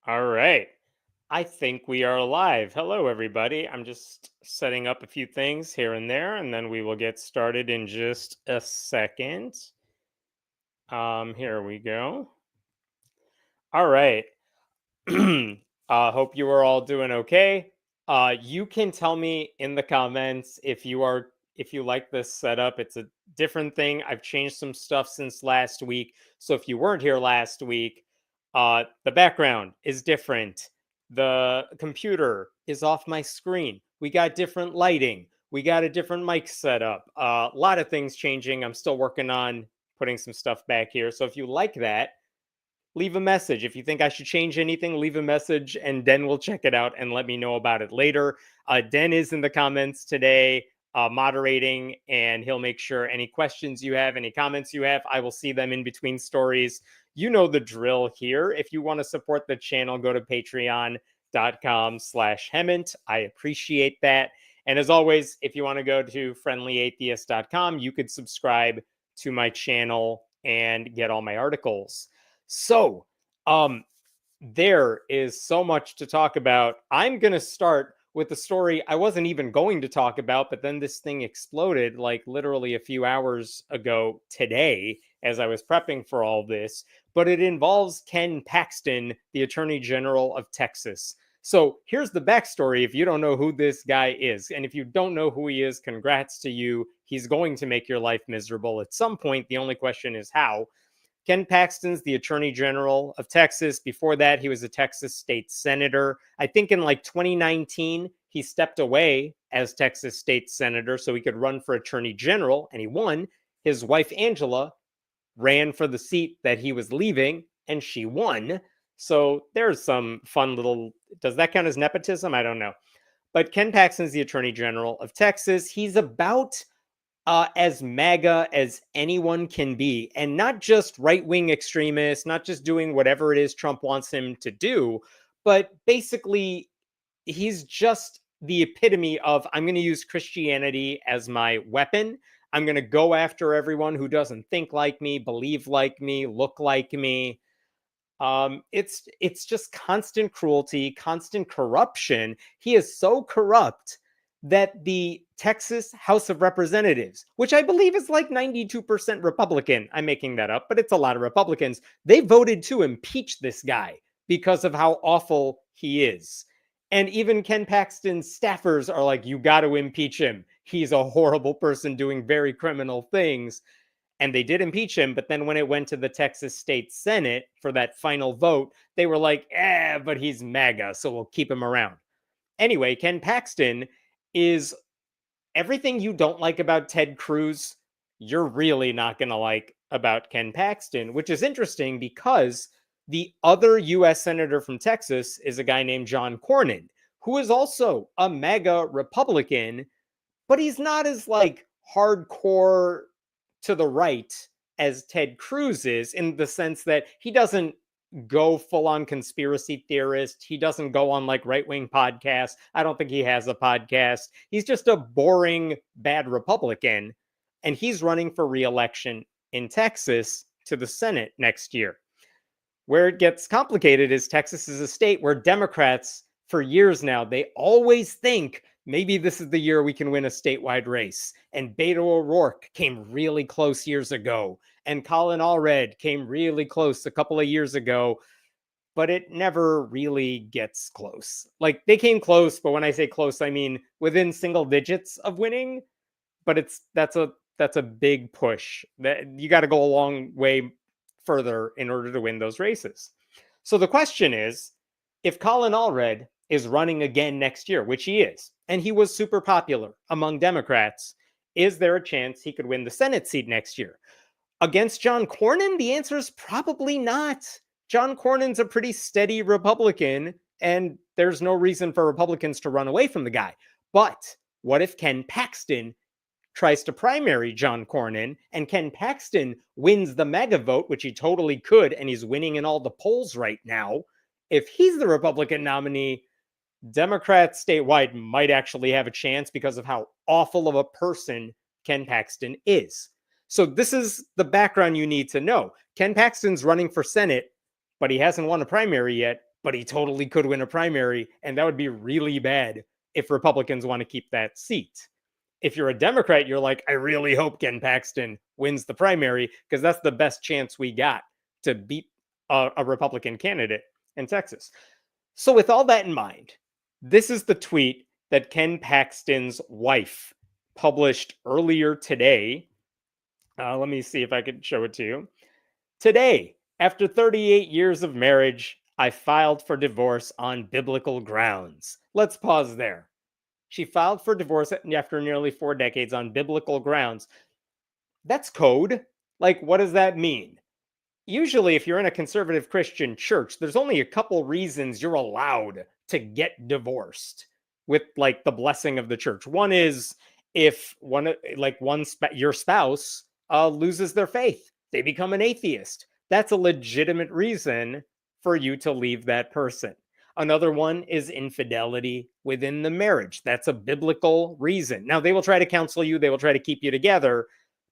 All right. I think we are live. Hello, everybody. I'm just setting up a few things here and there, and then we will get started in just a second. Here we go. All right. Hope you are all doing okay. You can tell me in the comments if you like this setup. It's a different thing. I've changed some stuff since last week. So if you weren't here last week, the background is different. The computer is off my screen. We got different lighting. We got a different mic setup. A lot of things changing. I'm still working on putting some stuff back here. So if you like that, leave a message. If you think I should change anything, leave a message and Den will check it out and let me know about it later. Den is in the comments today moderating, and he'll make sure any questions you have, any comments you have, I will see them in between stories. You know the drill here. If you want to support the channel, go to patreon.com/Hemant. I appreciate that. And as always, if you want to go to friendlyatheist.com, you could subscribe to my channel and get all my articles. So, there is so much to talk about. I'm going to start with the story I wasn't even going to talk about, but then this thing exploded like literally a few hours ago today as I was prepping for all this. But it involves Ken Paxton, the Attorney General of Texas. So here's the backstory if you don't know who this guy is. And if you don't know who he is, congrats to you. He's going to make your life miserable at some point. The only question is how. Ken Paxton's the Attorney General of Texas. Before that, he was a Texas state senator. I think in like 2019, he stepped away as Texas state senator so he could run for Attorney General, and he won. His wife, Angela, ran for the seat that he was leaving, and she won. So there's some fun little... Does that count as nepotism? I don't know. But Ken Paxton's the Attorney General of Texas. He's about as MAGA as anyone can be, and not just right-wing extremists, not just doing whatever it is Trump wants him to do, but basically he's just the epitome of, I'm going to use Christianity as my weapon. I'm going to go after everyone who doesn't think like me, believe like me, look like me. It's just constant cruelty, constant corruption. He is so corrupt that the Texas House of Representatives, which I believe is like 92% Republican, I'm making that up, but it's a lot of Republicans, they voted to impeach this guy because of how awful he is. And even Ken Paxton's staffers are like, you got to impeach him. He's a horrible person doing very criminal things. And they did impeach him, but then when it went to the Texas State Senate for that final vote, they were like, but he's MAGA, so we'll keep him around. Anyway, Ken Paxton is everything you don't like about Ted Cruz, you're really not going to like about Ken Paxton, which is interesting because the other U.S. Senator from Texas is a guy named John Cornyn, who is also a MAGA Republican, but he's not as like hardcore to the right as Ted Cruz is, in the sense that he doesn't go full on conspiracy theorist. He doesn't go on like right wing podcasts. I don't think he has a podcast. He's just a boring, bad Republican. And he's running for re-election in Texas to the Senate next year. Where it gets complicated is Texas is a state where Democrats, for years now, they always think maybe this is the year we can win a statewide race. And Beto O'Rourke came really close years ago. And Colin Allred came really close a couple of years ago. But it never really gets close. Like, they came close, but when I say close, I mean within single digits of winning. But that's a big push. That you got to go a long way further in order to win those races. So the question is, if Colin Allred is running again next year, which he is, and he was super popular among Democrats, is there a chance he could win the Senate seat next year? Against John Cornyn, the answer is probably not. John Cornyn's a pretty steady Republican, and there's no reason for Republicans to run away from the guy. But what if Ken Paxton tries to primary John Cornyn, and Ken Paxton wins the MAGA vote, which he totally could, and he's winning in all the polls right now? If he's the Republican nominee, Democrats statewide might actually have a chance because of how awful of a person Ken Paxton is. So this is the background you need to know. Ken Paxton's running for Senate, but he hasn't won a primary yet, but he totally could win a primary, and that would be really bad if Republicans want to keep that seat. If you're a Democrat, you're like, I really hope Ken Paxton wins the primary because that's the best chance we got to beat a Republican candidate in Texas. So with all that in mind, this is the tweet that Ken Paxton's wife published earlier today. Let me see if I can show it to you. Today, after 38 years of marriage, I filed for divorce on biblical grounds. Let's pause there. She filed for divorce after nearly 4 decades on biblical grounds. That's code. Like, what does that mean? Usually, if you're in a conservative Christian church, there's only a couple reasons you're allowed to get divorced with like the blessing of the church. One is if your spouse loses their faith, they become an atheist. That's a legitimate reason for you to leave that person. Another one is infidelity within the marriage. That's a biblical reason. Now, they will try to counsel you, they will try to keep you together,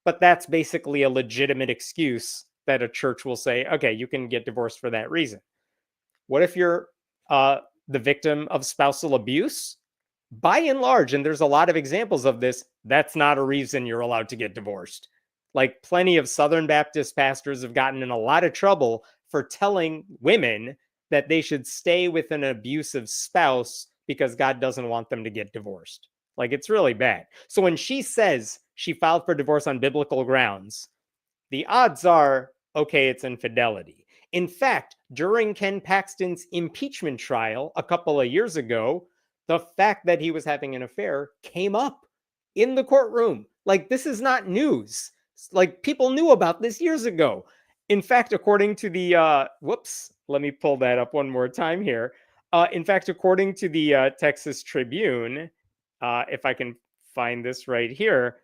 but that's basically a legitimate excuse that a church will say, okay, you can get divorced for that reason. What if you're the victim of spousal abuse? By and large, and there's a lot of examples of this, that's not a reason you're allowed to get divorced. Like plenty of Southern Baptist pastors have gotten in a lot of trouble for telling women that they should stay with an abusive spouse because God doesn't want them to get divorced. Like, it's really bad. So when she says she filed for divorce on biblical grounds, the odds are, okay, it's infidelity. In fact, during Ken Paxton's impeachment trial a couple of years ago, the fact that he was having an affair came up in the courtroom. Like, this is not news. Like, people knew about this years ago. In fact, according to the, let me pull that up one more time here. In fact, according to the Texas Tribune, if I can find this right here,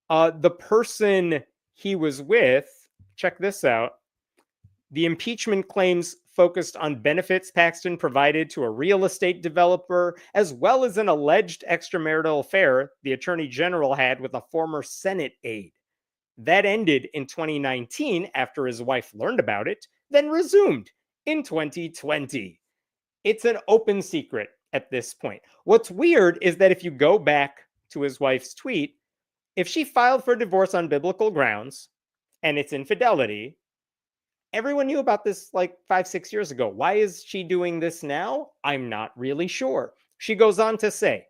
the person he was with, check this out. The impeachment claims focused on benefits Paxton provided to a real estate developer, as well as an alleged extramarital affair the attorney general had with a former Senate aide. That ended in 2019 after his wife learned about it, then resumed in 2020. It's an open secret at this point. What's weird is that if you go back to his wife's tweet, if she filed for divorce on biblical grounds and it's infidelity, everyone knew about this like 5-6 years ago. Why is she doing this now? I'm not really sure. She goes on to say,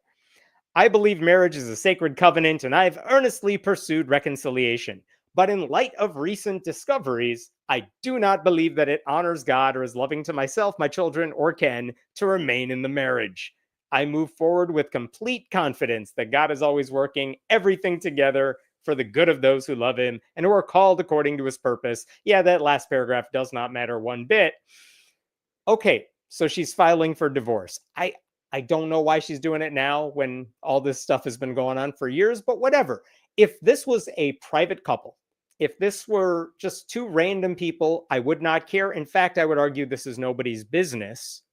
I believe marriage is a sacred covenant and I've earnestly pursued reconciliation. But in light of recent discoveries, I do not believe that it honors God or is loving to myself, my children, or Ken to remain in the marriage. I move forward with complete confidence that God is always working everything together for the good of those who love him and who are called according to his purpose. Yeah, that last paragraph does not matter one bit. Okay, so she's filing for divorce. I don't know why she's doing it now when all this stuff has been going on for years, but whatever. If this was a private couple, if this were just two random people, I would not care. In fact, I would argue this is nobody's business.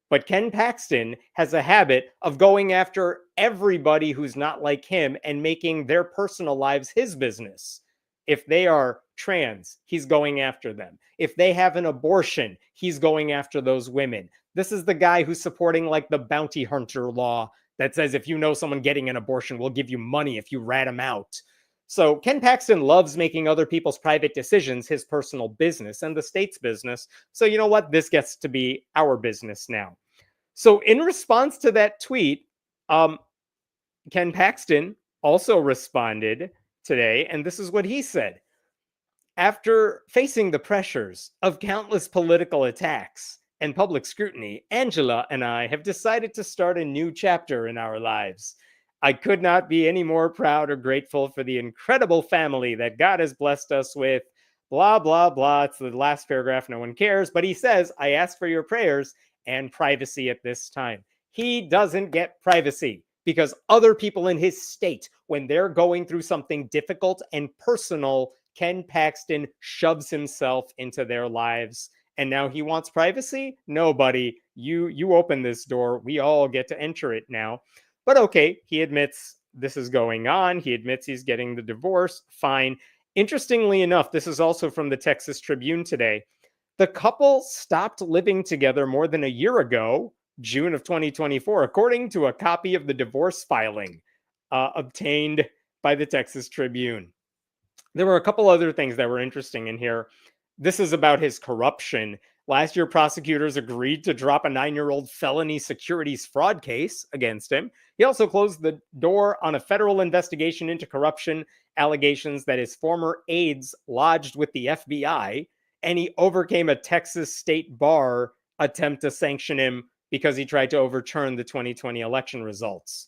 But Ken Paxton has a habit of going after everybody who's not like him and making their personal lives his business. If they are trans, he's going after them. If they have an abortion, he's going after those women. This is the guy who's supporting like the bounty hunter law that says if you know someone getting an abortion, we'll give you money if you rat them out. So Ken Paxton loves making other people's private decisions his personal business and the state's business. So you know what? This gets to be our business now. So in response to that tweet, Ken Paxton also responded today, and this is what he said. After facing the pressures of countless political attacks and public scrutiny, Angela and I have decided to start a new chapter in our lives. I could not be any more proud or grateful for the incredible family that God has blessed us with. Blah, blah, blah. It's the last paragraph. No one cares. But he says, I ask for your prayers and privacy at this time. He doesn't get privacy because other people in his state, when they're going through something difficult and personal, Ken Paxton shoves himself into their lives. And now he wants privacy? Nobody. You open this door. We all get to enter it now. But okay, he admits this is going on. He admits he's getting the divorce. Fine. Interestingly enough, this is also from the Texas Tribune today. The couple stopped living together more than a year ago, June of 2024, according to a copy of the divorce filing obtained by the Texas Tribune. There were a couple other things that were interesting in here. This is about his corruption. Last year, prosecutors agreed to drop a 9-year-old felony securities fraud case against him. He also closed the door on a federal investigation into corruption allegations that his former aides lodged with the FBI, and he overcame a Texas state bar attempt to sanction him because he tried to overturn the 2020 election results.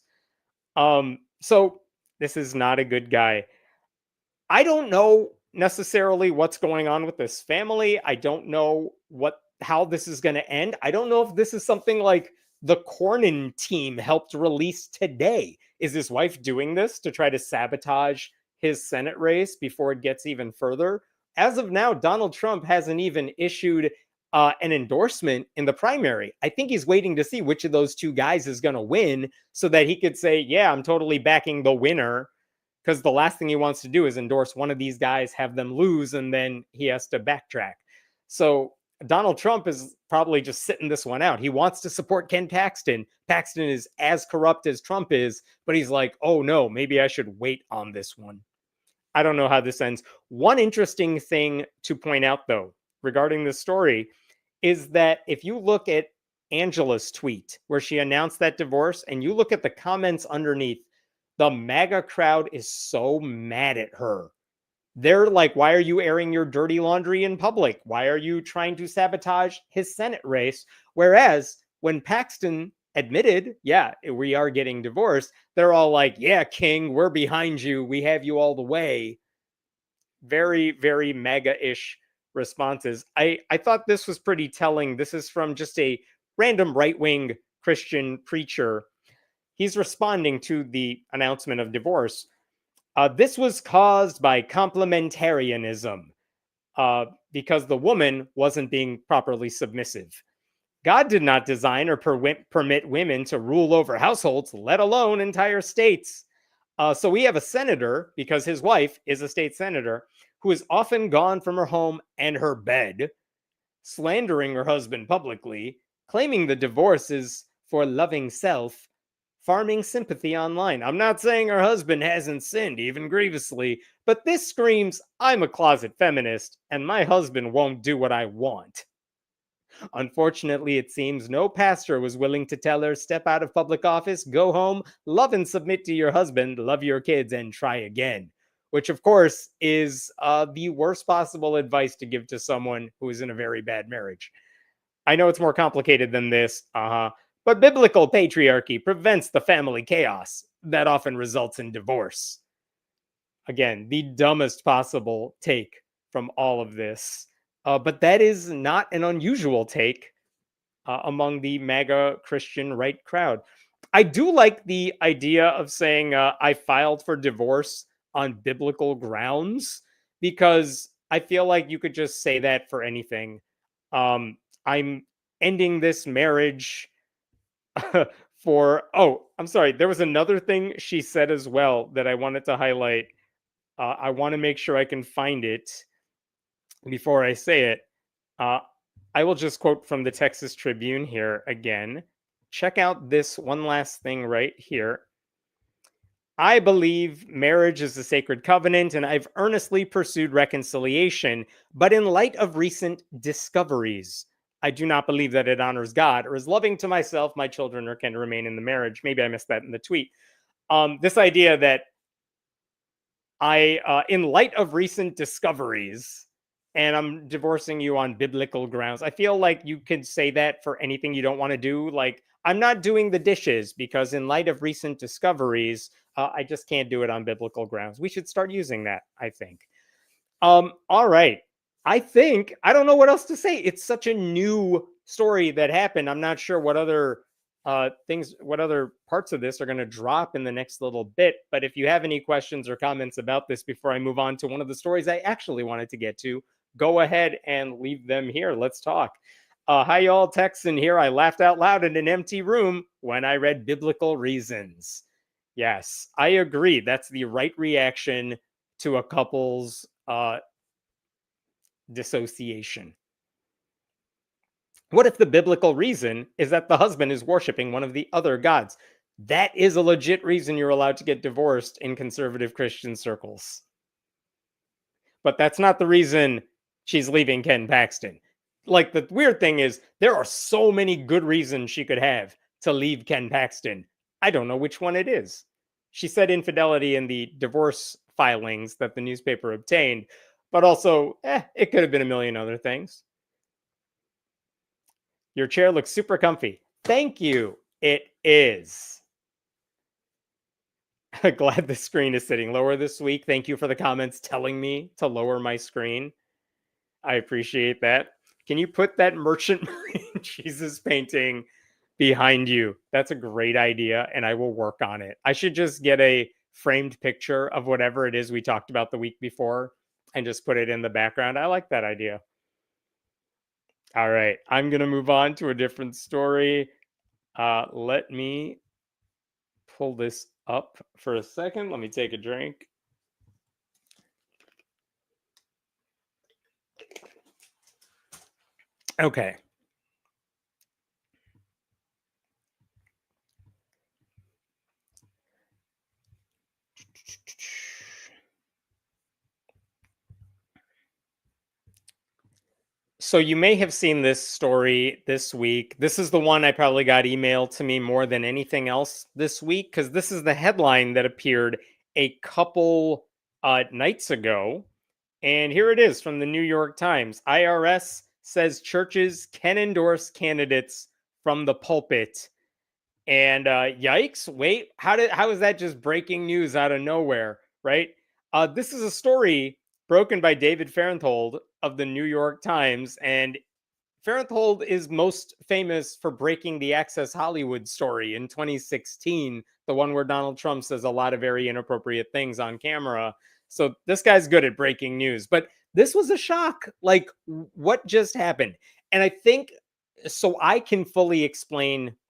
So this is not a good guy. I don't know necessarily what's going on with this family. I don't know how this is going to end. I don't know if this is something like the Cornyn team helped release today. Is his wife doing this to try to sabotage his Senate race before it gets even further? As of now, Donald Trump hasn't even issued an endorsement in the primary. I think he's waiting to see which of those two guys is going to win so that he could say, yeah, I'm totally backing the winner. Because the last thing he wants to do is endorse one of these guys, have them lose, and then he has to backtrack. So Donald Trump is probably just sitting this one out. He wants to support Ken Paxton. Paxton is as corrupt as Trump is, but he's like, oh no, maybe I should wait on this one. I don't know how this ends. One interesting thing to point out, though, regarding this story is that if you look at Angela's tweet where she announced that divorce and you look at the comments underneath, the MAGA crowd is so mad at her. They're like, why are you airing your dirty laundry in public? Why are you trying to sabotage his Senate race? Whereas when Paxton admitted, yeah, we are getting divorced, they're all like, yeah, King, we're behind you. We have you all the way. Very, very MAGA-ish responses. I thought this was pretty telling. This is from just a random right-wing Christian preacher. He's responding to the announcement of divorce. This was caused by complementarianism because the woman wasn't being properly submissive. God did not design or permit women to rule over households, let alone entire states. So we have a senator, because his wife is a state senator, who is often gone from her home and her bed, slandering her husband publicly, claiming the divorce is for loving self, farming sympathy online. I'm not saying her husband hasn't sinned, even grievously, but this screams, I'm a closet feminist, and my husband won't do what I want. Unfortunately, it seems no pastor was willing to tell her, step out of public office, go home, love and submit to your husband, love your kids, and try again. Which, of course, is the worst possible advice to give to someone who is in a very bad marriage. I know it's more complicated than this, but biblical patriarchy prevents the family chaos that often results in divorce. Again, the dumbest possible take from all of this. But that is not an unusual take among the MAGA Christian right crowd. I do like the idea of saying I filed for divorce on biblical grounds, because I feel like you could just say that for anything. I'm ending this marriage I'm sorry. There was another thing she said as well that I wanted to highlight. I want to make sure I can find it before I say it. I will just quote from the Texas Tribune here again. Check out this one last thing right here. I believe marriage is a sacred covenant, and I've earnestly pursued reconciliation. But in light of recent discoveries, I do not believe that it honors God or is loving to myself, my children, or can remain in the marriage. Maybe I missed that in the tweet. This idea that in light of recent discoveries, and I'm divorcing you on biblical grounds. I feel like you could say that for anything you don't want to do. Like, I'm not doing the dishes because in light of recent discoveries, I just can't do it on biblical grounds. We should start using that, I think. All right. I don't know what else to say. It's such a new story that happened. I'm not sure what other what other parts of this are going to drop in the next little bit. But if you have any questions or comments about this before I move on to one of the stories I actually wanted to get to, go ahead and leave them here. Let's talk. Hi, y'all. Texan here. I laughed out loud in an empty room when I read biblical reasons. Yes, I agree. That's the right reaction to a couple's dissociation. What if the biblical reason is that the husband is worshiping one of the other gods? That is a legit reason you're allowed to get divorced in conservative Christian circles. But that's not the reason she's leaving Ken Paxton. Like, the weird thing is, there are so many good reasons she could have to leave Ken Paxton. I don't know which one it is. She said infidelity in the divorce filings that the newspaper obtained, but also, it could have been a million other things. Your chair looks super comfy. Thank you. It is. Glad the screen is sitting lower this week. Thank you for the comments telling me to lower my screen. I appreciate that. Can you put that Merchant Marine Jesus painting behind you? That's a great idea, and I will work on it. I should just get a framed picture of whatever it is we talked about the week before and just put it in the background. I like that idea. All right, I'm going to move on to a different story. Let me pull this up for a second. Let me take a drink. Okay. So you may have seen this story this week. This is the one I probably got emailed to me more than anything else this week, because this is the headline that appeared a couple nights ago. And here it is from the New York Times. IRS says churches can endorse candidates from the pulpit. And yikes, wait, how is that just breaking news out of nowhere, right? This is a story broken by David Farenthold of the New York Times, and Farenthold is most famous for breaking the Access Hollywood story in 2016, the one where Donald Trump says a lot of very inappropriate things on camera. So this guy's good at breaking news, but this was a shock. Like, what just happened? And I think so I can fully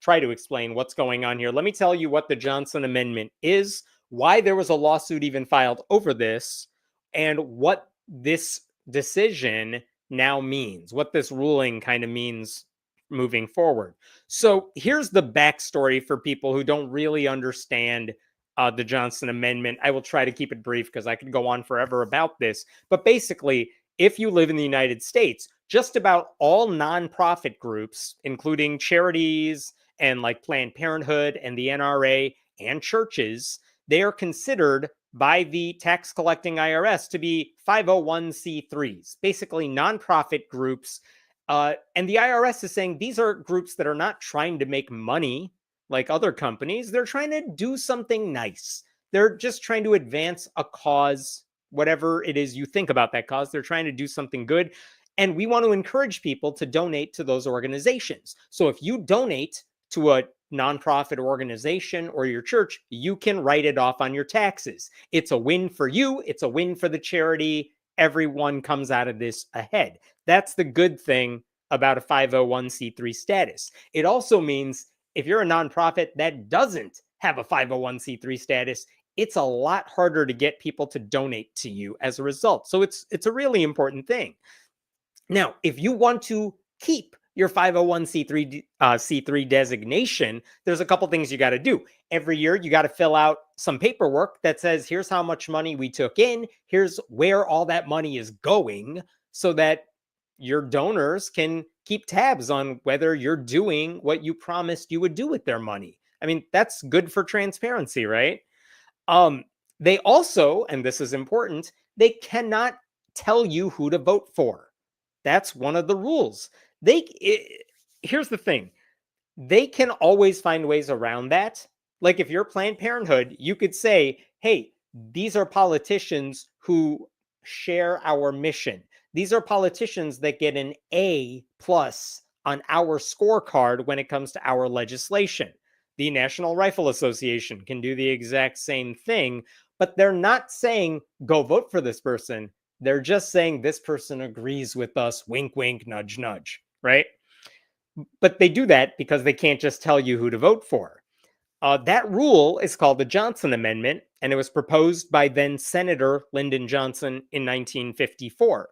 try to explain what's going on here. Let me tell you what the Johnson Amendment is, why there was a lawsuit even filed over this, and what this decision now means, what this ruling kind of means moving forward. So here's the backstory for people who don't really understand the Johnson Amendment. I will try to keep it brief because I could go on forever about this. But basically, if you live in the United States, just about all nonprofit groups, including charities and like Planned Parenthood and the NRA and churches, they are considered by the tax collecting IRS to be 501c3s, basically nonprofit groups. And the IRS is saying these are groups that are not trying to make money like other companies. They're trying to do something nice. They're just trying to advance a cause, whatever it is you think about that cause. They're trying to do something good. And we want to encourage people to donate to those organizations. So if you donate to a nonprofit organization or your church, you can write it off on your taxes. It's a win for you. It's a win for the charity. Everyone comes out of this ahead. That's the good thing about a 501c3 status. It also means if you're a nonprofit that doesn't have a 501c3 status, it's a lot harder to get people to donate to you as a result. So it's a really important thing. Now, if you want to keep your 501c3 designation, there's a couple things you got to do. Every year, you got to fill out some paperwork that says, here's how much money we took in, here's where all that money is going, so that your donors can keep tabs on whether you're doing what you promised you would do with their money. I mean, that's good for transparency, right? They also, and this is important, they cannot tell you who to vote for. That's one of the rules. Here's the thing. They can always find ways around that. Like if you're Planned Parenthood, you could say, hey, these are politicians who share our mission. These are politicians that get an A+ on our scorecard when it comes to our legislation. The National Rifle Association can do the exact same thing, but they're not saying, go vote for this person. They're just saying this person agrees with us, wink, wink, nudge, nudge, right? But they do that because they can't just tell you who to vote for. That rule is called the Johnson Amendment, and it was proposed by then Senator Lyndon Johnson in 1954.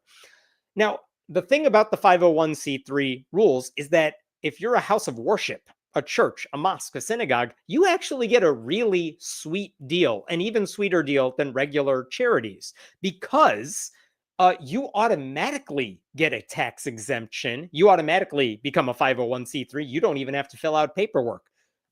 Now, the thing about the 501c3 rules is that if you're a house of worship, a church, a mosque, a synagogue, you actually get a really sweet deal, an even sweeter deal than regular charities, because you automatically get a tax exemption. You automatically become a 501c3. You don't even have to fill out paperwork.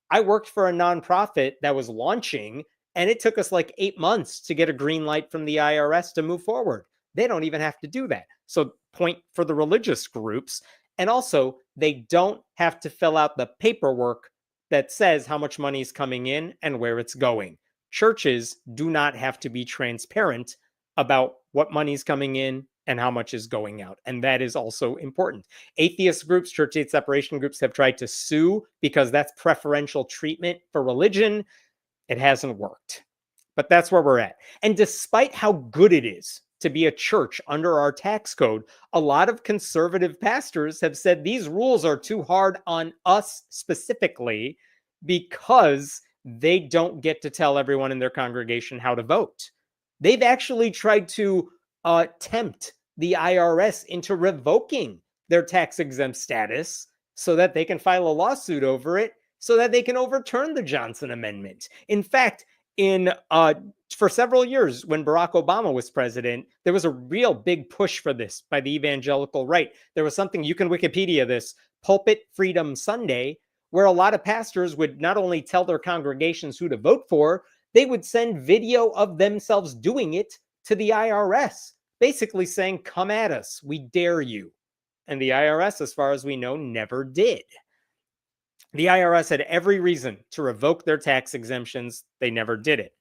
I worked for a nonprofit that was launching, and it took us like 8 months to get a green light from the IRS to move forward. They don't even have to do that. So, point for the religious groups. And also, they don't have to fill out the paperwork that says how much money is coming in and where it's going. Churches do not have to be transparent about what money is coming in and how much is going out. And that is also important. Atheist groups, church state separation groups have tried to sue because that's preferential treatment for religion. It hasn't worked. But that's where we're at. And despite how good it is to be a church under our tax code, a lot of conservative pastors have said these rules are too hard on us specifically because they don't get to tell everyone in their congregation how to vote. They've actually tried to tempt the IRS into revoking their tax exempt status so that they can file a lawsuit over it, so that they can overturn the Johnson Amendment. In fact, for several years when Barack Obama was president, there was a real big push for this by the evangelical right. There was something, you can Wikipedia this, Pulpit Freedom Sunday, where a lot of pastors would not only tell their congregations who to vote for, they would send video of themselves doing it to the IRS, basically saying, come at us, we dare you. And the IRS, as far as we know, never did. The IRS had every reason to revoke their tax exemptions. They never did it.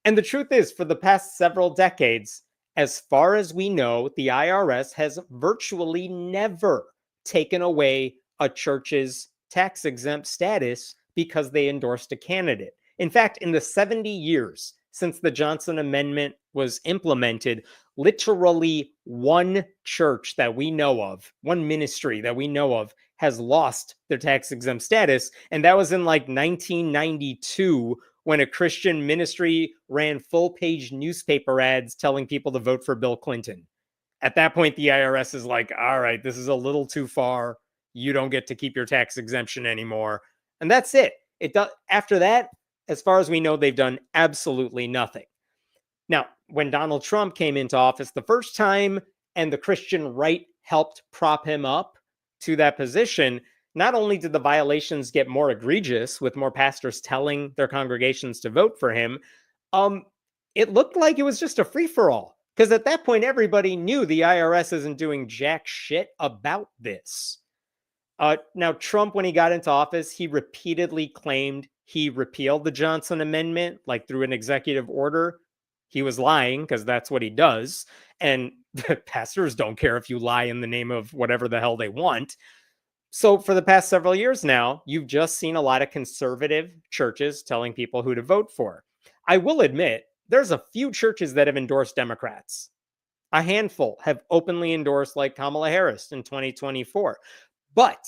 And the truth is, for the past several decades, as far as we know, the IRS has virtually never taken away a church's tax exempt status because they endorsed a candidate. In fact, in the 70 years since the Johnson Amendment was implemented, literally one church that we know of, one ministry that we know of, has lost their tax exempt status. And that was in like 1992 when a Christian ministry ran full page newspaper ads telling people to vote for Bill Clinton. At that point, the IRS is like, all right, this is a little too far. You don't get to keep your tax exemption anymore. And that's it. After that, as far as we know, they've done absolutely nothing. Now, when Donald Trump came into office the first time and the Christian right helped prop him up to that position, not only did the violations get more egregious with more pastors telling their congregations to vote for him, it looked like it was just a free-for-all. Because at that point, everybody knew the IRS isn't doing jack shit about this. Now, Trump, when he got into office, he repeatedly claimed he repealed the Johnson Amendment, like through an executive order. He was lying because that's what he does. And pastors don't care if you lie in the name of whatever the hell they want. So for the past several years now, you've just seen a lot of conservative churches telling people who to vote for. I will admit, there's a few churches that have endorsed Democrats. A handful have openly endorsed, like Kamala Harris in 2024. But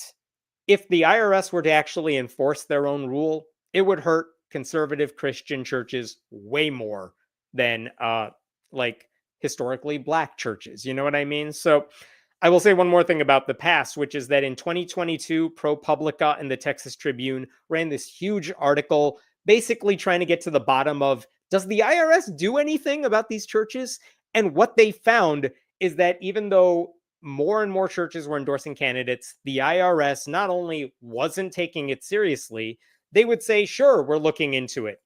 if the IRS were to actually enforce their own rule, it would hurt conservative Christian churches way more than like historically black churches. You know what I mean? So I will say one more thing about the past, which is that in 2022, ProPublica and the Texas Tribune ran this huge article basically trying to get to the bottom of, does the IRS do anything about these churches? And what they found is that even though more and more churches were endorsing candidates, the IRS not only wasn't taking it seriously, they would say, sure, we're looking into it.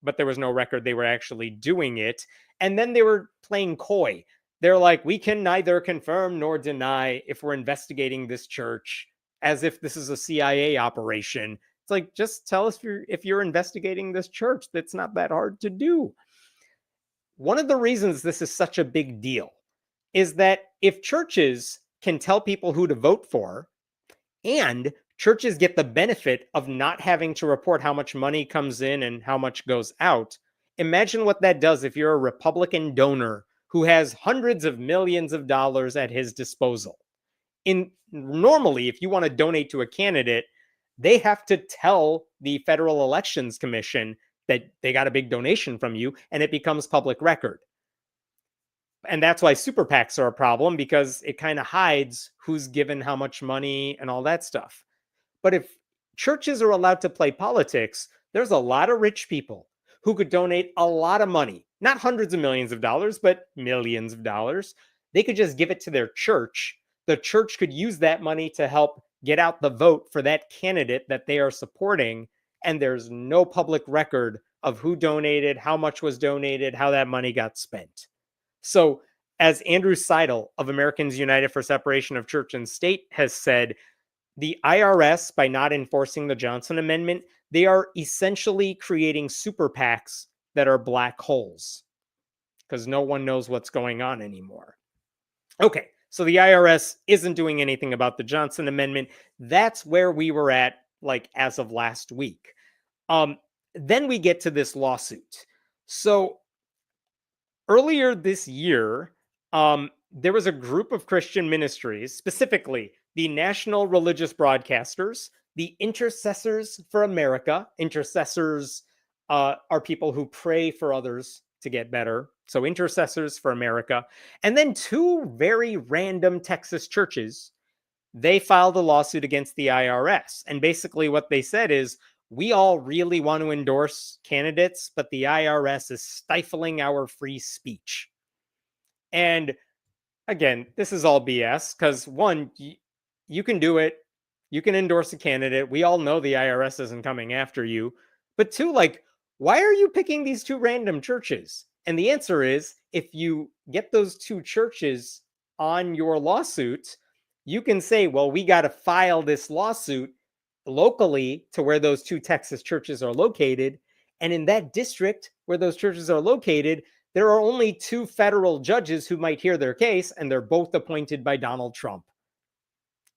But there was no record they were actually doing it. And then they were playing coy. They're like, we can neither confirm nor deny if we're investigating this church, as if this is a CIA operation. It's like, just tell us if you're investigating this church. That's not that hard to do. One of the reasons this is such a big deal is that if churches can tell people who to vote for, and churches get the benefit of not having to report how much money comes in and how much goes out, imagine what that does if you're a Republican donor who has hundreds of millions of dollars at his disposal. Normally, if you want to donate to a candidate, they have to tell the Federal Elections Commission that they got a big donation from you, and it becomes public record. And that's why super PACs are a problem, because it kind of hides who's given how much money and all that stuff. But if churches are allowed to play politics, there's a lot of rich people who could donate a lot of money, not hundreds of millions of dollars, but millions of dollars. They could just give it to their church. The church could use that money to help get out the vote for that candidate that they are supporting. And there's no public record of who donated, how much was donated, how that money got spent. So, as Andrew Seidel of Americans United for Separation of Church and State has said, the IRS, by not enforcing the Johnson Amendment, they are essentially creating super PACs that are black holes because no one knows what's going on anymore. Okay, so the IRS isn't doing anything about the Johnson Amendment. That's where we were at, like, as of last week. Then we get to this lawsuit. So earlier this year, there was a group of Christian ministries, specifically the National Religious Broadcasters, the Intercessors for America. Intercessors are people who pray for others to get better. So Intercessors for America. And then two very random Texas churches, they filed a lawsuit against the IRS. And basically what they said is, we all really want to endorse candidates, but the IRS is stifling our free speech. And again, this is all BS because one, you can do it. You can endorse a candidate. We all know the IRS isn't coming after you. But two, like, why are you picking these two random churches? And the answer is, if you get those two churches on your lawsuit, you can say, well, we got to file this lawsuit locally to where those two Texas churches are located. And in that district where those churches are located, there are only two federal judges who might hear their case, and they're both appointed by Donald Trump.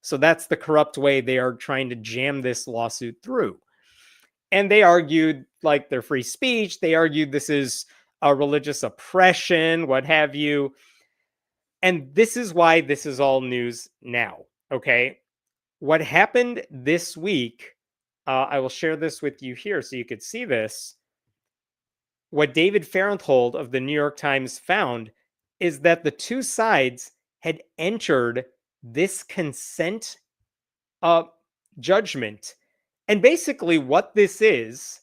So that's the corrupt way they are trying to jam this lawsuit through. And they argued like their free speech. They argued this is a religious oppression, what have you. And this is why this is all news now. Okay. What happened this week, I will share this with you here so you could see this. What David Farenthold of the New York Times found is that the two sides had entered this consent judgment. And basically what this is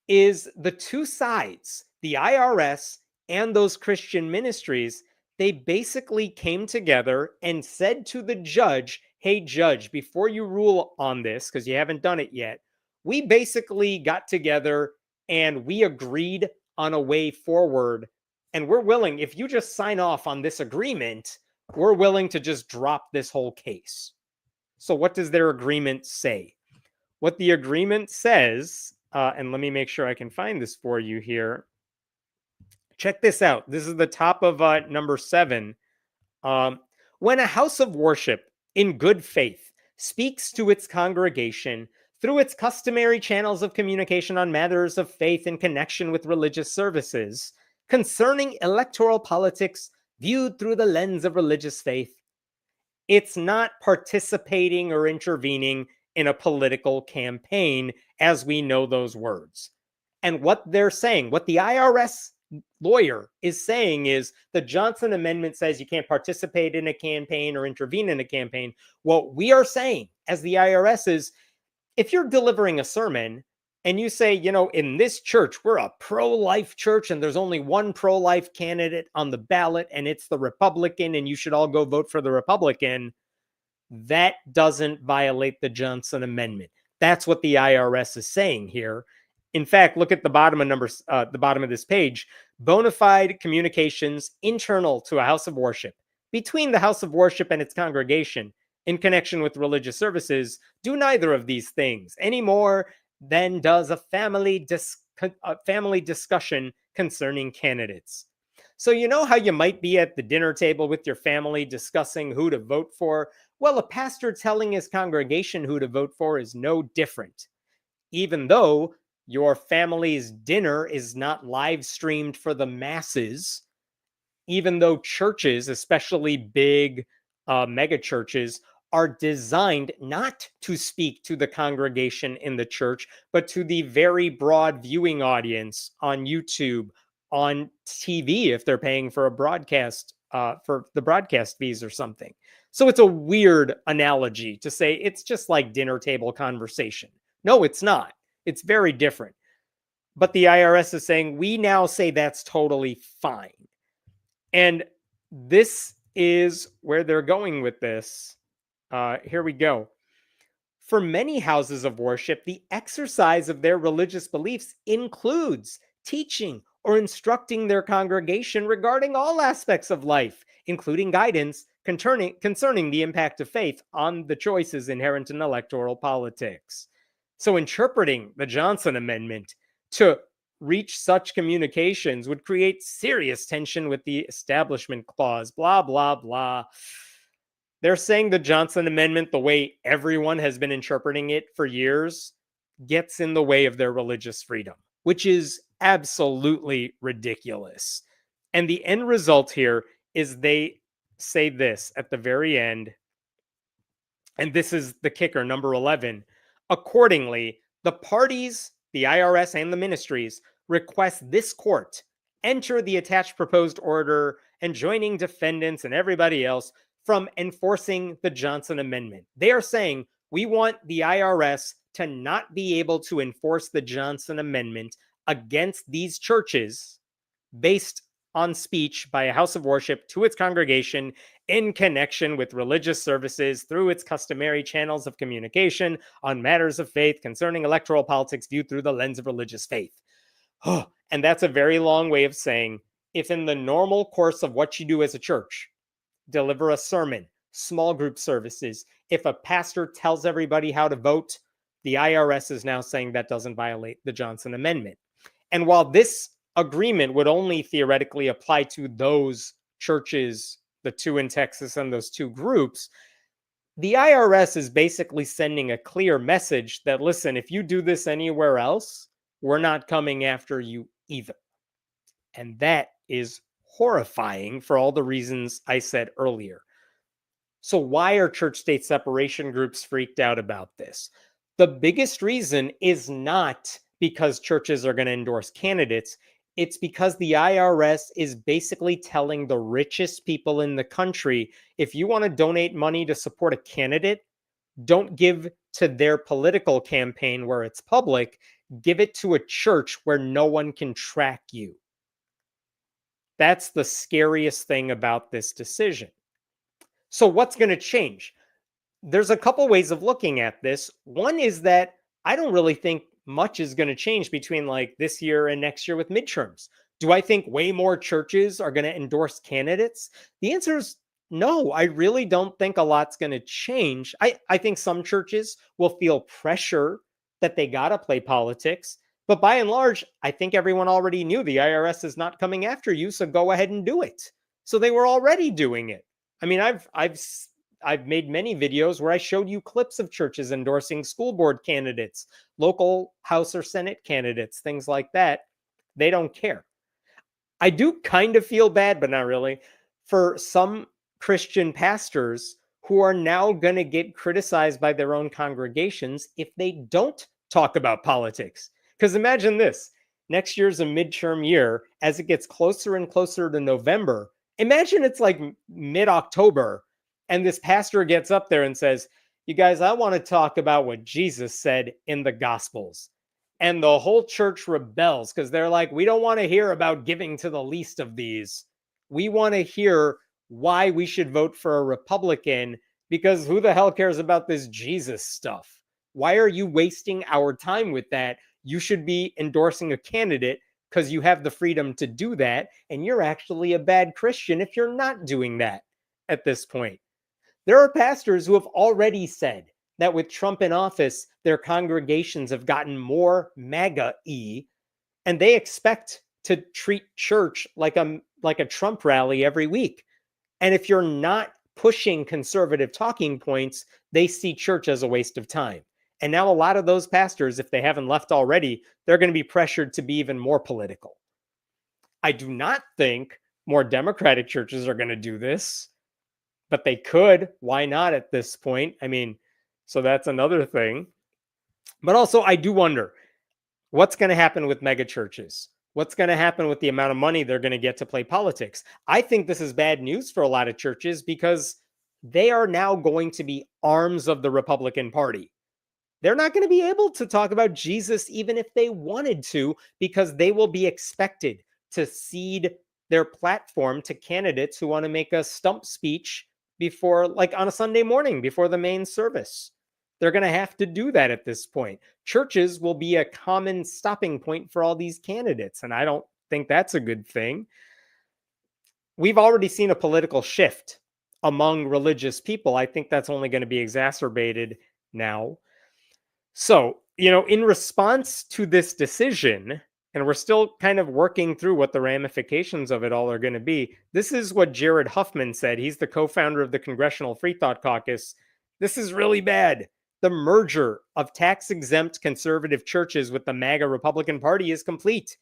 the two sides, the IRS and those Christian ministries, they basically came together and said to the judge, hey, judge, before you rule on this, because you haven't done it yet, we basically got together and we agreed on a way forward. And we're willing, if you just sign off on this agreement, we're willing to just drop this whole case. So what does their agreement say? What the agreement says, and let me make sure I can find this for you here. Check this out. This is the top of number 7. When a house of worship in good faith speaks to its congregation through its customary channels of communication on matters of faith in connection with religious services, concerning electoral politics viewed through the lens of religious faith, it's not participating or intervening in a political campaign as we know those words. And what they're saying, what the IRS lawyer is saying is the Johnson Amendment says you can't participate in a campaign or intervene in a campaign. What we are saying as the IRS is, if you're delivering a sermon and you say, you know, in this church, we're a pro-life church and there's only one pro-life candidate on the ballot and it's the Republican and you should all go vote for the Republican, that doesn't violate the Johnson Amendment. That's what the IRS is saying here. In fact, look at the bottom of the bottom of this page. Bona fide communications internal to a house of worship between the house of worship and its congregation in connection with religious services do neither of these things any more than does a family discussion concerning candidates. So you know how you might be at the dinner table with your family discussing who to vote for? Well, a pastor telling his congregation who to vote for is no different. Even though your family's dinner is not live streamed for the masses, even though churches, especially big mega churches, are designed not to speak to the congregation in the church, but to the very broad viewing audience on YouTube, on TV, if they're paying for a broadcast for the broadcast fees or something. So it's a weird analogy to say it's just like dinner table conversation. No, it's not. It's very different. But the IRS is saying, we now say that's totally fine. And this is where they're going with this. Here we go. For many houses of worship, the exercise of their religious beliefs includes teaching or instructing their congregation regarding all aspects of life, including guidance concerning the impact of faith on the choices inherent in electoral politics. So interpreting the Johnson Amendment to reach such communications would create serious tension with the Establishment Clause, blah, blah, blah. They're saying the Johnson Amendment, the way everyone has been interpreting it for years, gets in the way of their religious freedom, which is absolutely ridiculous. And the end result here is they say this at the very end, and this is the kicker, number 11. Accordingly, the parties, the IRS and the ministries, request this court enter the attached proposed order enjoining defendants and everybody else from enforcing the Johnson Amendment. They are saying, we want the IRS to not be able to enforce the Johnson Amendment against these churches based on speech by a house of worship to its congregation in connection with religious services through its customary channels of communication on matters of faith concerning electoral politics viewed through the lens of religious faith. Oh, and that's a very long way of saying, if in the normal course of what you do as a church, deliver a sermon, small group services, if a pastor tells everybody how to vote, the IRS is now saying that doesn't violate the Johnson Amendment. And while this agreement would only theoretically apply to those churches, the two in Texas and those two groups, the IRS is basically sending a clear message that, listen, if you do this anywhere else, we're not coming after you either. And that is horrifying for all the reasons I said earlier. So why are church-state separation groups freaked out about this? The biggest reason is not because churches are going to endorse candidates. It's because the IRS is basically telling the richest people in the country, if you want to donate money to support a candidate, don't give to their political campaign where it's public, give it to a church where no one can track you. That's the scariest thing about this decision. So what's going to change? There's a couple ways of looking at this. One is that I don't really think much is going to change between like this year and next year with midterms. Do I think way more churches are going to endorse candidates? The answer is no. I really don't think a lot's going to change. I think some churches will feel pressure that they got to play politics. But by and large, I think everyone already knew the IRS is not coming after you, so go ahead and do it. So they were already doing it. I mean, I've made many videos where I showed you clips of churches endorsing school board candidates, local House or Senate candidates, things like that. They don't care. I do kind of feel bad, but not really, for some Christian pastors who are now going to get criticized by their own congregations if they don't talk about politics. Because imagine this, next year's a midterm year. As it gets closer and closer to November, imagine it's like mid-October and this pastor gets up there and says, you guys, I want to talk about what Jesus said in the Gospels. And the whole church rebels because they're like, we don't want to hear about giving to the least of these. We want to hear why we should vote for a Republican, because who the hell cares about this Jesus stuff? Why are you wasting our time with that? You should be endorsing a candidate because you have the freedom to do that. And you're actually a bad Christian if you're not doing that at this point. There are pastors who have already said that with Trump in office, their congregations have gotten more MAGA-y, and they expect to treat church like a Trump rally every week. And if you're not pushing conservative talking points, they see church as a waste of time. And now a lot of those pastors, if they haven't left already, they're going to be pressured to be even more political. I do not think more Democratic churches are going to do this, but they could. Why not at this point? I mean, so that's another thing. But also, I do wonder what's going to happen with mega churches. What's going to happen with the amount of money they're going to get to play politics? I think this is bad news for a lot of churches because they are now going to be arms of the Republican Party. They're not going to be able to talk about Jesus even if they wanted to, because they will be expected to cede their platform to candidates who want to make a stump speech before, like on a Sunday morning before the main service. They're going to have to do that at this point. Churches will be a common stopping point for all these candidates, and I don't think that's a good thing. We've already seen a political shift among religious people. I think that's only going to be exacerbated now. So, in response to this decision, and we're still kind of working through what the ramifications of it all are going to be, this is what Jared Huffman said. He's the co-founder of the Congressional Free Thought Caucus. This is really bad. The merger of tax-exempt conservative churches with the MAGA Republican Party is complete.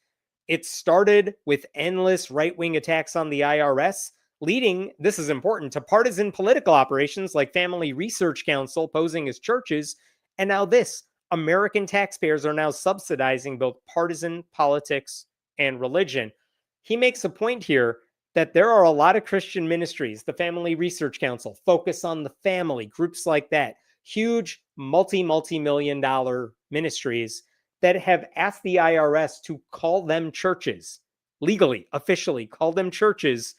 It started with endless right-wing attacks on the IRS, leading, this is important, to partisan political operations like Family Research Council posing as churches. And now this, American taxpayers are now subsidizing both partisan politics and religion. He makes a point here that there are a lot of Christian ministries, the Family Research Council, Focus on the Family, groups like that, huge multi-million dollar ministries that have asked the IRS to call them churches, legally, officially call them churches.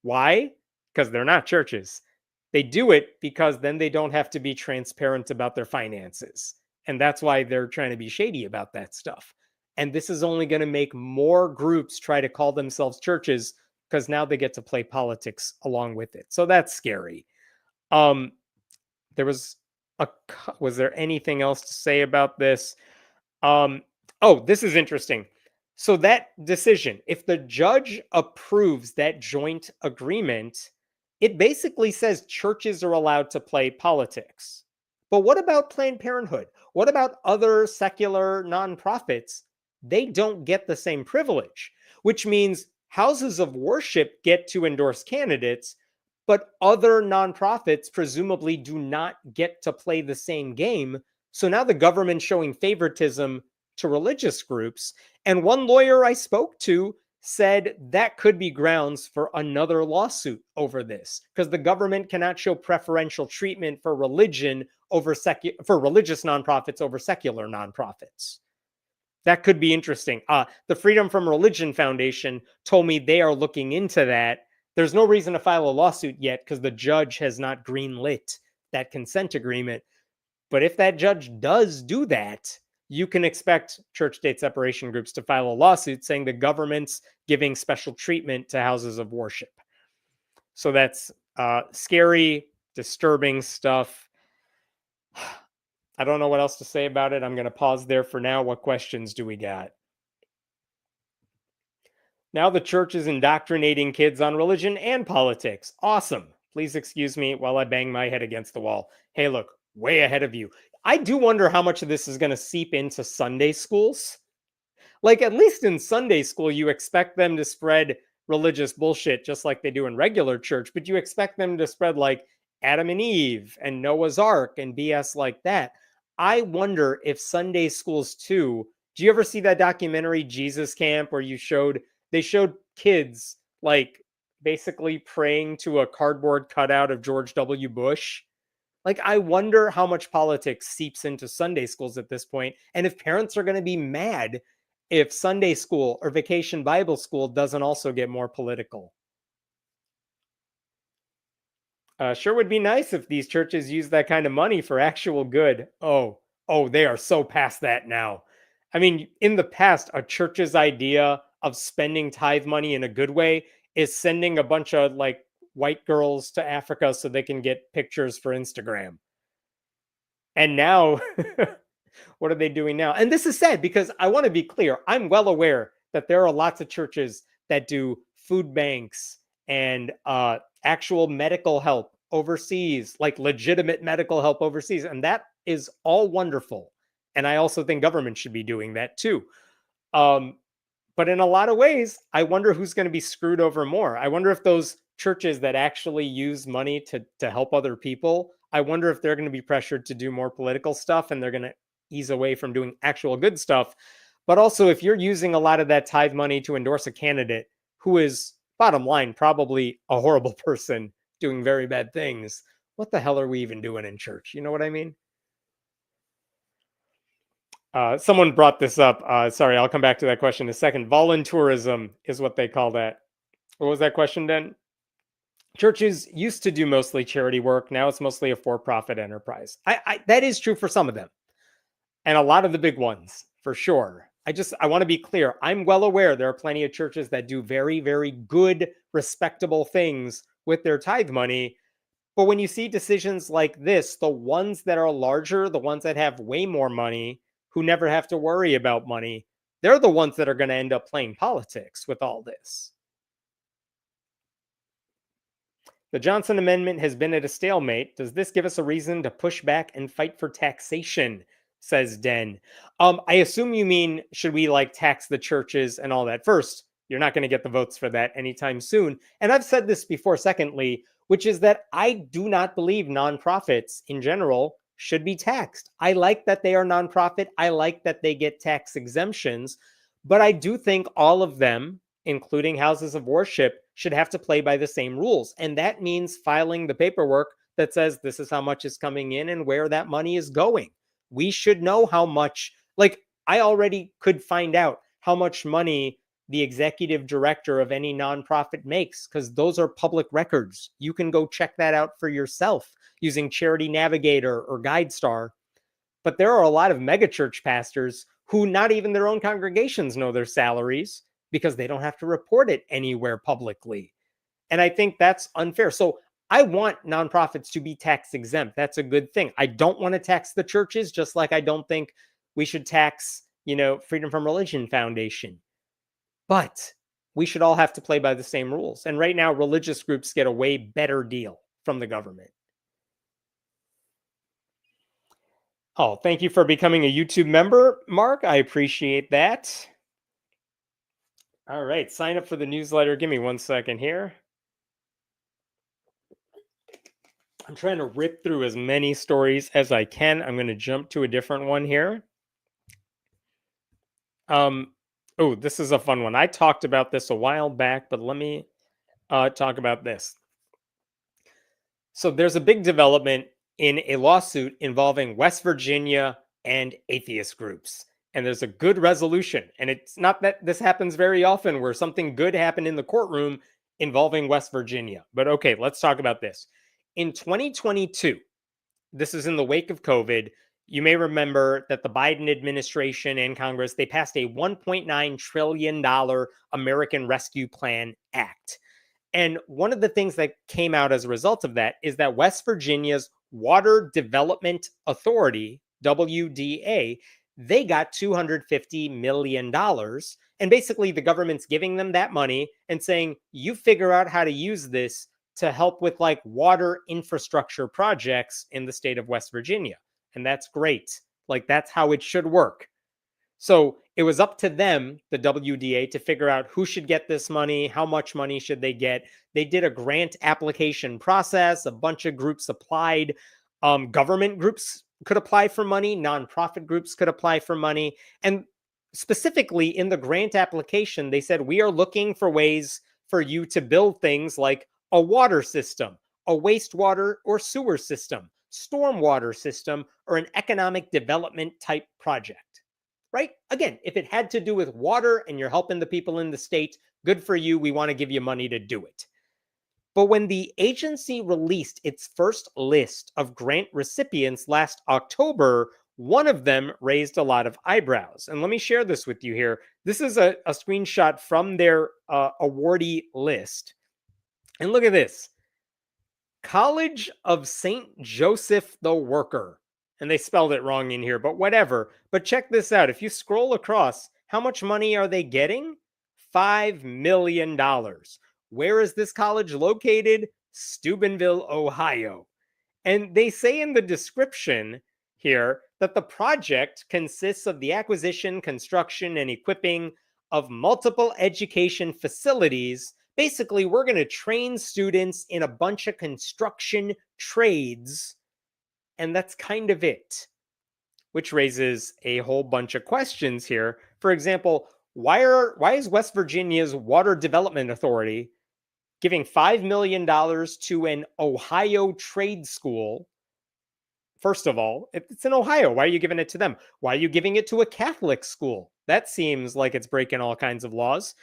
Why? Because they're not churches. They do it because then they don't have to be transparent about their finances. And that's why they're trying to be shady about that stuff. And this is only going to make more groups try to call themselves churches because now they get to play politics along with it. So that's scary. Was there anything else to say about this? This is interesting. So that decision, if the judge approves that joint agreement, it basically says churches are allowed to play politics. But what about Planned Parenthood? What about other secular nonprofits? They don't get the same privilege, which means houses of worship get to endorse candidates, but other nonprofits presumably do not get to play the same game. So now the government's showing favoritism to religious groups. And one lawyer I spoke to said that could be grounds for another lawsuit over this, because the government cannot show preferential treatment for religion for religious nonprofits over secular nonprofits. That could be interesting. The Freedom from Religion Foundation told me they are looking into that. There's no reason to file a lawsuit yet because the judge has not greenlit that consent agreement. But if that judge does do that, you can expect church-state separation groups to file a lawsuit saying the government's giving special treatment to houses of worship. So that's scary, disturbing stuff. I don't know what else to say about it. I'm going to pause there for now. What questions do we got? Now the church is indoctrinating kids on religion and politics. Awesome. Please excuse me while I bang my head against the wall. Hey, look, way ahead of you. I do wonder how much of this is going to seep into Sunday schools. Like, at least in Sunday school, you expect them to spread religious bullshit just like they do in regular church, but you expect them to spread like Adam and Eve and Noah's Ark and BS like that. I wonder if Sunday schools too. Do you ever see that documentary Jesus Camp where they showed kids like basically praying to a cardboard cutout of George W. Bush? Like, I wonder how much politics seeps into Sunday schools at this point, and if parents are going to be mad if Sunday school or Vacation Bible School doesn't also get more political. Sure would be nice if these churches use that kind of money for actual good. Oh, they are so past that now. I mean, in the past, a church's idea of spending tithe money in a good way is sending a bunch of like white girls to Africa so they can get pictures for Instagram. And now, what are they doing now? And this is sad because I want to be clear. I'm well aware that there are lots of churches that do food banks and actual medical help overseas, like legitimate medical help overseas. And that is all wonderful. And I also think government should be doing that too. But in a lot of ways, I wonder who's going to be screwed over more. I wonder if those churches that actually use money to help other people, I wonder if they're going to be pressured to do more political stuff and they're going to ease away from doing actual good stuff. But also, if you're using a lot of that tithe money to endorse a candidate who is, bottom line, probably a horrible person doing very bad things, what the hell are we even doing in church? You know what I mean? Someone brought this up. Sorry, I'll come back to that question in a second. Voluntourism is what they call that. What was that question, Dan? Churches used to do mostly charity work. Now it's mostly a for-profit enterprise. That is true for some of them, and a lot of the big ones, for sure. I want to be clear. I'm well aware there are plenty of churches that do very, very good, respectable things with their tithe money. But when you see decisions like this, the ones that are larger, the ones that have way more money, who never have to worry about money, they're the ones that are going to end up playing politics with all this. The Johnson Amendment has been at a stalemate. Does this give us a reason to push back and fight for taxation? Says Den. I assume you mean, should we like tax the churches and all that? First, you're not going to get the votes for that anytime soon. And I've said this before, secondly, which is that I do not believe nonprofits in general should be taxed. I like that they are nonprofit. I like that they get tax exemptions. But I do think all of them, including houses of worship, should have to play by the same rules. And that means filing the paperwork that says this is how much is coming in and where that money is going. We should know how much, like, I already could find out how much money the executive director of any nonprofit makes, because those are public records. You can go check that out for yourself using Charity Navigator or GuideStar. But there are a lot of megachurch pastors who not even their own congregations know their salaries because they don't have to report it anywhere publicly. And I think that's unfair. So I want nonprofits to be tax exempt. That's a good thing. I don't want to tax the churches, just like I don't think we should tax, Freedom from Religion Foundation. But we should all have to play by the same rules. And right now, religious groups get a way better deal from the government. Oh, thank you for becoming a YouTube member, Mark. I appreciate that. All right, sign up for the newsletter. Give me 1 second here. I'm trying to rip through as many stories as I can. I'm going to jump to a different one here. Oh, this is a fun one. I talked about this a while back, but let me talk about this. So there's a big development in a lawsuit involving West Virginia and atheist groups. And there's a good resolution. And it's not that this happens very often where something good happened in the courtroom involving West Virginia. But okay, let's talk about this. In 2022, this is in the wake of COVID, you may remember that the Biden administration and Congress, they passed a $1.9 trillion American Rescue Plan Act. And one of the things that came out as a result of that is that West Virginia's Water Development Authority, WDA, they got $250 million. And basically the government's giving them that money and saying, you figure out how to use this to help with like water infrastructure projects in the state of West Virginia. And that's great. Like that's how it should work. So it was up to them, the WDA, to figure out who should get this money, how much money should they get. They did a grant application process. A bunch of groups applied. Government groups could apply for money. Nonprofit groups could apply for money. And specifically in the grant application, they said, we are looking for ways for you to build things like a water system, a wastewater or sewer system, stormwater system, or an economic development type project. Right? Again, if it had to do with water and you're helping the people in the state, good for you. We want to give you money to do it. But when the agency released its first list of grant recipients last October, one of them raised a lot of eyebrows. And let me share this with you here. This is a screenshot from their awardee list. And look at this. College of St. Joseph the Worker. And they spelled it wrong in here, but whatever. But check this out. If you scroll across, how much money are they getting? $5 million. Where is this college located? Steubenville, Ohio. And they say in the description here that the project consists of the acquisition, construction, and equipping of multiple education facilities. Basically, we're going to train students in a bunch of construction trades. And that's kind of it, which raises a whole bunch of questions here. For example, why is West Virginia's Water Development Authority giving $5 million to an Ohio trade school? First of all, it's in Ohio. Why are you giving it to them? Why are you giving it to a Catholic school? That seems like it's breaking all kinds of laws.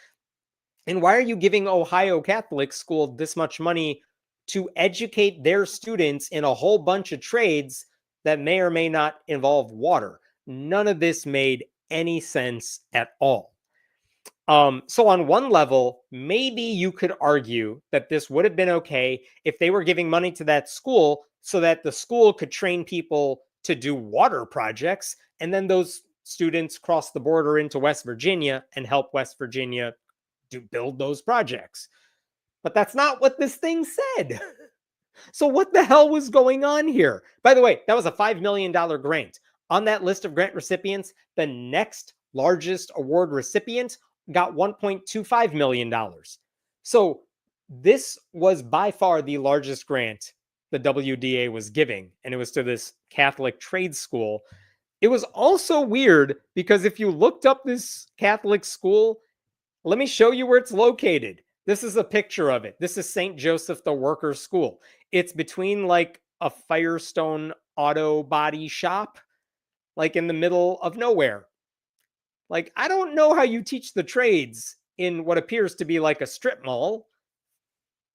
And why are you giving Ohio Catholic school this much money to educate their students in a whole bunch of trades that may or may not involve water? None of this made any sense at all. So on one level, maybe you could argue that this would have been okay if they were giving money to that school so that the school could train people to do water projects, and then those students cross the border into West Virginia and help West Virginia build those projects. But that's not what this thing said. So what the hell was going on here? By the way, that was a $5 million grant. On that list of grant recipients, the next largest award recipient got $1.25 million. So this was by far the largest grant the WDA was giving, and it was to this Catholic trade school. It was also weird because if you looked up this Catholic school, let me show you where it's located. This is a picture of it. This is St. Joseph the Worker School. It's between like a Firestone auto body shop, like in the middle of nowhere. Like, I don't know how you teach the trades in what appears to be like a strip mall.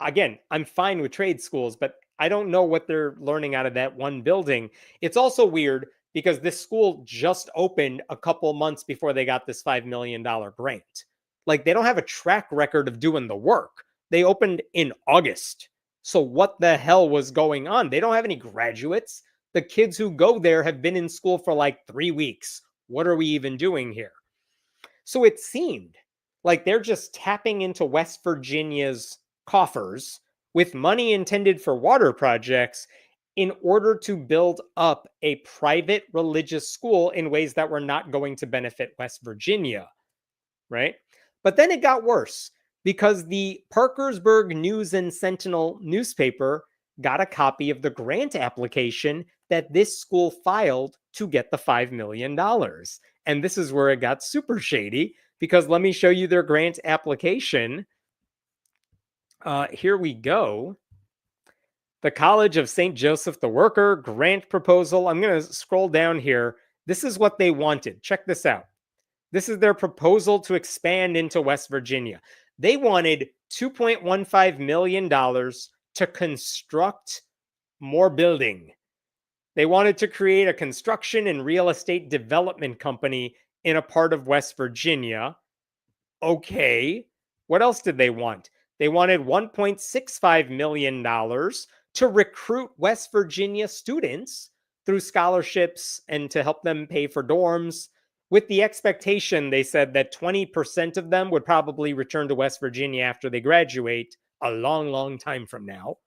Again, I'm fine with trade schools, but I don't know what they're learning out of that one building. It's also weird because this school just opened a couple months before they got this $5 million grant. Like, they don't have a track record of doing the work. They opened in August. So what the hell was going on? They don't have any graduates. The kids who go there have been in school for like 3 weeks. What are we even doing here? So it seemed like they're just tapping into West Virginia's coffers with money intended for water projects in order to build up a private religious school in ways that were not going to benefit West Virginia, right? But then it got worse because the Parkersburg News and Sentinel newspaper got a copy of the grant application that this school filed to get the $5 million. And this is where it got super shady because let me show you their grant application. Here we go. The College of St. Joseph the Worker grant proposal. I'm going to scroll down here. This is what they wanted. Check this out. This is their proposal to expand into West Virginia. They wanted $2.15 million to construct more building. They wanted to create a construction and real estate development company in a part of West Virginia. Okay. What else did they want? They wanted $1.65 million to recruit West Virginia students through scholarships and to help them pay for dorms, with the expectation, they said, that 20% of them would probably return to West Virginia after they graduate a long, long time from now.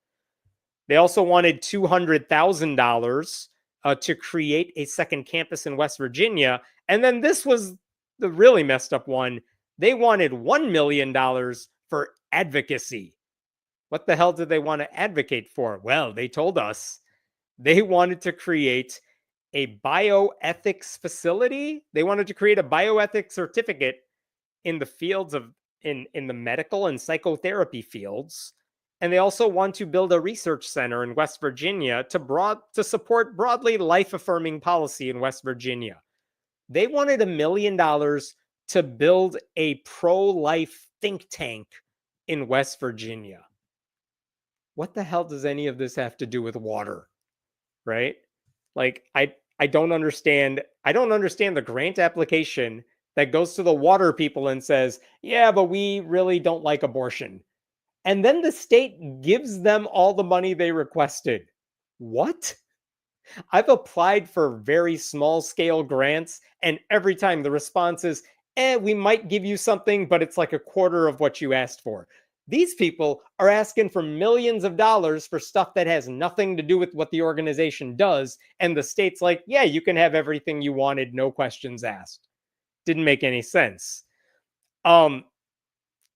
They also wanted $200,000 to create a second campus in West Virginia. And then this was the really messed up one. They wanted $1 million for advocacy. What the hell did they want to advocate for? Well, they told us they wanted to create a bioethics facility. They wanted to create a bioethics certificate in the fields of in the medical and psychotherapy fields. And they also want to build a research center in West Virginia to support broadly life-affirming policy in West Virginia. They wanted $1 million to build a pro-life think tank in West Virginia. What the hell does any of this have to do with water? Right? Like, I don't understand. I don't understand the grant application that goes to the water people and says, yeah, but we really don't like abortion. And then the state gives them all the money they requested. What? I've applied for very small scale grants, and every time the response is, we might give you something, but it's like a quarter of what you asked for. These people are asking for millions of dollars for stuff that has nothing to do with what the organization does. And the state's like, yeah, you can have everything you wanted, no questions asked. Didn't make any sense.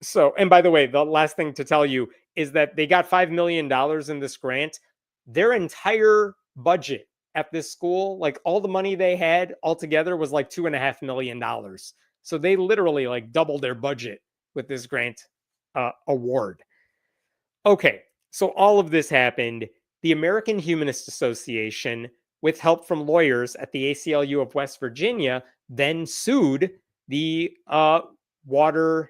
So, and by the way, the last thing to tell you is that they got $5 million in this grant. Their entire budget at this school, like all the money they had altogether, was like $2.5 million. So they literally like doubled their budget with this grant award. Okay, so all of this happened. The American Humanist Association, with help from lawyers at the ACLU of West Virginia, then sued the water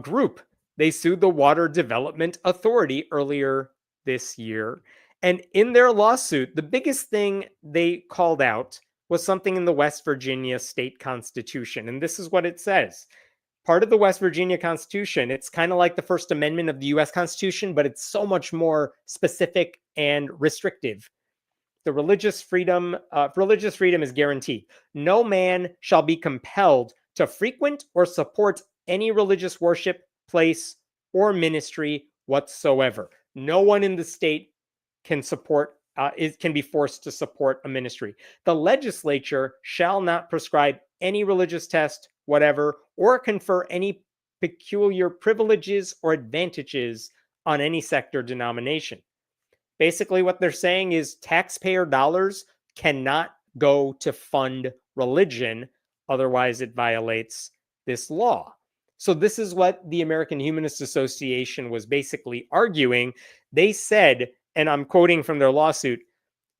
group. They sued the Water Development Authority earlier this year. And in their lawsuit, the biggest thing they called out was something in the West Virginia state constitution. And this is what it says. Part of the West Virginia Constitution, it's kind of like the First Amendment of the US Constitution, but it's so much more specific and restrictive. The religious freedom is guaranteed. No man shall be compelled to frequent or support any religious worship, place, or ministry whatsoever. No one in the state can be forced to support a ministry. The legislature shall not prescribe any religious test, whatever, or confer any peculiar privileges or advantages on any sect or denomination. Basically, what they're saying is taxpayer dollars cannot go to fund religion, otherwise it violates this law. So this is what the American Humanist Association was basically arguing. They said, and I'm quoting from their lawsuit,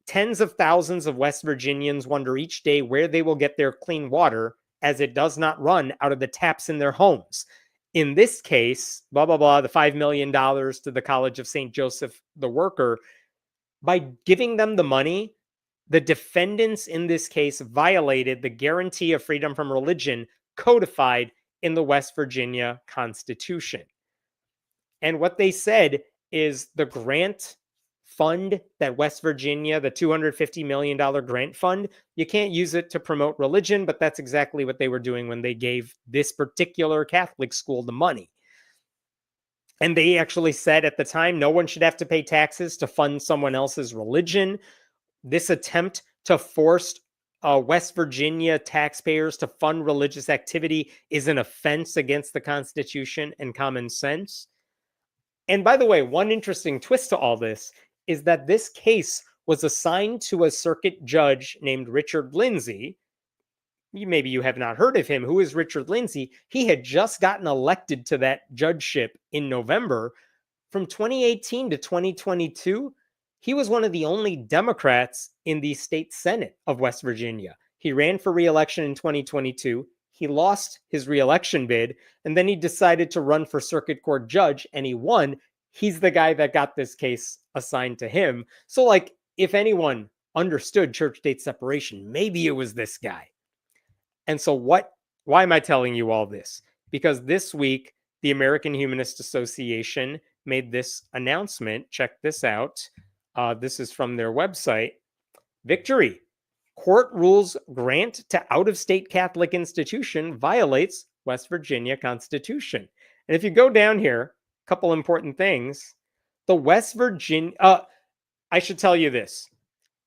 tens of thousands of West Virginians wonder each day where they will get their clean water, as it does not run out of the taps in their homes. In this case, blah, blah, blah, the $5 million to the College of St. Joseph the Worker, by giving them the money, the defendants in this case violated the guarantee of freedom from religion codified in the West Virginia Constitution. And what they said is the grant fund that West Virginia, the $250 million grant fund, you can't use it to promote religion, but that's exactly what they were doing when they gave this particular Catholic school the money. And they actually said at the time, no one should have to pay taxes to fund someone else's religion. This attempt to force West Virginia taxpayers to fund religious activity is an offense against the Constitution and common sense. And by the way, one interesting twist to all this is that this case was assigned to a circuit judge named Richard Lindsay. Maybe you have not heard of him. Who is Richard Lindsay? He had just gotten elected to that judgeship in November. From 2018 to 2022, he was one of the only Democrats in the state Senate of West Virginia. He ran for re-election in 2022. He lost his re-election bid, and then he decided to run for circuit court judge, and he won. He's the guy that got this case assigned to him. So, like, if anyone understood church-state separation, maybe it was this guy. And so why am I telling you all this? Because this week, the American Humanist Association made this announcement. Check this out. This is from their website. Victory. Court rules grant to out-of-state Catholic institution violates West Virginia Constitution. And if you go down here, a couple important things. The West Virginia, I should tell you this.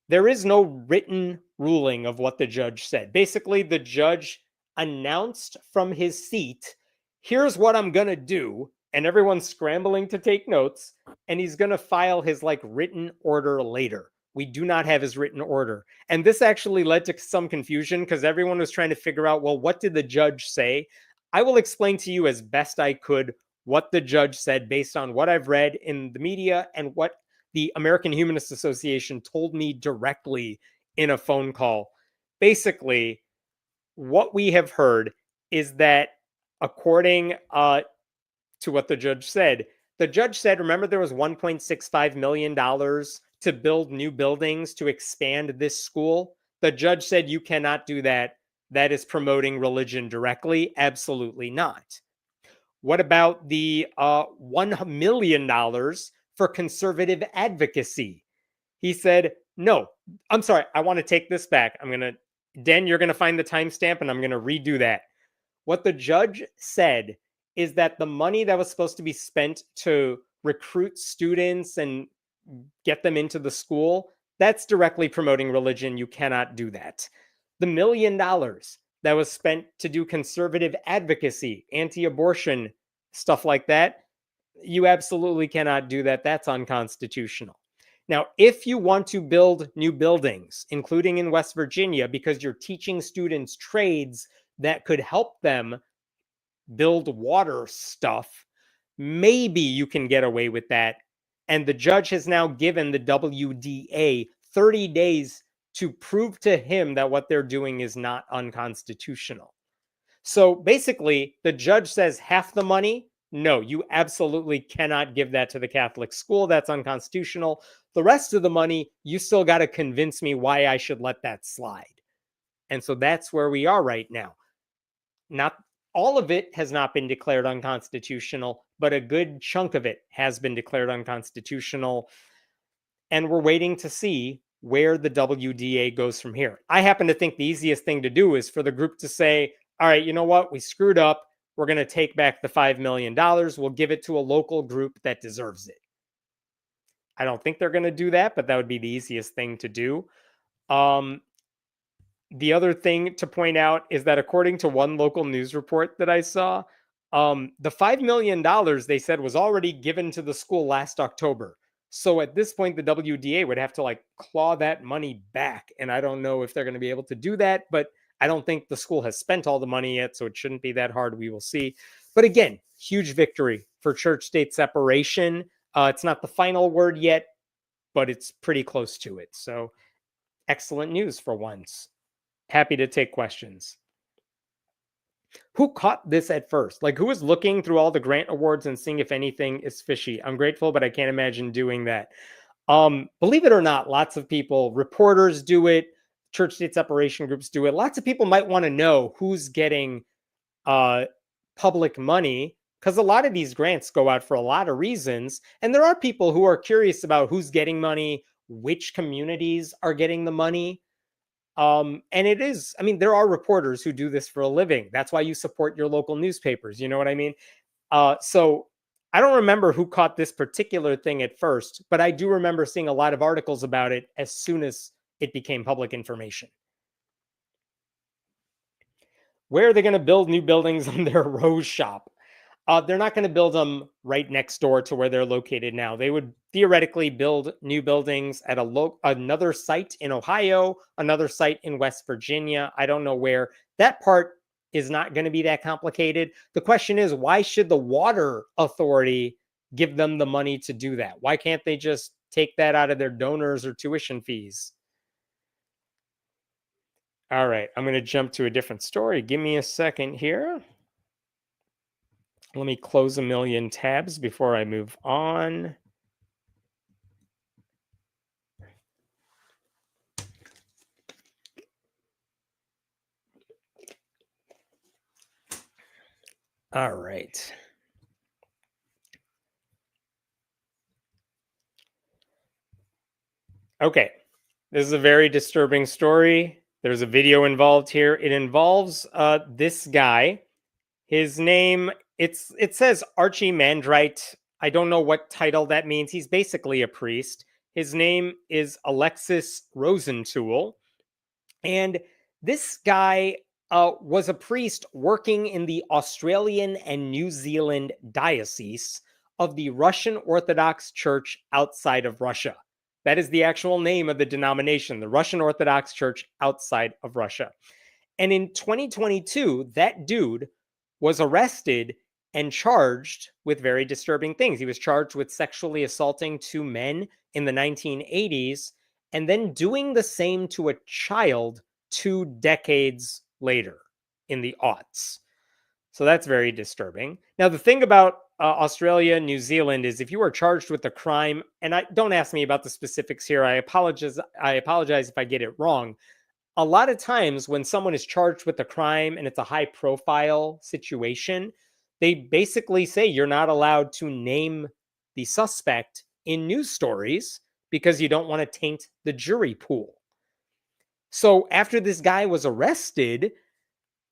There is no written ruling of what the judge said. Basically, the judge announced from his seat, here's what I'm going to do. And everyone's scrambling to take notes. And he's going to file his written order later. We do not have his written order. And this actually led to some confusion because everyone was trying to figure out, well, what did the judge say? I will explain to you as best I could what the judge said based on what I've read in the media and what the American Humanist Association told me directly in a phone call. Basically, what we have heard is that according to what the judge said, remember, there was $1.65 million to build new buildings to expand this school. The judge said, you cannot do that. That is promoting religion directly. Absolutely not. What about the $1 million for conservative advocacy? He said, no, I'm sorry. I want to take this back. Dan, you're going to find the timestamp and I'm going to redo that. What the judge said is that the money that was supposed to be spent to recruit students and get them into the school, that's directly promoting religion. You cannot do that. The $1 million that was spent to do conservative advocacy, anti-abortion, stuff like that, you absolutely cannot do that. That's unconstitutional. Now, if you want to build new buildings, including in West Virginia, because you're teaching students trades, that could help them build water stuff, maybe you can get away with that. And the judge has now given the WDA 30 days to prove to him that what they're doing is not unconstitutional. So basically, the judge says half the money. No, you absolutely cannot give that to the Catholic school. That's unconstitutional. The rest of the money, you still got to convince me why I should let that slide. And so that's where we are right now. Not all of it has not been declared unconstitutional, but a good chunk of it has been declared unconstitutional. And we're waiting to see where the WDA goes from here. I happen to think the easiest thing to do is for the group to say, all right, you know what? We screwed up. We're going to take back the $5 million. We'll give it to a local group that deserves it. I don't think they're going to do that, but that would be the easiest thing to do. The other thing to point out is that according to one local news report that I saw, the $5 million they said was already given to the school last October. So at this point, the WDA would have to like claw that money back. And I don't know if they're going to be able to do that, but I don't think the school has spent all the money yet. So it shouldn't be that hard. We will see. But again, huge victory for church-state separation. It's not the final word yet, but it's pretty close to it. So excellent news for once. Happy to take questions. Who caught this at first? Like, who was looking through all the grant awards and seeing if anything is fishy? I'm grateful, but I can't imagine doing that. Believe it or not, lots of people, reporters do it, church-state separation groups do it. Lots of people might want to know who's getting public money, because a lot of these grants go out for a lot of reasons. And there are people who are curious about who's getting money, which communities are getting the money. And it is, I mean, there are reporters who do this for a living. That's why you support your local newspapers. You know what I mean? So I don't remember who caught this particular thing at first, but I do remember seeing a lot of articles about it as soon as it became public information. Where are they going to build new buildings on their rose shop? They're not going to build them right next door to where they're located now. They would theoretically build new buildings at another site in Ohio, another site in West Virginia. I don't know where. That part is not going to be that complicated. The question is, why should the water authority give them the money to do that? Why can't they just take that out of their donors or tuition fees? All right, I'm going to jump to a different story. Give me a second here. Let me close a million tabs before I move on. All right. Okay. This is a very disturbing story. There's a video involved here. It involves this guy. His name, it says Archie Mandrite. I don't know what title that means. He's basically a priest. His name is Alexis Rosentool. And this guy was a priest working in the Australian and New Zealand diocese of the Russian Orthodox Church outside of Russia. That is the actual name of the denomination, the Russian Orthodox Church outside of Russia. And in 2022, that dude was arrested and charged with very disturbing things. He was charged with sexually assaulting two men in the 1980s and then doing the same to a child 2 decades later in the aughts. So that's very disturbing. Now, the thing about Australia and New Zealand is if you are charged with a crime, and don't ask me about the specifics here, I apologize if I get it wrong. A lot of times when someone is charged with a crime and it's a high profile situation, they basically say you're not allowed to name the suspect in news stories because you don't want to taint the jury pool. So after this guy was arrested,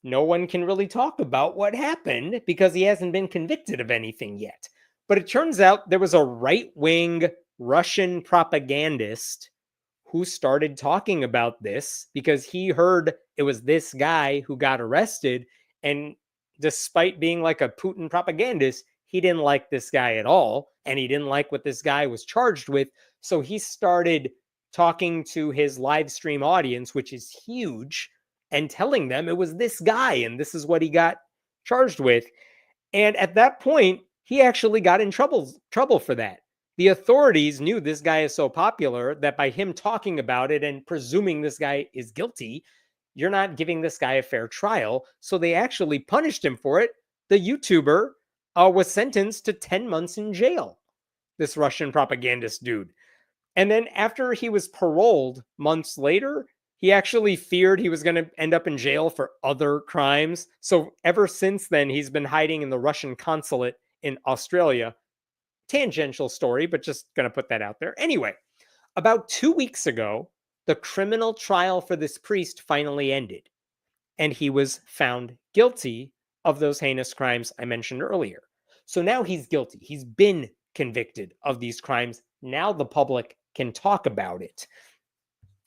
no one can really talk about what happened because he hasn't been convicted of anything yet. But it turns out there was a right-wing Russian propagandist who started talking about this because he heard it was this guy who got arrested. And despite being like a Putin propagandist, he didn't like this guy at all. And he didn't like what this guy was charged with. So he started talking to his live stream audience, which is huge, and telling them it was this guy and this is what he got charged with. And at that point, he actually got in trouble for that. The authorities knew this guy is so popular that by him talking about it and presuming this guy is guilty, you're not giving this guy a fair trial. So they actually punished him for it. The YouTuber was sentenced to 10 months in jail, this Russian propagandist dude. And then after he was paroled months later, he actually feared he was going to end up in jail for other crimes. So ever since then, he's been hiding in the Russian consulate in Australia. Tangential story, but just going to put that out there. Anyway, about 2 weeks ago, the criminal trial for this priest finally ended, and he was found guilty of those heinous crimes I mentioned earlier. So now he's guilty. He's been convicted of these crimes. Now the public can talk about it.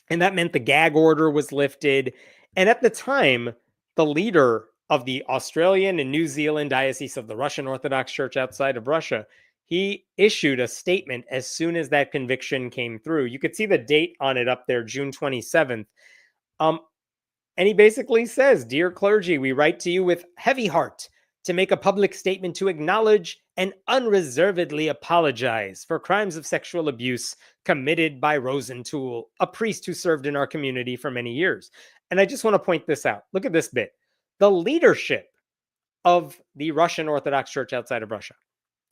And that meant the gag order was lifted. And at the time, the leader of the Australian and New Zealand Diocese of the Russian Orthodox Church outside of Russia, he issued a statement as soon as that conviction came through. You could see the date on it up there, June 27th. And he basically says, "Dear clergy, we write to you with heavy heart to make a public statement to acknowledge and unreservedly apologize for crimes of sexual abuse committed by Rosentool, a priest who served in our community for many years." And I just want to point this out. Look at this bit. The leadership of the Russian Orthodox Church outside of Russia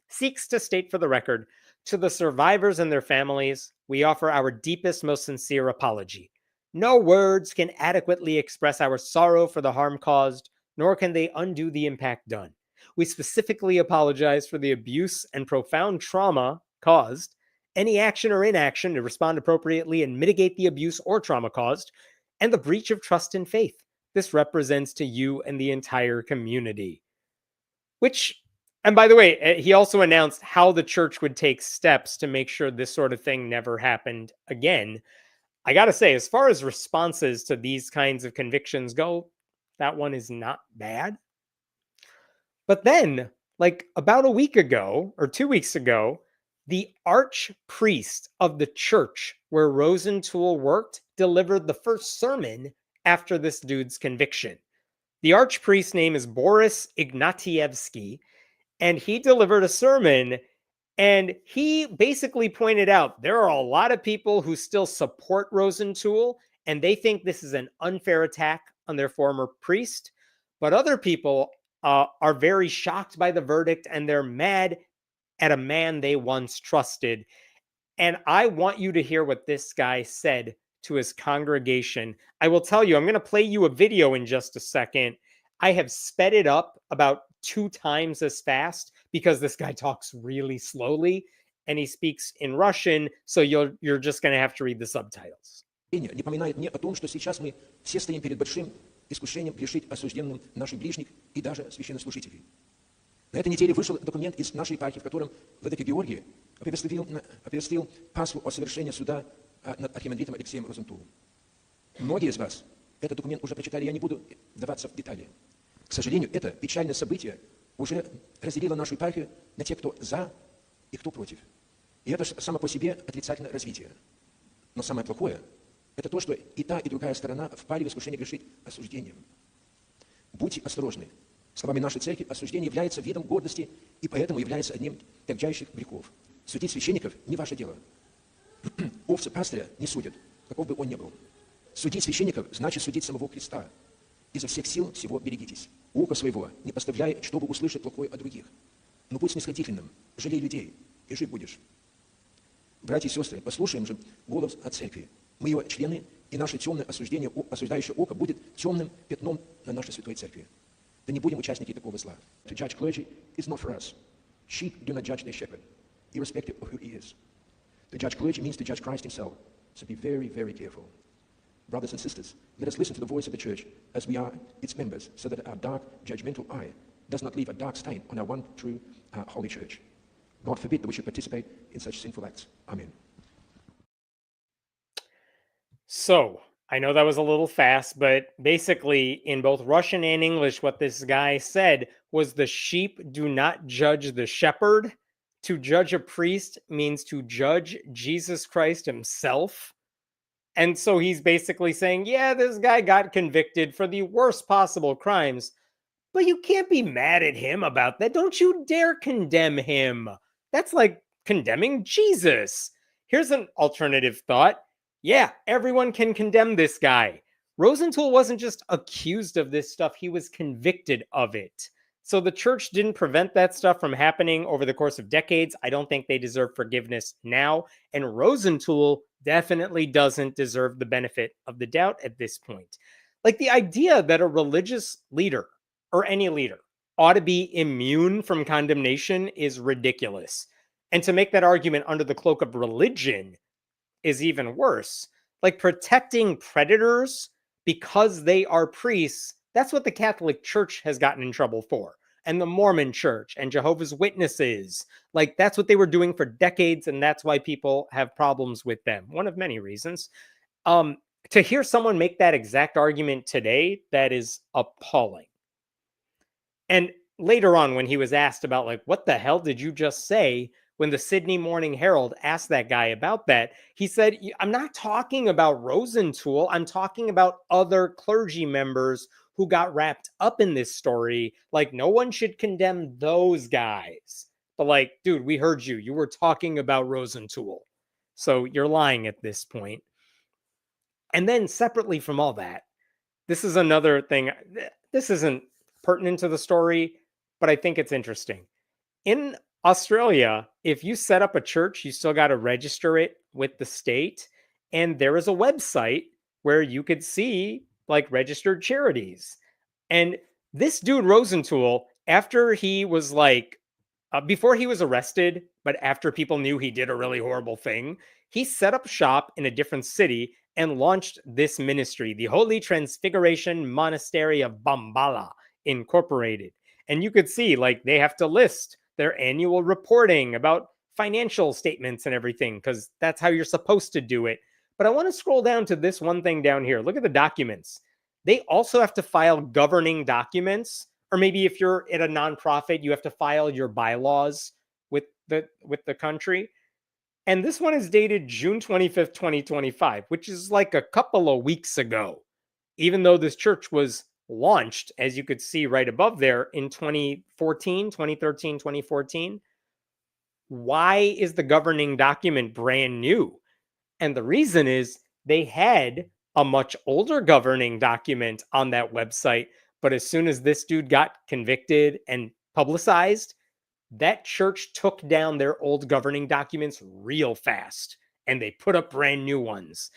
seeks to state for the record, to the survivors and their families, we offer our deepest, most sincere apology. No words can adequately express our sorrow for the harm caused, nor can they undo the impact done. We specifically apologize for the abuse and profound trauma caused, any action or inaction to respond appropriately and mitigate the abuse or trauma caused, and the breach of trust and faith this represents to you and the entire community. Which, and by the way, he also announced how the church would take steps to make sure this sort of thing never happened again. I got to say, as far as responses to these kinds of convictions go, that one is not bad. But then, like about a week ago or 2 weeks ago, the archpriest of the church where Rosentool worked delivered the first sermon after this dude's conviction. The archpriest's name is Boris Ignatievsky, and he delivered a sermon, and he basically pointed out there are a lot of people who still support Rosentool, and they think this is an unfair attack on their former priest. But other people are very shocked by the verdict, and they're mad at a man they once trusted. And I want you to hear what this guy said to his congregation. I will tell you, I'm going to play you a video in just a second. I have sped it up about 2 times as fast because this guy talks really slowly and he speaks in Russian, so you're just going to have to read the subtitles. Напоминает мне о том, что сейчас мы все стоим перед большим искушением лишить осужденным наших ближних и даже священнослужителей. На этой неделе вышел документ из нашей епархии, в котором владыка Георгий оповестил Пасху о совершении суда над архимандритом Алексеем Розентулом. Многие из вас этот документ уже прочитали, я не буду вдаваться в детали. К сожалению, это печальное событие уже разделило нашу епархию на тех, кто за и кто против. И это само по себе отрицательное развитие. Но самое плохое – это то, что и та, и другая сторона впали в искушение грешить осуждением. Будьте осторожны. Словами нашей церкви, осуждение является видом гордости и поэтому является одним из тягчайших грехов. Судить священников – не ваше дело. Овцы пастыря не судят, каков бы он ни был. Судить священников значит судить самого Христа. Изо всех сил всего берегитесь. Ухо своего не поставляй, чтобы услышать плохое о других. Но будь снисходительным, жалей людей, и жив будешь. Братья и сестры, послушаем же голос от церкви. Мы ее члены, и наше темное осуждение, осуждающее око будет темным пятном на нашей святой церкви. Да не будем участники такого зла. To judge clergy is not for us. Sheep do not judge their shepherd, irrespective of who he is. To judge clergy means to judge Christ himself. So be very, very careful. Brothers and sisters, let us listen to the voice of the church as we are its members, so that our dark, judgmental eye does not leave a dark stain on our one true, holy church. God forbid that we should participate in such sinful acts. Amen. So, I know that was a little fast, but basically in both Russian and English, what this guy said was the sheep do not judge the shepherd. To judge a priest means to judge Jesus Christ himself. And so he's basically saying, yeah, this guy got convicted for the worst possible crimes, but you can't be mad at him about that. Don't you dare condemn him. That's like condemning Jesus. Here's an alternative thought. Yeah, everyone can condemn this guy. Rosenthal wasn't just accused of this stuff, he was convicted of it. So the church didn't prevent that stuff from happening over the course of decades. I don't think they deserve forgiveness now. And Rosenthal definitely doesn't deserve the benefit of the doubt at this point. Like the idea that a religious leader or any leader ought to be immune from condemnation is ridiculous. And to make that argument under the cloak of religion is even worse. Like protecting predators because they are priests, that's what the Catholic Church has gotten in trouble for. And the Mormon Church and Jehovah's Witnesses. Like that's what they were doing for decades, and that's why people have problems with them. One of many reasons. To hear someone make that exact argument today, that is appalling. And later on, when he was asked about, like, what the hell did you just say? When the Sydney Morning Herald asked that guy about that, he said, I'm not talking about Rosenthal. I'm talking about other clergy members who got wrapped up in this story. Like, no one should condemn those guys. But, like, dude, we heard you. You were talking about Rosenthal. So you're lying at this point. And then, separately from all that, this is another thing. This isn't pertinent to the story, but I think it's interesting. In Australia, if you set up a church, you still got to register it with the state. And there is a website where you could see like registered charities. And this dude, Rosenthal, after he was like, before he was arrested, but after people knew he did a really horrible thing, he set up shop in a different city and launched this ministry, the Holy Transfiguration Monastery of Bambala Incorporated. And you could see, like, they have to list their annual reporting about financial statements and everything, because that's how you're supposed to do it. But I want to scroll down to this one thing down here. Look at the documents. They also have to file governing documents, or maybe if you're at a nonprofit, you have to file your bylaws with the country. And this one is dated June 25th, 2025, which is like a couple of weeks ago, even though this church was launched, as you could see right above there, in 2014, 2013, 2014. Why is the governing document brand new? And the reason is they had a much older governing document on that website. But as soon as this dude got convicted and publicized, that church took down their old governing documents real fast and they put up brand new ones.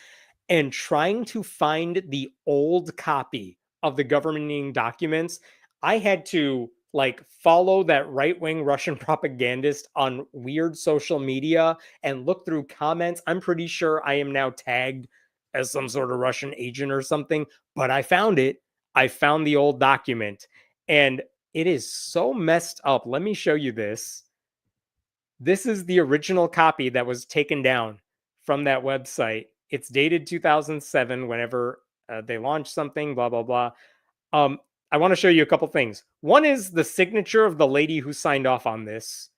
And trying to find the old copy of the governing documents, I had to like follow that right-wing Russian propagandist on weird social media and look through comments. I'm pretty sure I am now tagged as some sort of Russian agent or something, but I found it. I found the old document and it is so messed up. Let me show you this. This is the original copy that was taken down from that website. It's dated 2007, whenever they launched something, blah, blah, blah. I want to show you a couple things. One is the signature of the lady who signed off on this,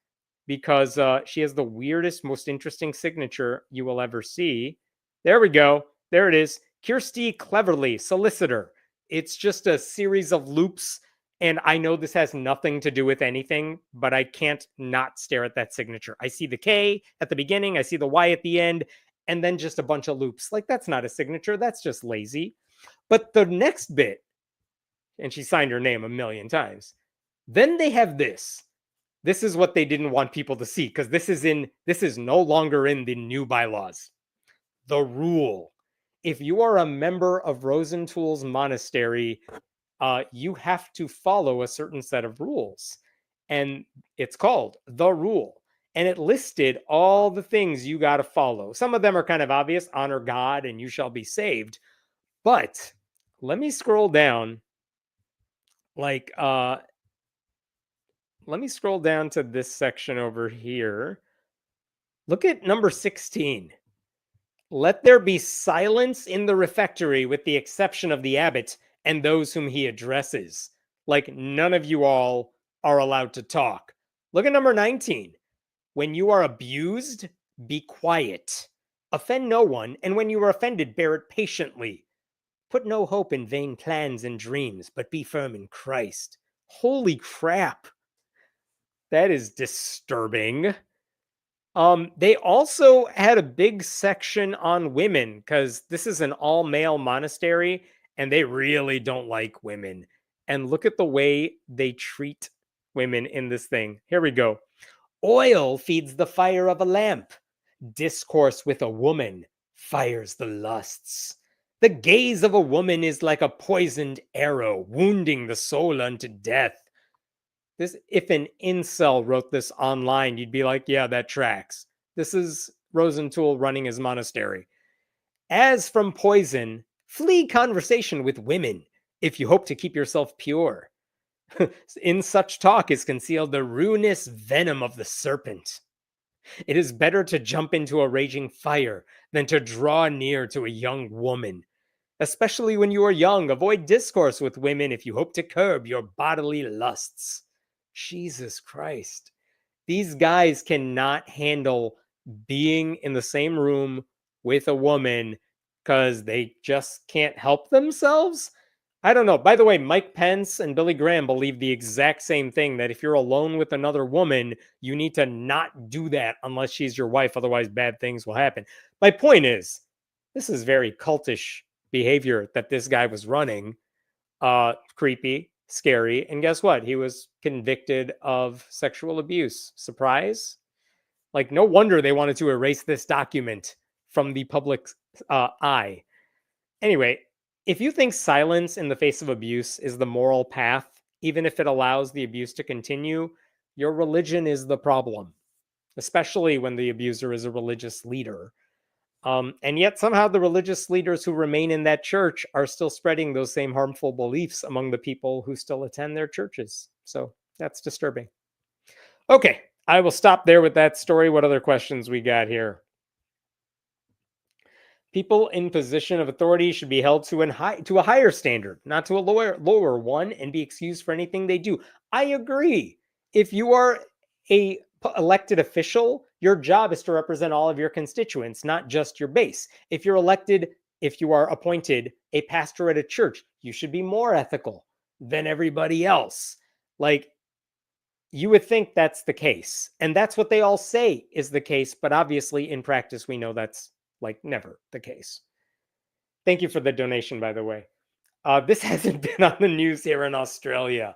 because she has the weirdest, most interesting signature you will ever see. There we go. There it is. Kirsty Cleverly, solicitor. It's just a series of loops. And I know this has nothing to do with anything, but I can't not stare at that signature. I see the K at the beginning, I see the Y at the end, and then just a bunch of loops. Like, that's not a signature. That's just lazy. But the next bit, and she signed her name a million times. Then they have this. This is what they didn't want people to see, because this is no longer in the new bylaws. The rule. If you are a member of Rosenthal's monastery, you have to follow a certain set of rules. And it's called the rule. And it listed all the things you got to follow. Some of them are kind of obvious: honor God and you shall be saved. But let me scroll down. Like, let me scroll down to this section over here. Look at number 16. Let there be silence in the refectory with the exception of the abbot and those whom he addresses. Like, none of you all are allowed to talk. Look at number 19. When you are abused, be quiet. Offend no one, and when you are offended, bear it patiently. Put no hope in vain plans and dreams, but be firm in Christ. Holy crap. That is disturbing. They also had a big section on women because this is an all male monastery and they really don't like women. And look at the way they treat women in this thing. Here we go. Oil feeds the fire of a lamp. Discourse with a woman fires the lusts. The gaze of a woman is like a poisoned arrow, wounding the soul unto death. This, if an incel wrote this online, you'd be like, yeah, that tracks. This is Rosenthal running his monastery. As from poison, flee conversation with women if you hope to keep yourself pure. In such talk is concealed the ruinous venom of the serpent. It is better to jump into a raging fire than to draw near to a young woman. Especially when you are young, avoid discourse with women if you hope to curb your bodily lusts. Jesus Christ. These guys cannot handle being in the same room with a woman because they just can't help themselves. I don't know. By the way, Mike Pence and Billy Graham believe the exact same thing, that if you're alone with another woman, you need to not do that unless she's your wife. Otherwise, bad things will happen. My point is, this is very cultish behavior that this guy was running. Creepy, scary. And guess what? He was convicted of sexual abuse. Surprise? Like, no wonder they wanted to erase this document from the public eye. Anyway, if you think silence in the face of abuse is the moral path, even if it allows the abuse to continue, your religion is the problem, especially when the abuser is a religious leader. And yet somehow the religious leaders who remain in that church are still spreading those same harmful beliefs among the people who still attend their churches. So that's disturbing. Okay, I will stop there with that story. What other questions we got here? People in position of authority should be held to a higher standard, not to a lower one, and be excused for anything they do. I agree. If you are a elected official, your job is to represent all of your constituents, not just your base. If you are appointed a pastor at a church, you should be more ethical than everybody else. Like, you would think that's the case. And that's what they all say is the case. But obviously, in practice, we know that's like never the case. Thank you for the donation, by the way. This hasn't been on the news here in Australia.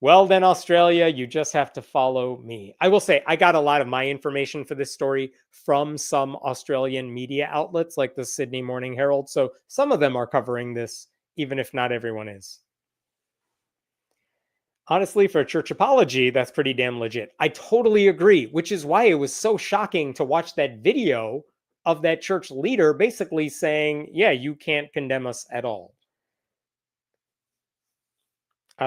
Well, then, Australia, you just have to follow me. I will say I got a lot of my information for this story from some Australian media outlets like the Sydney Morning Herald. So some of them are covering this, even if not everyone is. Honestly, for a church apology, that's pretty damn legit. I totally agree, which is why it was so shocking to watch that video of that church leader basically saying, yeah, you can't condemn us at all.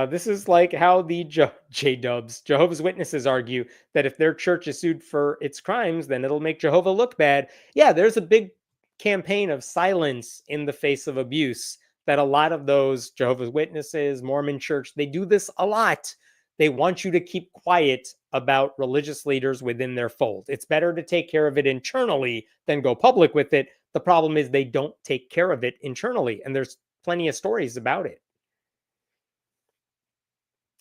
This is like how the J-Dubs, Jehovah's Witnesses, argue that if their church is sued for its crimes, then it'll make Jehovah look bad. Yeah, there's a big campaign of silence in the face of abuse that a lot of those Jehovah's Witnesses, Mormon church, they do this a lot. They want you to keep quiet about religious leaders within their fold. It's better to take care of it internally than go public with it. The problem is they don't take care of it internally, and there's plenty of stories about it.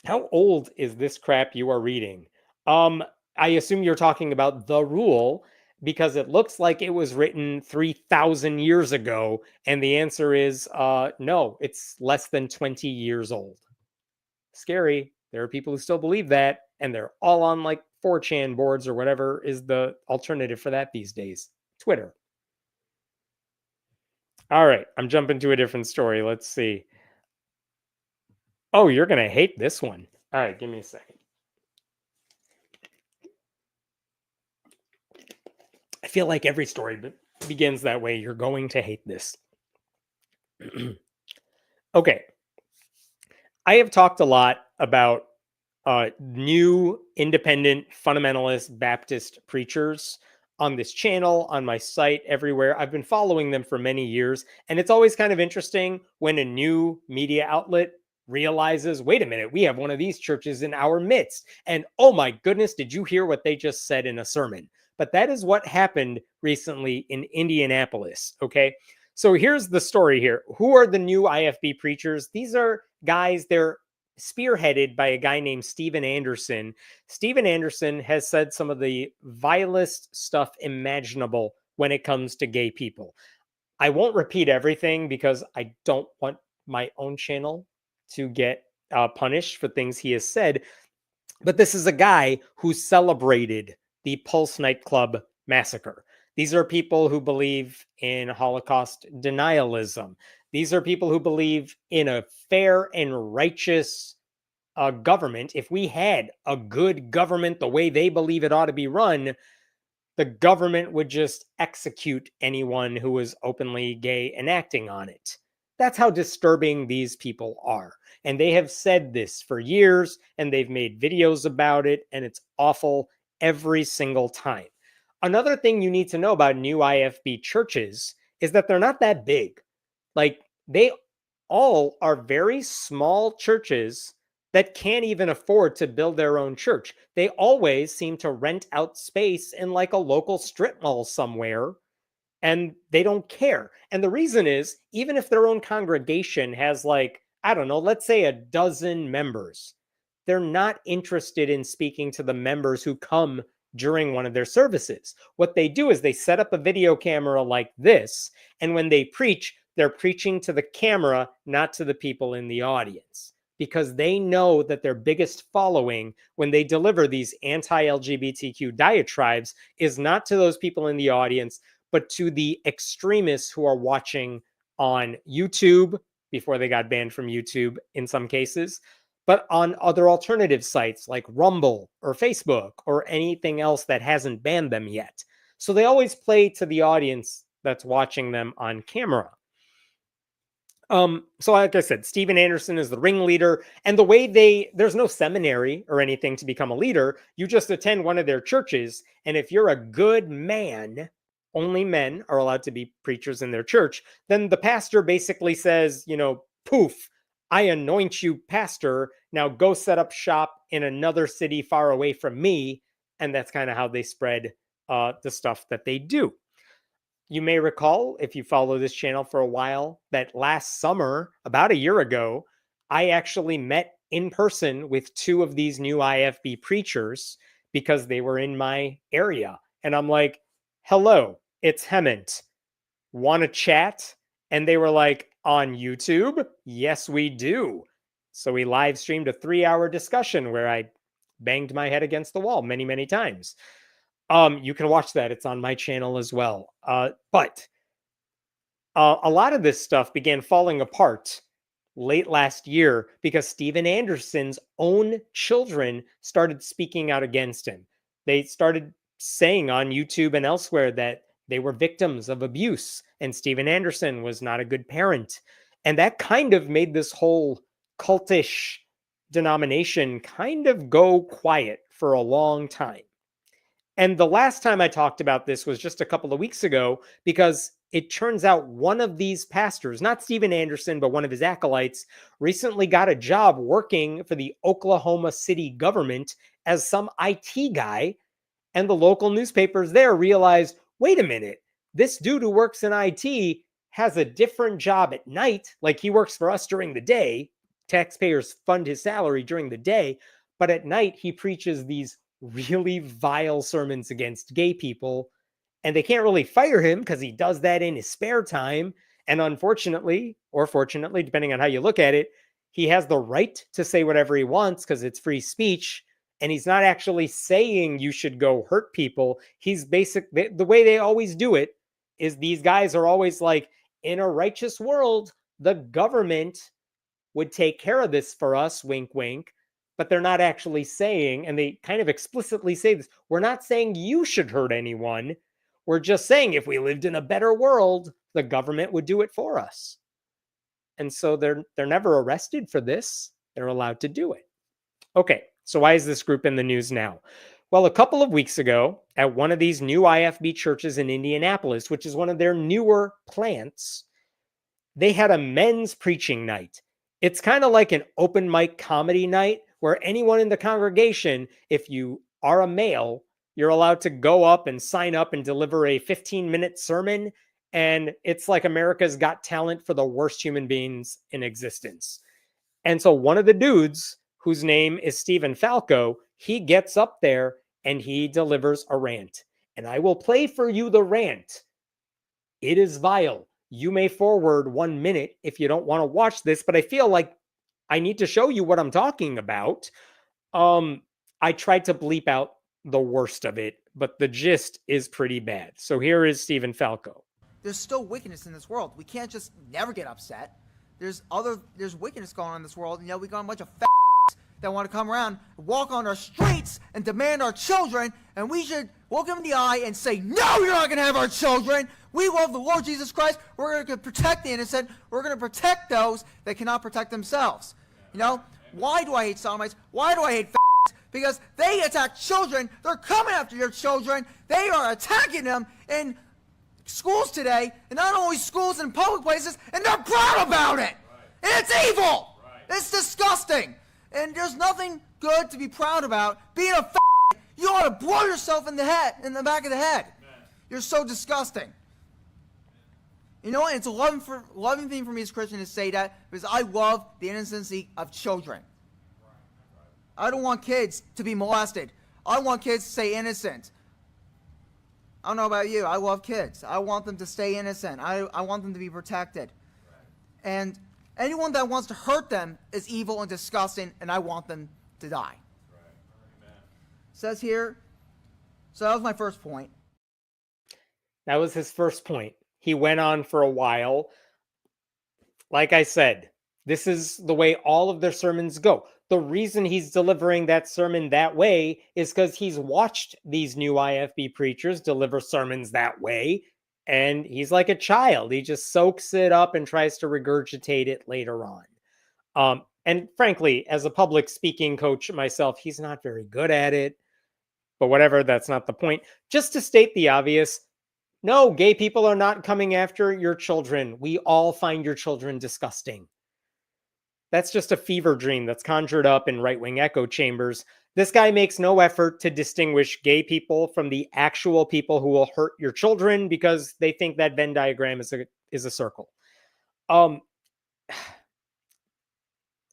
How old is this crap you are reading? I assume you're talking about The Rule, because it looks like it was written 3,000 years ago. And the answer is no, it's less than 20 years old. Scary. There are people who still believe that, and they're all on like 4chan boards or whatever is the alternative for that these days. Twitter. All right, I'm jumping to a different story. Let's see. Oh, you're going to hate this one. All right, give me a second. I feel like every story begins that way. You're going to hate this. Okay. I have talked a lot about new independent fundamentalist Baptist preachers on this channel, on my site, everywhere. I've been following them for many years. And it's always kind of interesting when a new media outlet realizes, wait a minute, we have one of these churches in our midst. And oh my goodness, did you hear what they just said in a sermon? but that is what happened recently in Indianapolis. Okay. So here's the story here. Who are the new IFB preachers? These are guys, they're spearheaded by a guy named Steven Anderson. Steven Anderson has said some of the vilest stuff imaginable when it comes to gay people. I won't repeat everything because I don't want my own channel to get punished for things he has said. But this is a guy who celebrated the Pulse nightclub massacre. These are people who believe in Holocaust denialism. These are people who believe in a fair and righteous government. If we had a good government the way they believe it ought to be run, the government would just execute anyone who was openly gay and acting on it. That's how disturbing these people are. And they have said this for years, and they've made videos about it, and it's awful every single time. Another thing you need to know about new IFB churches is that they're not that big. Like, they all are very small churches that can't even afford to build their own church. They always seem to rent out space in like a local strip mall somewhere, and they don't care. And the reason is, even if their own congregation has like, I don't know, let's say a dozen members, they're not interested in speaking to the members who come during one of their services. What they do is they set up a video camera like this, and when they preach, they're preaching to the camera, not to the people in the audience, because they know that their biggest following when they deliver these anti-LGBTQ diatribes is not to those people in the audience, but to the extremists who are watching on YouTube, before they got banned from YouTube in some cases, but on other alternative sites like Rumble or Facebook or anything else that hasn't banned them yet. So they always play to the audience that's watching them on camera. So like I said, Steven Anderson is the ringleader, and the way there's no seminary or anything to become a leader. You just attend one of their churches, and if you're a good man, only men are allowed to be preachers in their church, then the pastor basically says, poof, I anoint you pastor. Now go set up shop in another city far away from me. And that's kind of how they spread the stuff that they do. You may recall, if you follow this channel for a while, that last summer, about a year ago, I actually met in person with two of these new IFB preachers because they were in my area. And I'm like, hello, it's Hemant. Want to chat? And they were like, on YouTube? Yes, we do. So we live streamed a 3-hour discussion where I banged my head against the wall many, many times. You can watch that. It's on my channel as well. But a lot of this stuff began falling apart late last year because Steven Anderson's own children started speaking out against him. They started saying on YouTube and elsewhere that they were victims of abuse and Steven Anderson was not a good parent. And that kind of made this whole cultish denomination kind of go quiet for a long time. And the last time I talked about this was just a couple of weeks ago, because it turns out one of these pastors, not Steven Anderson, but one of his acolytes, recently got a job working for the Oklahoma City government as some IT guy. And the local newspapers there realized, wait a minute, this dude who works in IT has a different job at night. Like, he works for us during the day. Taxpayers fund his salary during the day. But at night, he preaches these really vile sermons against gay people, and they can't really fire him because he does that in his spare time. And unfortunately, or fortunately, depending on how you look at it, he has the right to say whatever he wants because it's free speech. And he's not actually saying you should go hurt people. He's the way they always do it is these guys are always like, in a righteous world, the government would take care of this for us, wink, wink. But they're not actually saying, and they kind of explicitly say this, we're not saying you should hurt anyone. We're just saying if we lived in a better world, the government would do it for us. And so they're never arrested for this. They're allowed to do it. Okay, so why is this group in the news now? Well, a couple of weeks ago, at one of these new IFB churches in Indianapolis, which is one of their newer plants, they had a men's preaching night. It's kind of like an open mic comedy night where anyone in the congregation, if you are a male, You're allowed to go up and sign up and deliver a 15-minute sermon, and it's like America's Got Talent for the worst human beings in existence. And so one of the dudes, whose name is Stephen Falco, he gets up there and he delivers a rant. And I will play for you the rant. It is vile. You may forward 1 minute if you don't want to watch this, but I feel like I need to show you what I'm talking about. I tried to bleep out the worst of it, but the gist is pretty bad. So here is Stephen Falco. There's still wickedness in this world. We can't just never get upset. There's wickedness going on in this world, and we got a bunch of that want to come around, walk on our streets, and demand our children, and we should look them in the eye and say, no, you're not going to have our children. We love the Lord Jesus Christ. We're going to protect the innocent. We're going to protect those that cannot protect themselves. Why do I hate sodomites? Why do I hate because they attack children. They're coming after your children. They are attacking them in schools today, and not only schools, in public places, and they're proud about it. And it's evil. It's disgusting. And there's nothing good to be proud about. Being a you ought to blow yourself in the back of the head. You're so disgusting. It's a loving thing for me as a Christian to say that, because I love the innocency of children. I don't want kids to be molested. I want kids to stay innocent. I don't know about you. I love kids. I want them to stay innocent. I want them to be protected. And anyone that wants to hurt them is evil and disgusting, and I want them to die. Says here, so that was my first point. That was his first point. He went on for a while. Like I said, this is the way all of their sermons go. The reason he's delivering that sermon that way is because he's watched these new IFB preachers deliver sermons that way, and he's like a child. He just soaks it up and tries to regurgitate it later on. And frankly, as a public speaking coach myself, he's not very good at it. But whatever, that's not the point. Just to state the obvious, no, gay people are not coming after your children. We all find your children disgusting. That's just a fever dream that's conjured up in right-wing echo chambers. This guy makes no effort to distinguish gay people from the actual people who will hurt your children because they think that Venn diagram is a circle.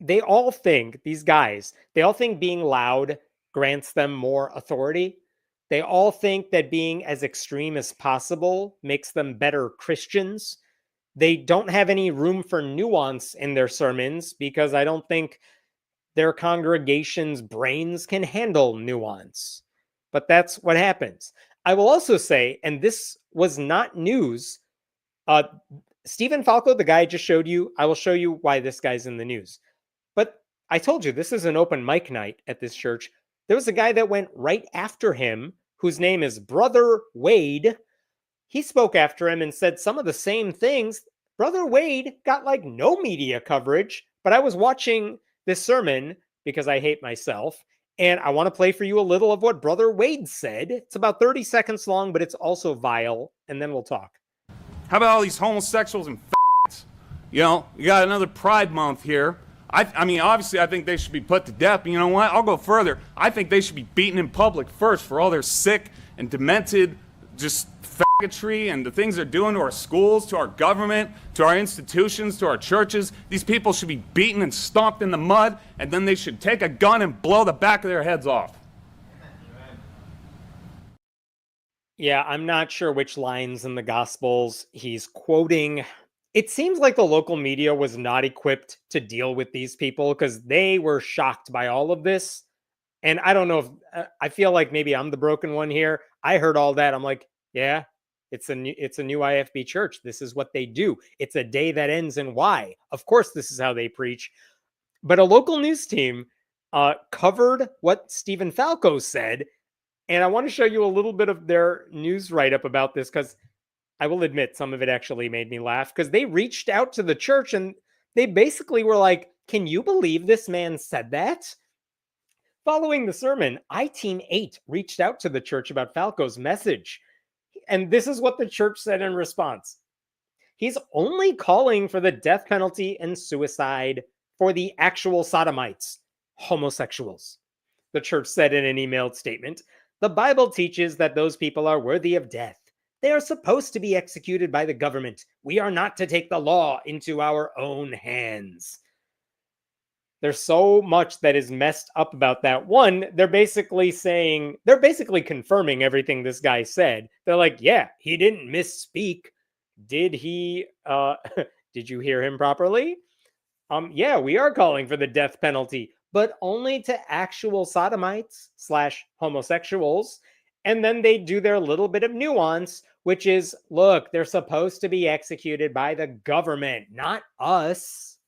They all think, these guys, they all think being loud grants them more authority. They all think that being as extreme as possible makes them better Christians. They don't have any room for nuance in their sermons because I don't think their congregation's brains can handle nuance. But that's what happens. I will also say, and this was not news, Stephen Falco, the guy I just showed you, I will show you why this guy's in the news. But I told you, this is an open mic night at this church. There was a guy that went right after him, whose name is Brother Wade. He spoke after him and said some of the same things. Brother Wade got like no media coverage, but I was watching this sermon because I hate myself, and I want to play for you a little of what Brother Wade said. It's about 30 seconds long, but it's also vile, and then we'll talk. How about all these homosexuals and you got another Pride Month here. I mean, obviously, I think they should be put to death, but you know what? I'll go further. I think they should be beaten in public first for all their sick and demented, just faggotry and the things they're doing to our schools, to our government, to our institutions, to our churches. These people should be beaten and stomped in the mud, and then they should take a gun and blow the back of their heads off. Yeah, I'm not sure which lines in the Gospels he's quoting. It seems like the local media was not equipped to deal with these people because they were shocked by all of this. And I don't know if I feel like maybe I'm the broken one here. I heard all that. I'm like, yeah, it's a new IFB church. This is what they do. It's a day that ends in Y. Of course, this is how they preach. But a local news team covered what Stephen Falco said. And I want to show you a little bit of their news write-up about this because I will admit some of it actually made me laugh because they reached out to the church and they basically were like, can you believe this man said that? Following the sermon, iTeam 8 reached out to the church about Falco's message. And this is what the church said in response. He's only calling for the death penalty and suicide for the actual sodomites, homosexuals, the church said in an emailed statement. The Bible teaches that those people are worthy of death. They are supposed to be executed by the government. We are not to take the law into our own hands. There's so much that is messed up about that. One, they're basically confirming everything this guy said. They're like, yeah, he didn't misspeak. Did he, did you hear him properly? Yeah, we are calling for the death penalty, but only to actual sodomites / homosexuals. And then they do their little bit of nuance, which is, look, they're supposed to be executed by the government, not us.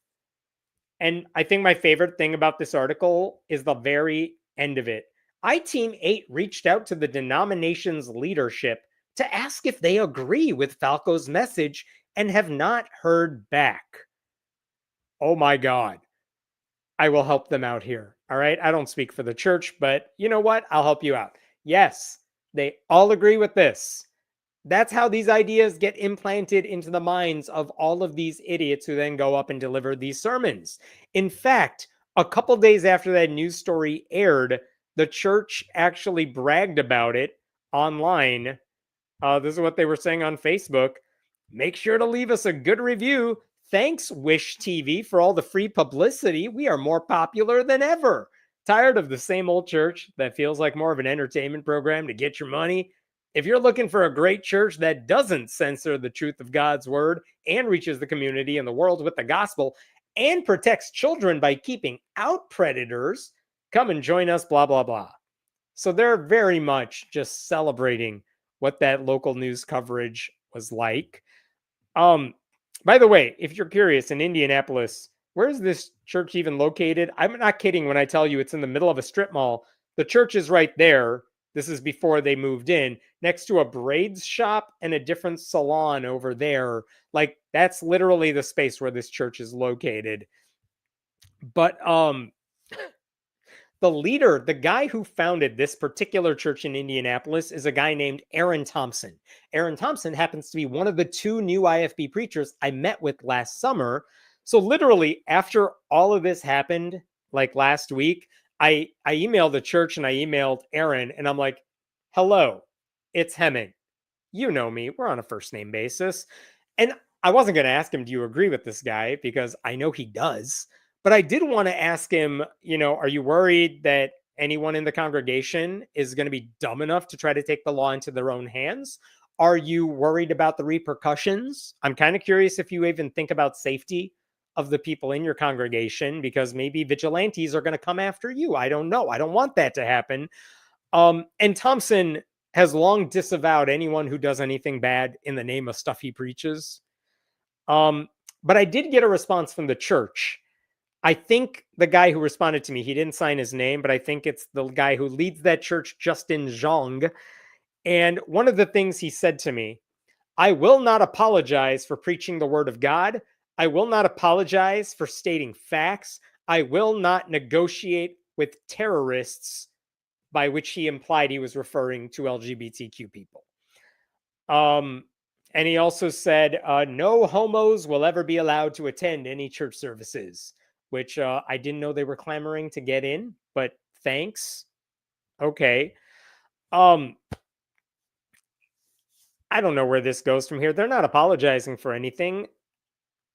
And I think my favorite thing about this article is the very end of it. I-Team 8 reached out to the denomination's leadership to ask if they agree with Falco's message and have not heard back. Oh my God. I will help them out here. All right. I don't speak for the church, but you know what? I'll help you out. Yes, they all agree with this. That's how these ideas get implanted into the minds of all of these idiots who then go up and deliver these sermons. In fact, a couple days after that news story aired, the church actually bragged about it online. This is what they were saying on Facebook. Make sure to leave us a good review. Thanks, Wish TV, for all the free publicity. We are more popular than ever. Tired of the same old church that feels like more of an entertainment program to get your money? If you're looking for a great church that doesn't censor the truth of God's word and reaches the community and the world with the gospel and protects children by keeping out predators, come and join us, blah, blah, blah. So they're very much just celebrating what that local news coverage was like. By the way, if you're curious, in Indianapolis, where is this church even located? I'm not kidding when I tell you it's in the middle of a strip mall. The church is right there. This is before they moved in, next to a braids shop and a different salon over there. Like, that's literally the space where this church is located. But the leader, the guy who founded this particular church in Indianapolis, is a guy named Aaron Thompson. Aaron Thompson happens to be one of the 2 new IFB preachers I met with last summer. So literally, after all of this happened, like last week, I emailed the church and I emailed Aaron, and I'm like, hello, it's Hemming. You know me. We're on a first name basis. And I wasn't going to ask him, do you agree with this guy? Because I know he does. But I did want to ask him, are you worried that anyone in the congregation is going to be dumb enough to try to take the law into their own hands? Are you worried about the repercussions? I'm kind of curious if you even think about safety of the people in your congregation, because maybe vigilantes are going to come after you. I don't know. I don't want that to happen. And Thompson has long disavowed anyone who does anything bad in the name of stuff he preaches. But I did get a response from the church. I think the guy who responded to me, he didn't sign his name, but I think it's the guy who leads that church, Justin Zhang. And one of the things he said to me, I will not apologize for preaching the word of God. I will not apologize for stating facts. I will not negotiate with terrorists, by which he implied he was referring to LGBTQ people. And he also said, no homos will ever be allowed to attend any church services, which I didn't know they were clamoring to get in, but thanks. Okay. I don't know where this goes from here. They're not apologizing for anything.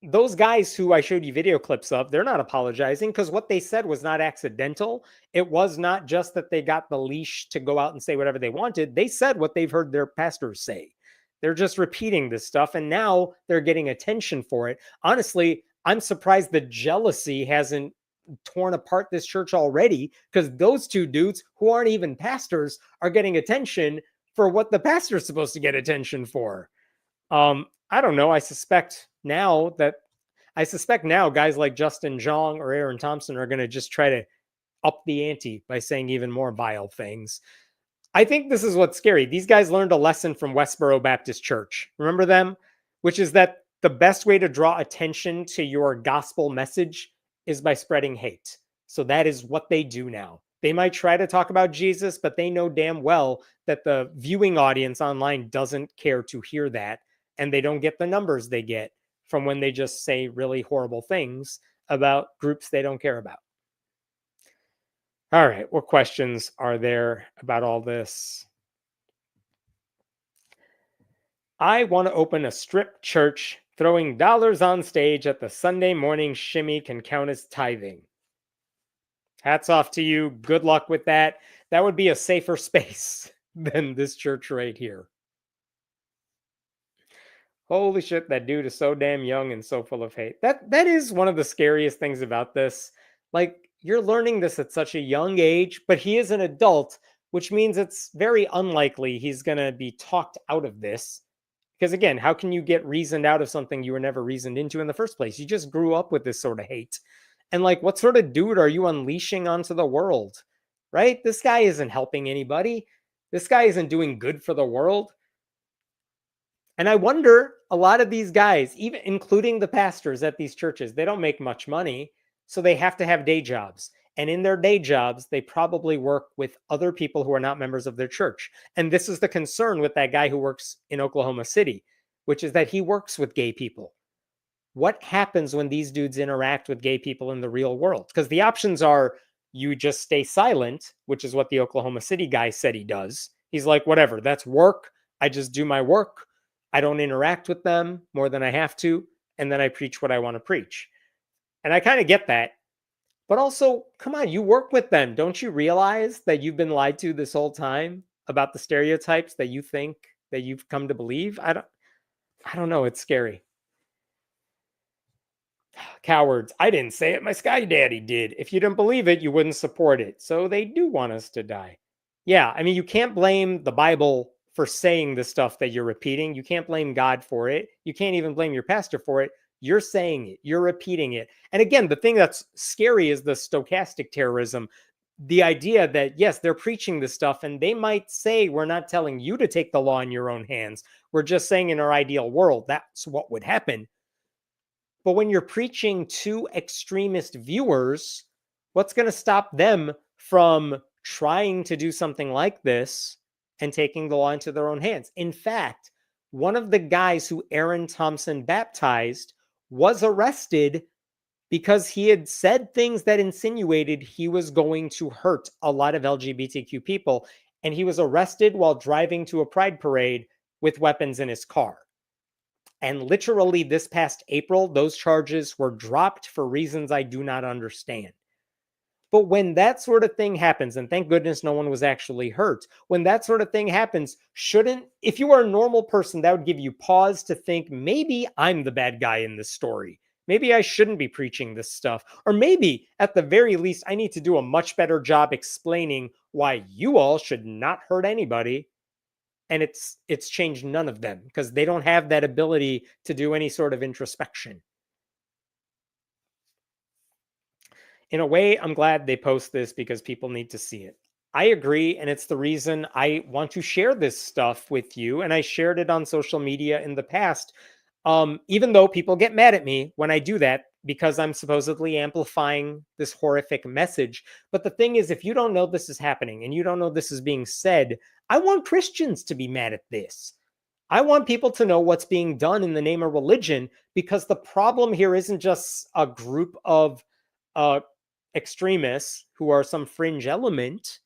Those guys who I showed you video clips of, they're not apologizing because what they said was not accidental. It was not just that they got the leash to go out and say whatever they wanted. They said what they've heard their pastors say. They're just repeating this stuff, and now they're getting attention for it. Honestly, I'm surprised the jealousy hasn't torn apart this church already, because those 2 dudes who aren't even pastors are getting attention for what the pastor's supposed to get attention for. I don't know. I suspect now guys like Justin Zhang or Aaron Thompson are going to just try to up the ante by saying even more vile things. I think this is what's scary. These guys learned a lesson from Westboro Baptist Church. Remember them? Which is that the best way to draw attention to your gospel message is by spreading hate. So that is what they do now. They might try to talk about Jesus, but they know damn well that the viewing audience online doesn't care to hear that. And they don't get the numbers they get from when they just say really horrible things about groups they don't care about. All right. What questions are there about all this? I want to open a strip church. Throwing dollars on stage at the Sunday morning shimmy can count as tithing. Hats off to you. Good luck with that. That would be a safer space than this church right here. Holy shit, that dude is so damn young and so full of hate. That is one of the scariest things about this. Like, you're learning this at such a young age, but he is an adult, which means it's very unlikely he's going to be talked out of this. Because again, how can you get reasoned out of something you were never reasoned into in the first place? You just grew up with this sort of hate. And like, what sort of dude are you unleashing onto the world? Right? This guy isn't helping anybody. This guy isn't doing good for the world. And I wonder, a lot of these guys, even including the pastors at these churches, they don't make much money. So they have to have day jobs. And in their day jobs, they probably work with other people who are not members of their church. And this is the concern with that guy who works in Oklahoma City, which is that he works with gay people. What happens when these dudes interact with gay people in the real world? Because the options are you just stay silent, which is what the Oklahoma City guy said he does. He's like, whatever, that's work. I just do my work. I don't interact with them more than I have to. And then I preach what I want to preach. And I kind of get that. But also, come on, you work with them. Don't you realize that you've been lied to this whole time about the stereotypes that you think that you've come to believe? I don't know. It's scary. Cowards. I didn't say it. My Sky Daddy did. If you didn't believe it, you wouldn't support it. So they do want us to die. Yeah, I mean, you can't blame the Bible for saying the stuff that you're repeating. You can't blame God for it. You can't even blame your pastor for it. You're saying it. You're repeating it. And again, the thing that's scary is the stochastic terrorism. The idea that, yes, they're preaching this stuff and they might say, we're not telling you to take the law in your own hands. We're just saying in our ideal world, that's what would happen. But when you're preaching to extremist viewers, what's going to stop them from trying to do something like this and taking the law into their own hands? In fact, one of the guys who Aaron Thompson baptized was arrested because he had said things that insinuated he was going to hurt a lot of LGBTQ people. And he was arrested while driving to a pride parade with weapons in his car. And literally this past April, those charges were dropped for reasons I do not understand. But when that sort of thing happens, and thank goodness no one was actually hurt, when that sort of thing happens, if you are a normal person, that would give you pause to think, maybe I'm the bad guy in this story. Maybe I shouldn't be preaching this stuff. Or maybe, at the very least, I need to do a much better job explaining why you all should not hurt anybody. And it's changed none of them because they don't have that ability to do any sort of introspection. In a way, I'm glad they post this because people need to see it. I agree, and it's the reason I want to share this stuff with you, and I shared it on social media in the past, even though people get mad at me when I do that because I'm supposedly amplifying this horrific message. But the thing is, if you don't know this is happening and you don't know this is being said, I want Christians to be mad at this. I want people to know what's being done in the name of religion, because the problem here isn't just a group of extremists who are some fringe element.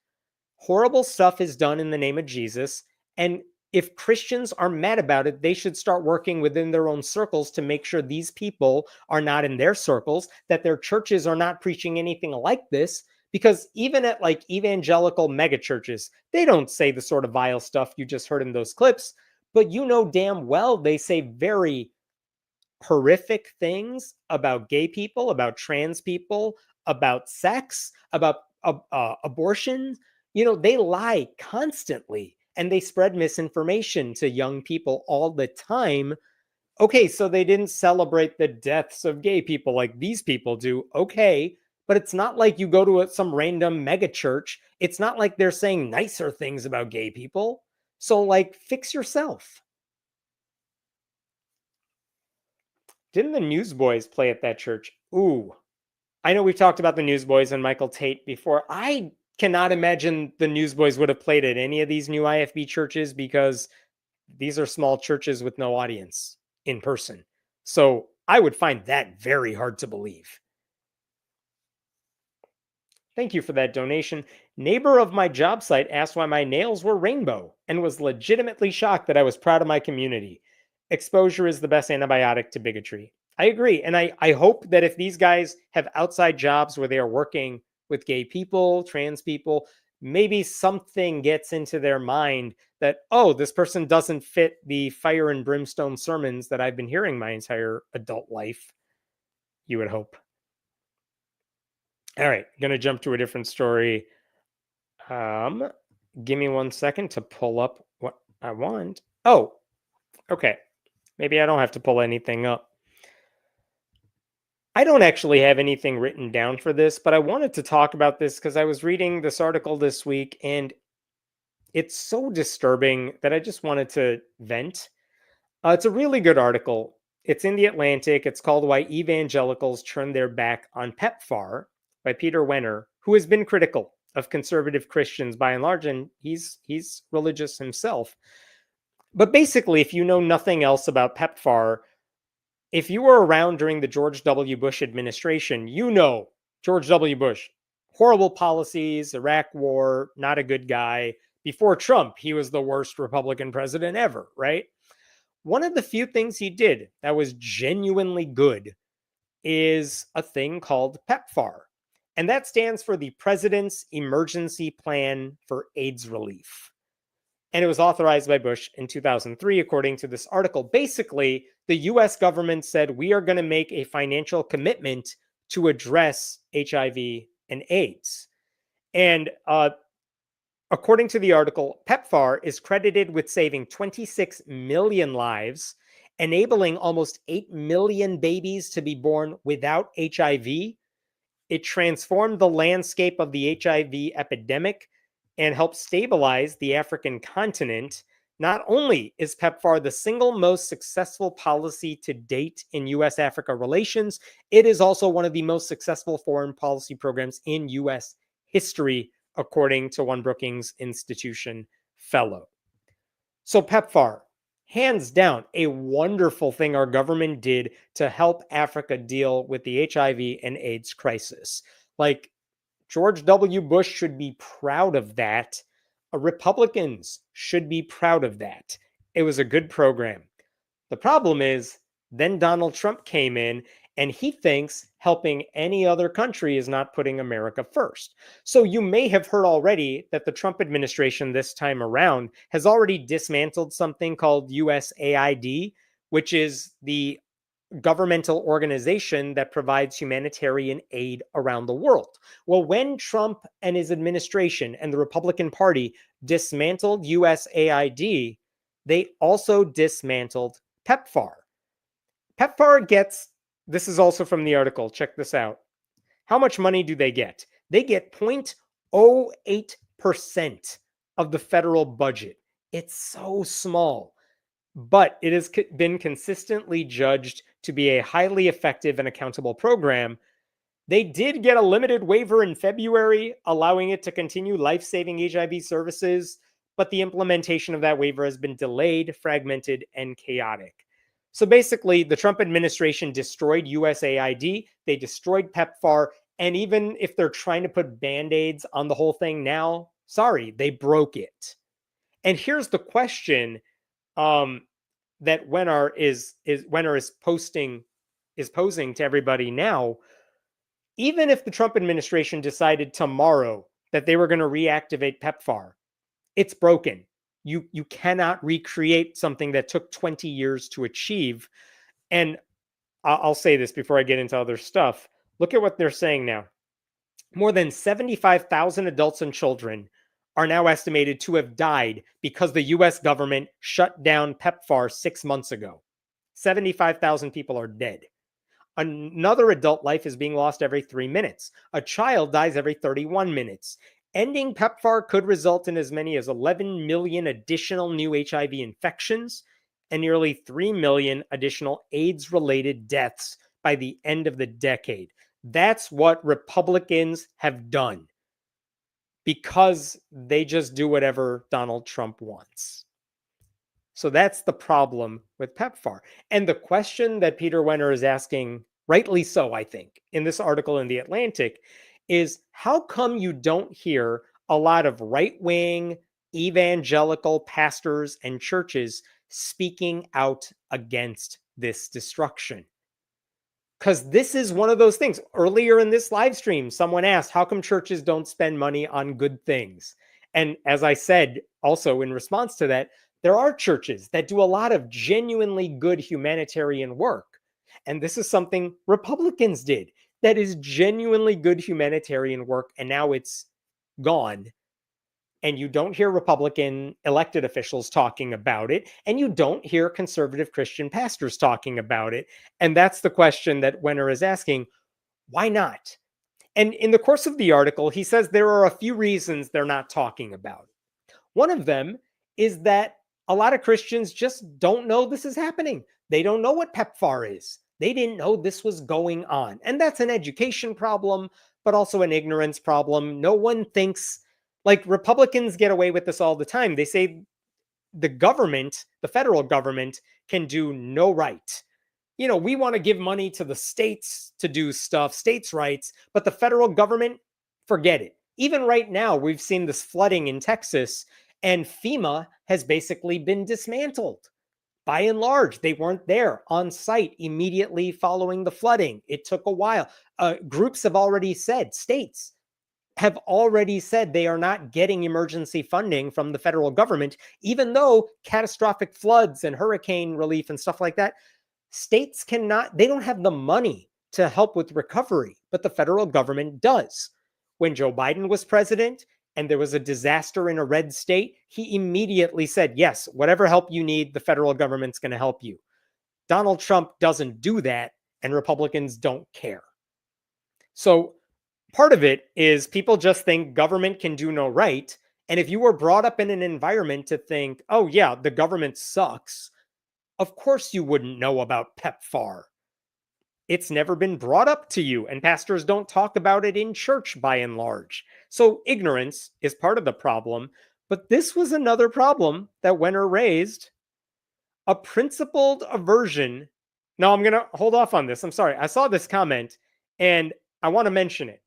Horrible stuff is done in the name of Jesus. And if Christians are mad about it, they should start working within their own circles to make sure these people are not in their circles, that their churches are not preaching anything like this. Because even at like evangelical megachurches, they don't say the sort of vile stuff you just heard in those clips, but you know damn well they say very horrific things about gay people, about trans people, about sex, about abortion. You know, they lie constantly and they spread misinformation to young people all the time. Okay, so they didn't celebrate the deaths of gay people like these people do. Okay, but it's not like you go to some random mega church. It's not like they're saying nicer things about gay people. So, like, fix yourself. Didn't the Newsboys play at that church? Ooh, I know we've talked about the Newsboys and Michael Tate before. I cannot imagine the Newsboys would have played at any of these new IFB churches because these are small churches with no audience in person. So I would find that very hard to believe. Thank you for that donation. Neighbor of my job site asked why my nails were rainbow and was legitimately shocked that I was proud of my community. Exposure is the best antibiotic to bigotry. I agree. And I hope that if these guys have outside jobs where they are working with gay people, trans people, maybe something gets into their mind that, oh, this person doesn't fit the fire and brimstone sermons that I've been hearing my entire adult life. You would hope. All right, going to jump to a different story. Give me 1 second to pull up what I want. Oh, okay. Maybe I don't have to pull anything up. I don't actually have anything written down for this, but I wanted to talk about this because I was reading this article this week and it's so disturbing that I just wanted to vent. It's a really good article. It's in The Atlantic. It's called Why Evangelicals Turn Their Back on PEPFAR by Peter Wenner, who has been critical of conservative Christians by and large, and he's religious himself. But basically, if you know nothing else about PEPFAR, if you were around during the George W. Bush administration, you know George W. Bush, horrible policies, Iraq war, not a good guy. Before Trump, he was the worst Republican president ever, right? One of the few things he did that was genuinely good is a thing called PEPFAR. And that stands for the President's Emergency Plan for AIDS Relief. And it was authorized by Bush in 2003, according to this article. Basically, the US government said, we are going to make a financial commitment to address HIV and AIDS. And according to the article, PEPFAR is credited with saving 26 million lives, enabling almost 8 million babies to be born without HIV. It transformed the landscape of the HIV epidemic and helped stabilize the African continent. Not only is PEPFAR the single most successful policy to date in US-Africa relations, it is also one of the most successful foreign policy programs in US history, according to one Brookings Institution fellow. So PEPFAR, hands down, a wonderful thing our government did to help Africa deal with the HIV and AIDS crisis. Like, George W. Bush should be proud of that. Republicans should be proud of that. It was a good program. The problem is, then Donald Trump came in and he thinks helping any other country is not putting America first. So you may have heard already that the Trump administration this time around has already dismantled something called USAID, which is the governmental organization that provides humanitarian aid around the world. Well, when Trump and his administration and the Republican Party dismantled USAID, they also dismantled PEPFAR. PEPFAR gets, this is also from the article, check this out. How much money do they get? They get 0.08% of the federal budget. It's so small, but it has been consistently judged to be a highly effective and accountable program. They did get a limited waiver in February, allowing it to continue life-saving HIV services, but the implementation of that waiver has been delayed, fragmented, and chaotic. So basically, the Trump administration destroyed USAID, they destroyed PEPFAR, and even if they're trying to put Band-Aids on the whole thing now, sorry, they broke it. And here's the question that Wenner is posing to everybody now. Even if the Trump administration decided tomorrow that they were going to reactivate PEPFAR, it's broken. You cannot recreate something that took 20 years to achieve. And I'll say this before I get into other stuff. Look at what they're saying now. More than 75,000 adults and children are now estimated to have died because the US government shut down PEPFAR 6 months ago. 75,000 people are dead. Another adult life is being lost every 3 minutes. A child dies every 31 minutes. Ending PEPFAR could result in as many as 11 million additional new HIV infections and nearly 3 million additional AIDS-related deaths by the end of the decade. That's what Republicans have done because they just do whatever Donald Trump wants. So that's the problem with PEPFAR. And the question that Peter Wenner is asking, rightly so, I think, in this article in The Atlantic, is how come you don't hear a lot of right-wing evangelical pastors and churches speaking out against this destruction? Because this is one of those things. Earlier in this live stream, someone asked, how come churches don't spend money on good things? And as I said, also in response to that, there are churches that do a lot of genuinely good humanitarian work. And this is something Republicans did that is genuinely good humanitarian work. And now it's gone. And you don't hear Republican elected officials talking about it. And you don't hear conservative Christian pastors talking about it. And that's the question that Wenner is asking. Why not? And in the course of the article, he says there are a few reasons they're not talking about it. One of them is that a lot of Christians just don't know this is happening. They don't know what PEPFAR is. They didn't know this was going on. And that's an education problem, but also an ignorance problem. No one thinks, like Republicans get away with this all the time. They say the government, the federal government, can do no right. You know, we want to give money to the states to do stuff, states' rights, but the federal government, forget it. Even right now, we've seen this flooding in Texas, and FEMA has basically been dismantled. By and large, they weren't there on site immediately following the flooding. It took a while. Groups have already said, states have already said they are not getting emergency funding from the federal government, even though catastrophic floods and hurricane relief and stuff like that, states cannot, they don't have the money to help with recovery, but the federal government does. When Joe Biden was president and there was a disaster in a red state, he immediately said, yes, whatever help you need, the federal government's going to help you. Donald Trump doesn't do that, and Republicans don't care. So part of it is people just think government can do no right. And if you were brought up in an environment to think, oh yeah, the government sucks, of course you wouldn't know about PEPFAR. It's never been brought up to you, and pastors don't talk about it in church by and large. So ignorance is part of the problem, but this was another problem that Wenner raised. A principled aversion. No, I'm going to hold off on this. I'm sorry. I saw this comment, and I want to mention it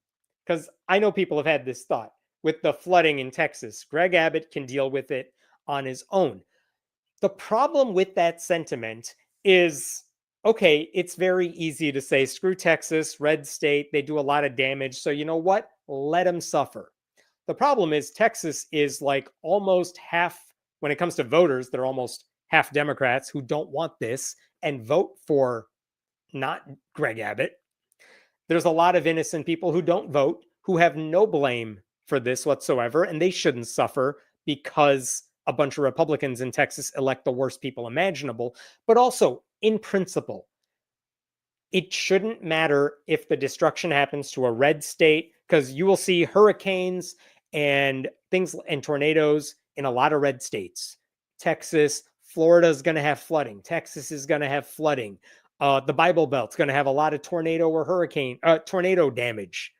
because I know people have had this thought with the flooding in Texas. Greg Abbott can deal with it on his own. The problem with that sentiment is, okay, it's very easy to say, screw Texas, red state, they do a lot of damage. So you know what? Let them suffer. The problem is Texas is like almost half, when it comes to voters, they're almost half Democrats who don't want this and vote for not Greg Abbott. There's a lot of innocent people who don't vote, who have no blame for this whatsoever, and they shouldn't suffer because a bunch of Republicans in Texas elect the worst people imaginable. But also, in principle, it shouldn't matter if the destruction happens to a red state, because you will see hurricanes and things and tornadoes in a lot of red states. Texas, Florida is going to have flooding. Texas is going to have flooding. The Bible Belt's going to have a lot of tornado damage.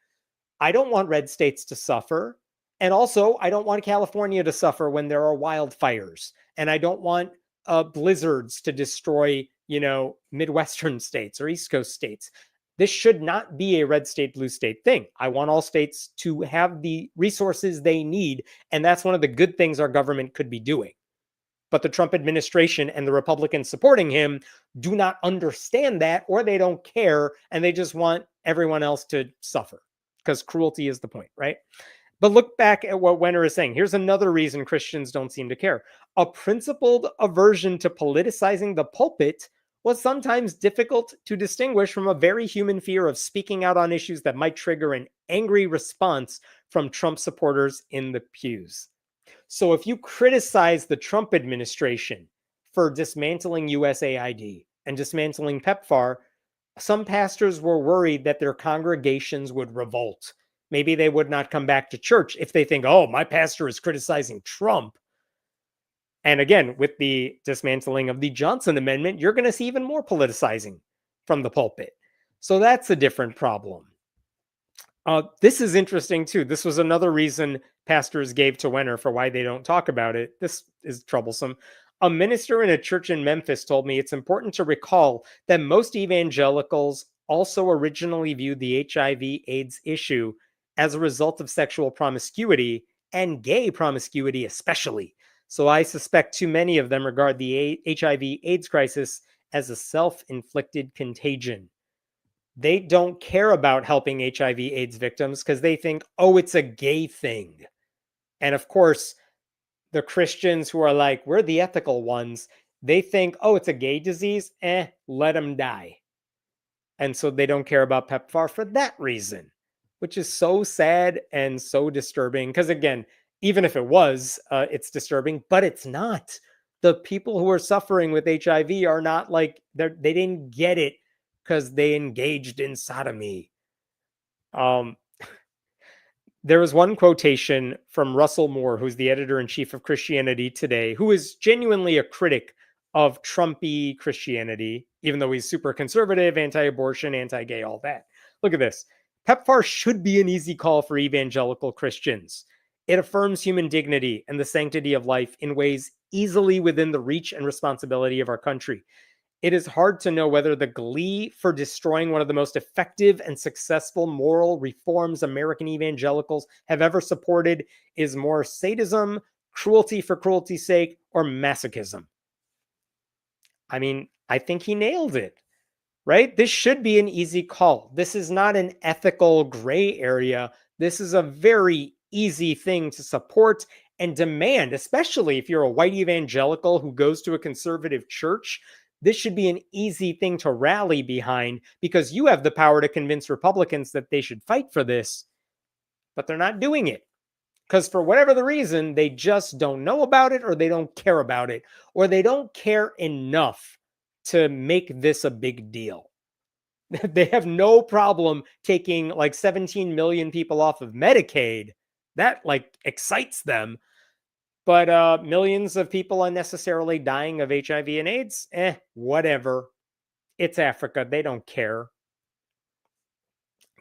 I don't want red states to suffer. And also, I don't want California to suffer when there are wildfires. And I don't want blizzards to destroy, Midwestern states or East Coast states. This should not be a red state, blue state thing. I want all states to have the resources they need. And that's one of the good things our government could be doing. But the Trump administration and the Republicans supporting him do not understand that, or they don't care, and they just want everyone else to suffer because cruelty is the point, right? But look back at what Wenner is saying. Here's another reason Christians don't seem to care. A principled aversion to politicizing the pulpit was sometimes difficult to distinguish from a very human fear of speaking out on issues that might trigger an angry response from Trump supporters in the pews. So if you criticize the Trump administration for dismantling USAID and dismantling PEPFAR, some pastors were worried that their congregations would revolt. Maybe they would not come back to church if they think, oh, my pastor is criticizing Trump. And again, with the dismantling of the Johnson Amendment, you're going to see even more politicizing from the pulpit. So that's a different problem. This is interesting, too. This was another reason pastors gave to Wenner for why they don't talk about it. This is troublesome. A minister in a church in Memphis told me it's important to recall that most evangelicals also originally viewed the HIV/AIDS issue as a result of sexual promiscuity, and gay promiscuity especially. So I suspect too many of them regard the HIV/AIDS crisis as a self-inflicted contagion. They don't care about helping HIV/AIDS victims because they think, oh, it's a gay thing. And of course, the Christians who are like, we're the ethical ones, they think, oh, it's a gay disease, let them die. And so they don't care about PEPFAR for that reason, which is so sad and so disturbing. Because again, even if it was, it's disturbing, but it's not. The people who are suffering with HIV are not like, they didn't get it because they engaged in sodomy. There was one quotation from Russell Moore, who's the editor-in-chief of Christianity Today, who is genuinely a critic of Trumpy Christianity, even though he's super conservative, anti-abortion, anti-gay, all that. Look at this. PEPFAR should be an easy call for evangelical Christians. It affirms human dignity and the sanctity of life in ways easily within the reach and responsibility of our country. It is hard to know whether the glee for destroying one of the most effective and successful moral reforms American evangelicals have ever supported is more sadism, cruelty for cruelty's sake, or masochism. I mean, I think he nailed it, right? This should be an easy call. This is not an ethical gray area. This is a very easy thing to support and demand, especially if you're a white evangelical who goes to a conservative church. This should be an easy thing to rally behind because you have the power to convince Republicans that they should fight for this, but they're not doing it because for whatever the reason, they just don't know about it or they don't care about it or they don't care enough to make this a big deal. They have no problem taking like 17 million people off of Medicaid. That like excites them. But millions of people unnecessarily dying of HIV and AIDS, whatever. It's Africa. They don't care.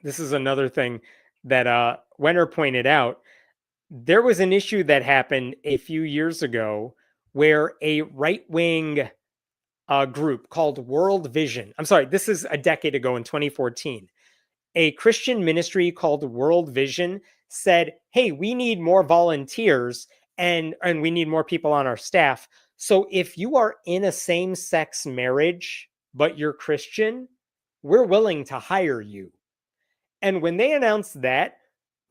This is another thing that Wenner pointed out. There was an issue that happened a few years ago where a right-wing group called World Vision, I'm sorry, this is a decade ago in 2014, a Christian ministry called World Vision said, hey, we need more volunteers and we need more people on our staff. So if you are in a same-sex marriage, but you're Christian, we're willing to hire you. And when they announced that,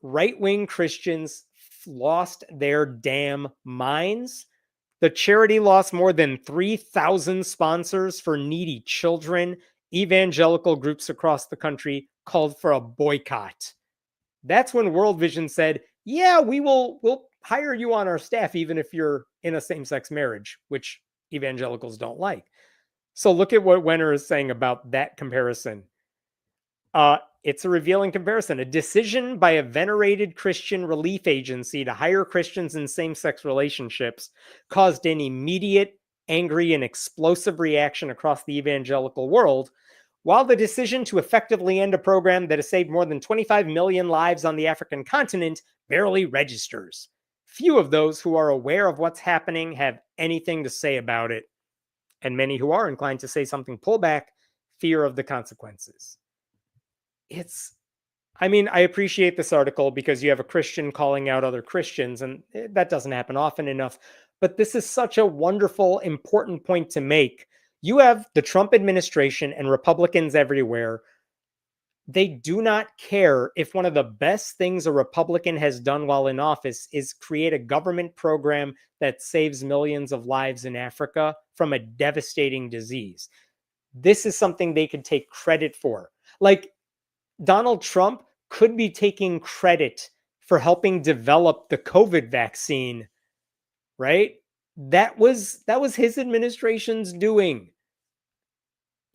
right-wing Christians lost their damn minds. The charity lost more than 3,000 sponsors for needy children. Evangelical groups across the country called for a boycott. That's when World Vision said, yeah, we'll hire you on our staff, even if you're in a same-sex marriage, which evangelicals don't like. So look at what Wenner is saying about that comparison. It's a revealing comparison. A decision by a venerated Christian relief agency to hire Christians in same-sex relationships caused an immediate, angry, and explosive reaction across the evangelical world, while the decision to effectively end a program that has saved more than 25 million lives on the African continent barely registers. Few of those who are aware of what's happening have anything to say about it, and many who are inclined to say something pull back, fear of the consequences. I appreciate this article because you have a Christian calling out other Christians, and that doesn't happen often enough, but this is such a wonderful, important point to make. You have the Trump administration and Republicans everywhere. They do not care if one of the best things a Republican has done while in office is create a government program that saves millions of lives in Africa from a devastating disease. This is something they could take credit for. Like, Donald Trump could be taking credit for helping develop the COVID vaccine, right? That was his administration's doing.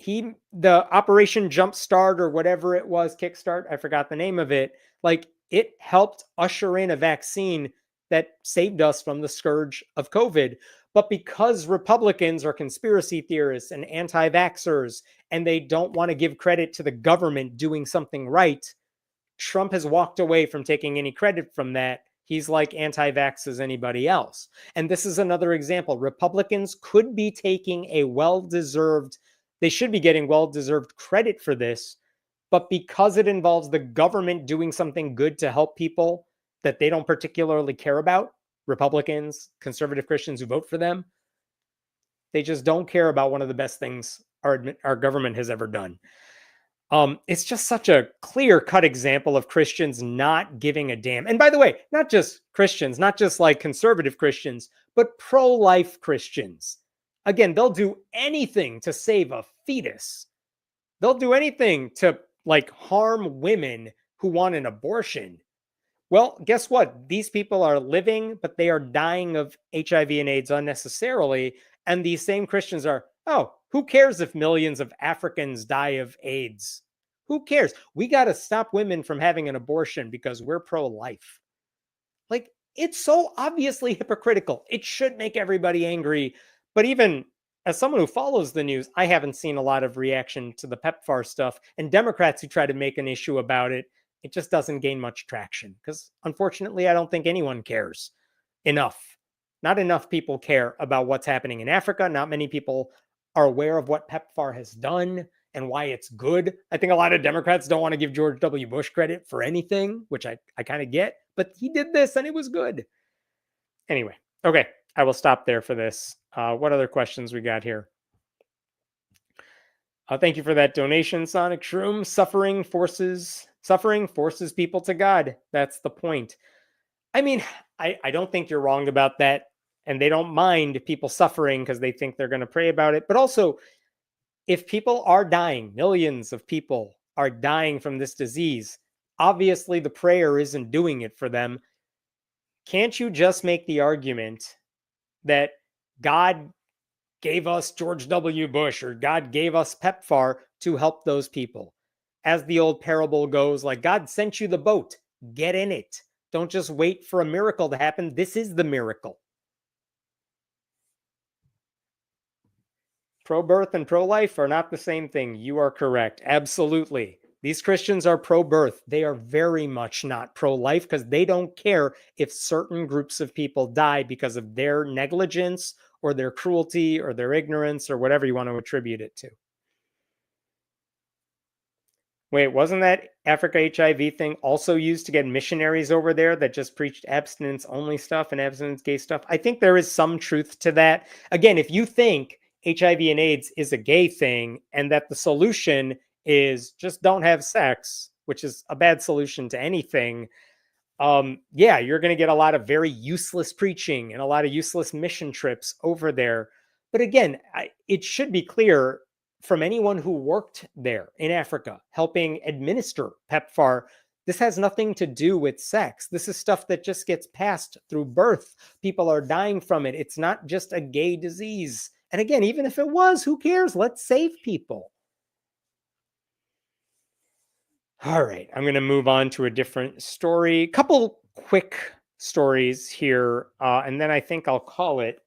The Operation Jumpstart or whatever it was, Kickstart, I forgot the name of it. Like, it helped usher in a vaccine that saved us from the scourge of COVID. But because Republicans are conspiracy theorists and anti-vaxxers, and they don't want to give credit to the government doing something right, Trump has walked away from taking any credit from that. He's like anti-vax as anybody else. And this is another example. Republicans could be taking they should be getting well-deserved credit for this, But because it involves the government doing something good to help people that they don't particularly care about, Republicans, conservative Christians who vote for them, they just don't care about one of the best things our government has ever done. It's just such a clear-cut example of Christians not giving a damn. And by the way, not just Christians, not just like conservative Christians, but pro-life Christians. Again, they'll do anything to save a fetus. They'll do anything to like harm women who want an abortion. Well, guess what? These people are living, but they are dying of HIV and AIDS unnecessarily. And these same Christians are, oh, who cares if millions of Africans die of AIDS? Who cares? We got to stop women from having an abortion because we're pro-life. Like, it's so obviously hypocritical. It should make everybody angry. But even as someone who follows the news, I haven't seen a lot of reaction to the PEPFAR stuff. And Democrats who try to make an issue about it, it just doesn't gain much traction. Because unfortunately, I don't think anyone cares enough. Not enough people care about what's happening in Africa. Not many people are aware of what PEPFAR has done and why it's good. I think a lot of Democrats don't want to give George W. Bush credit for anything, which I kind of get. But he did this and it was good. Anyway, okay, I will stop there for this. What other questions we got here? Thank you for that donation, Sonic Shroom. Suffering forces people to God. That's the point. I mean, I don't think you're wrong about that. And they don't mind people suffering because they think they're going to pray about it. But also, if people are dying, millions of people are dying from this disease, obviously the prayer isn't doing it for them. Can't you just make the argument that God gave us George W. Bush or God gave us PEPFAR to help those people? As the old parable goes, like, God sent you the boat, get in it. Don't just wait for a miracle to happen. This is the miracle. Pro-birth and pro-life are not the same thing. You are correct. Absolutely. These Christians are pro-birth. They are very much not pro-life because they don't care if certain groups of people die because of their negligence or their cruelty or their ignorance or whatever you want to attribute it to. Wait, wasn't that Africa HIV thing also used to get missionaries over there that just preached abstinence-only stuff and abstinence-gay stuff? I think there is some truth to that. Again, if you think HIV and AIDS is a gay thing and that the solution is just don't have sex, which is a bad solution to anything, yeah, you're going to get a lot of very useless preaching and a lot of useless mission trips over there. But again, it should be clear from anyone who worked there in Africa, helping administer PEPFAR, this has nothing to do with sex. This is stuff that just gets passed through birth. People are dying from it. It's not just a gay disease. And again, even if it was, who cares? Let's save people. All right, I'm going to move on to a different story. Couple quick stories here, and then I think I'll call it.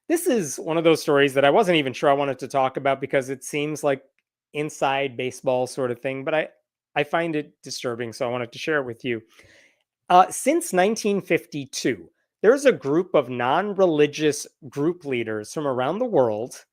This is one of those stories that I wasn't even sure I wanted to talk about because it seems like inside baseball sort of thing, but I find it disturbing, so I wanted to share it with you. Since 1952, there's a group of non-religious group leaders from around the world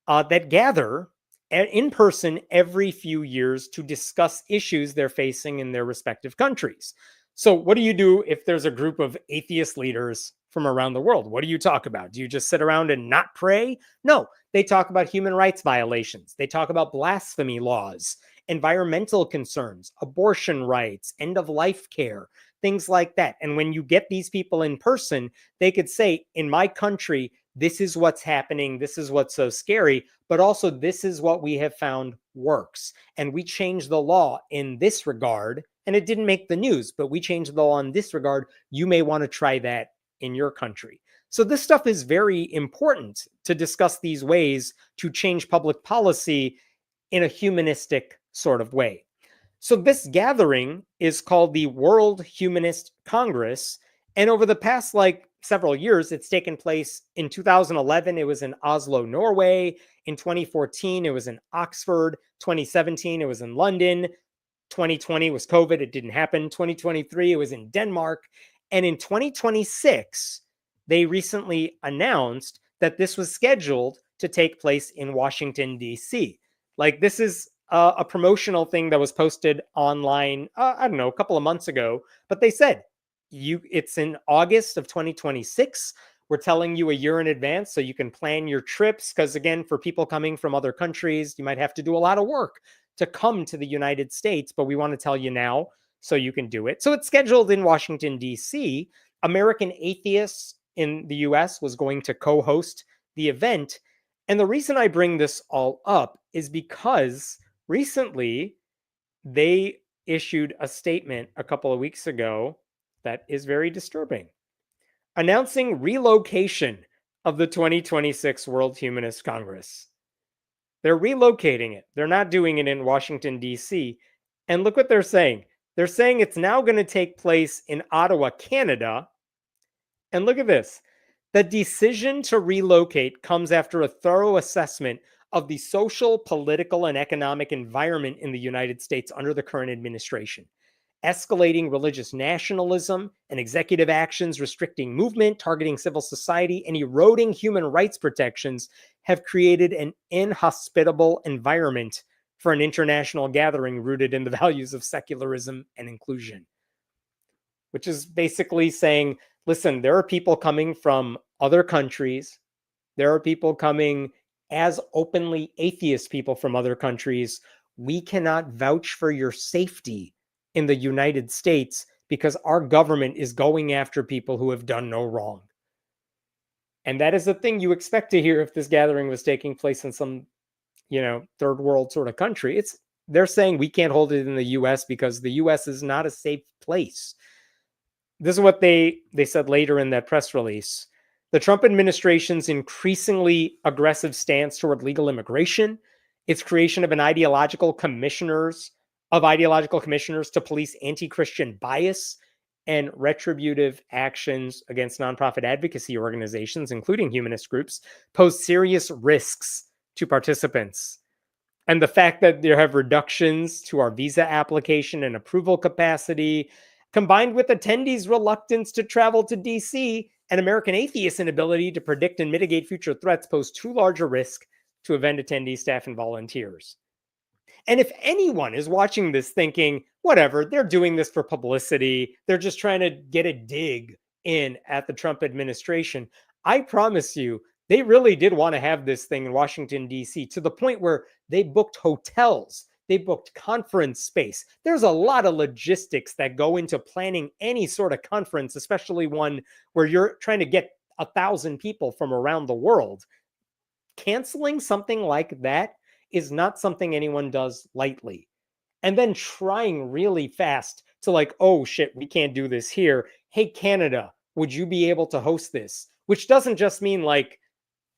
that gather in person every few years to discuss issues they're facing in their respective countries. So what do you do if there's a group of atheist leaders from around the world? What do you talk about? Do you just sit around and not pray? No, they talk about human rights violations. They talk about blasphemy laws, environmental concerns, abortion rights, end-of-life care, things like that. And when you get these people in person, they could say, in my country, this is what's happening. This is what's so scary. But also, this is what we have found works. And we changed the law in this regard. And it didn't make the news, but we changed the law in this regard. You may want to try that in your country. So this stuff is very important to discuss these ways to change public policy in a humanistic sort of way. So this gathering is called the World Humanist Congress. And over the past several years, it's taken place. In 2011, it was in Oslo, Norway. In 2014, it was in Oxford. 2017, it was in London. 2020 was COVID. It didn't happen. 2023, it was in Denmark. And in 2026, they recently announced that this was scheduled to take place in Washington, D.C. This is a promotional thing that was posted online, I don't know, a couple of months ago, but they said it's in August of 2026. We're telling you a year in advance so you can plan your trips. Because again, for people coming from other countries, you might have to do a lot of work to come to the United States, but we want to tell you now so you can do it. So it's scheduled in Washington, D.C. American Atheists in the US was going to co-host the event. And the reason I bring this all up is because recently they issued a statement a couple of weeks ago that is very disturbing, announcing relocation of the 2026 World Humanist Congress. They're relocating it. They're not doing it in Washington, D.C. And look what they're saying. They're saying it's now going to take place in Ottawa, Canada. And look at this. The decision to relocate comes after a thorough assessment of the social, political, and economic environment in the United States under the current administration. Escalating religious nationalism and executive actions restricting movement, targeting civil society, and eroding human rights protections have created an inhospitable environment for an international gathering rooted in the values of secularism and inclusion. Which is basically saying, listen, there are people coming from other countries. There are people coming as openly atheist people from other countries. We cannot vouch for your safety in the United States because our government is going after people who have done no wrong. And that is the thing you expect to hear if this gathering was taking place in some, third world sort of country. They're saying we can't hold it in the US because the US is not a safe place. This is what they said later in that press release. The Trump administration's increasingly aggressive stance toward legal immigration, its creation of ideological commissioners to police anti-Christian bias, and retributive actions against nonprofit advocacy organizations, including humanist groups, pose serious risks to participants. And the fact that there have reductions to our visa application and approval capacity, combined with attendees' reluctance to travel to DC and American atheists' inability to predict and mitigate future threats, pose too large a risk to event attendees, staff, and volunteers. And if anyone is watching this thinking, whatever, they're doing this for publicity, they're just trying to get a dig in at the Trump administration, I promise you, they really did want to have this thing in Washington, D.C., to the point where they booked hotels. They booked conference space. There's a lot of logistics that go into planning any sort of conference, especially one where you're trying to get 1,000 people from around the world. Canceling something like that is not something anyone does lightly. And then trying really fast to oh shit, we can't do this here. Hey, Canada, would you be able to host this? Which doesn't just mean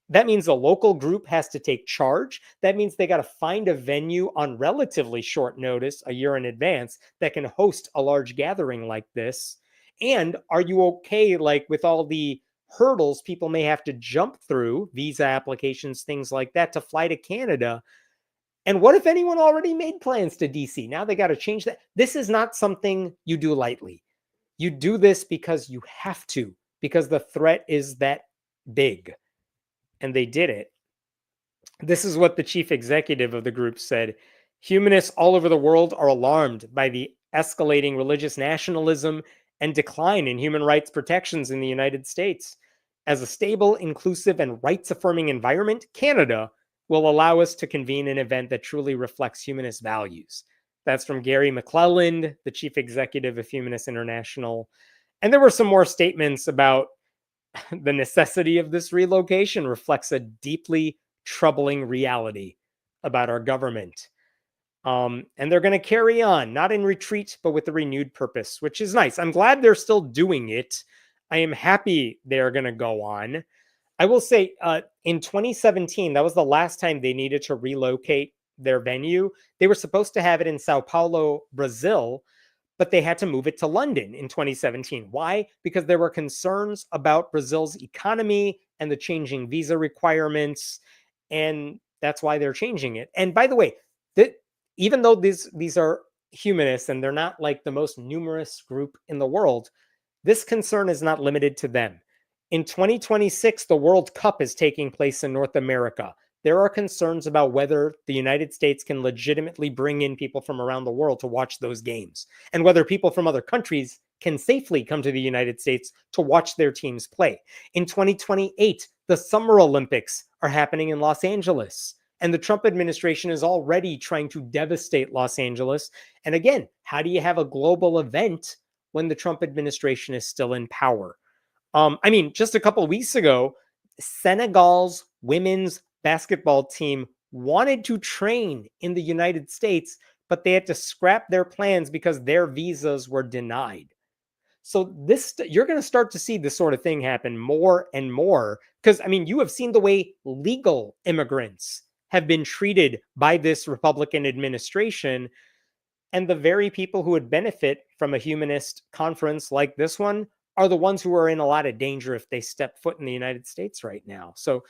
that means a local group has to take charge. That means they got to find a venue on relatively short notice, a year in advance, that can host a large gathering like this. And are you okay, with all the hurdles people may have to jump through, visa applications, things like that, to fly to Canada? And what if anyone already made plans to DC? Now they got to change that. This is not something you do lightly. You do this because you have to, because the threat is that big. And they did it. This is what the chief executive of the group said. Humanists all over the world are alarmed by the escalating religious nationalism and decline in human rights protections in the United States. As a stable, inclusive, and rights-affirming environment, Canada will allow us to convene an event that truly reflects humanist values. That's from Gary McClelland, the chief executive of Humanist International. And there were some more statements about the necessity of this relocation reflects a deeply troubling reality about our government. And they're going to carry on, not in retreat, but with a renewed purpose, which is nice. I'm glad they're still doing it. I am happy they're going to go on. I will say in 2017, that was the last time they needed to relocate their venue. They were supposed to have it in Sao Paulo, Brazil, but they had to move it to London in 2017. Why? Because there were concerns about Brazil's economy and the changing visa requirements, and that's why they're changing it. And by the way, even though these are humanists and they're not the most numerous group in the world, this concern is not limited to them. In 2026, the World Cup is taking place in North America. there are concerns about whether the United States can legitimately bring in people from around the world to watch those games, and whether people from other countries can safely come to the United States to watch their teams play. In 2028, the Summer Olympics are happening in Los Angeles, and the Trump administration is already trying to devastate Los Angeles. And again, how do you have a global event when the Trump administration is still in power? I mean, just a couple of weeks ago, Senegal's women's basketball team wanted to train in the United States, but they had to scrap their plans because their visas were denied. So you're going to start to see this sort of thing happen more and more, because I mean, you have seen the way legal immigrants have been treated by this Republican administration, and the very people who would benefit from a humanist conference like this one are the ones who are in a lot of danger if they step foot in the United States right now. So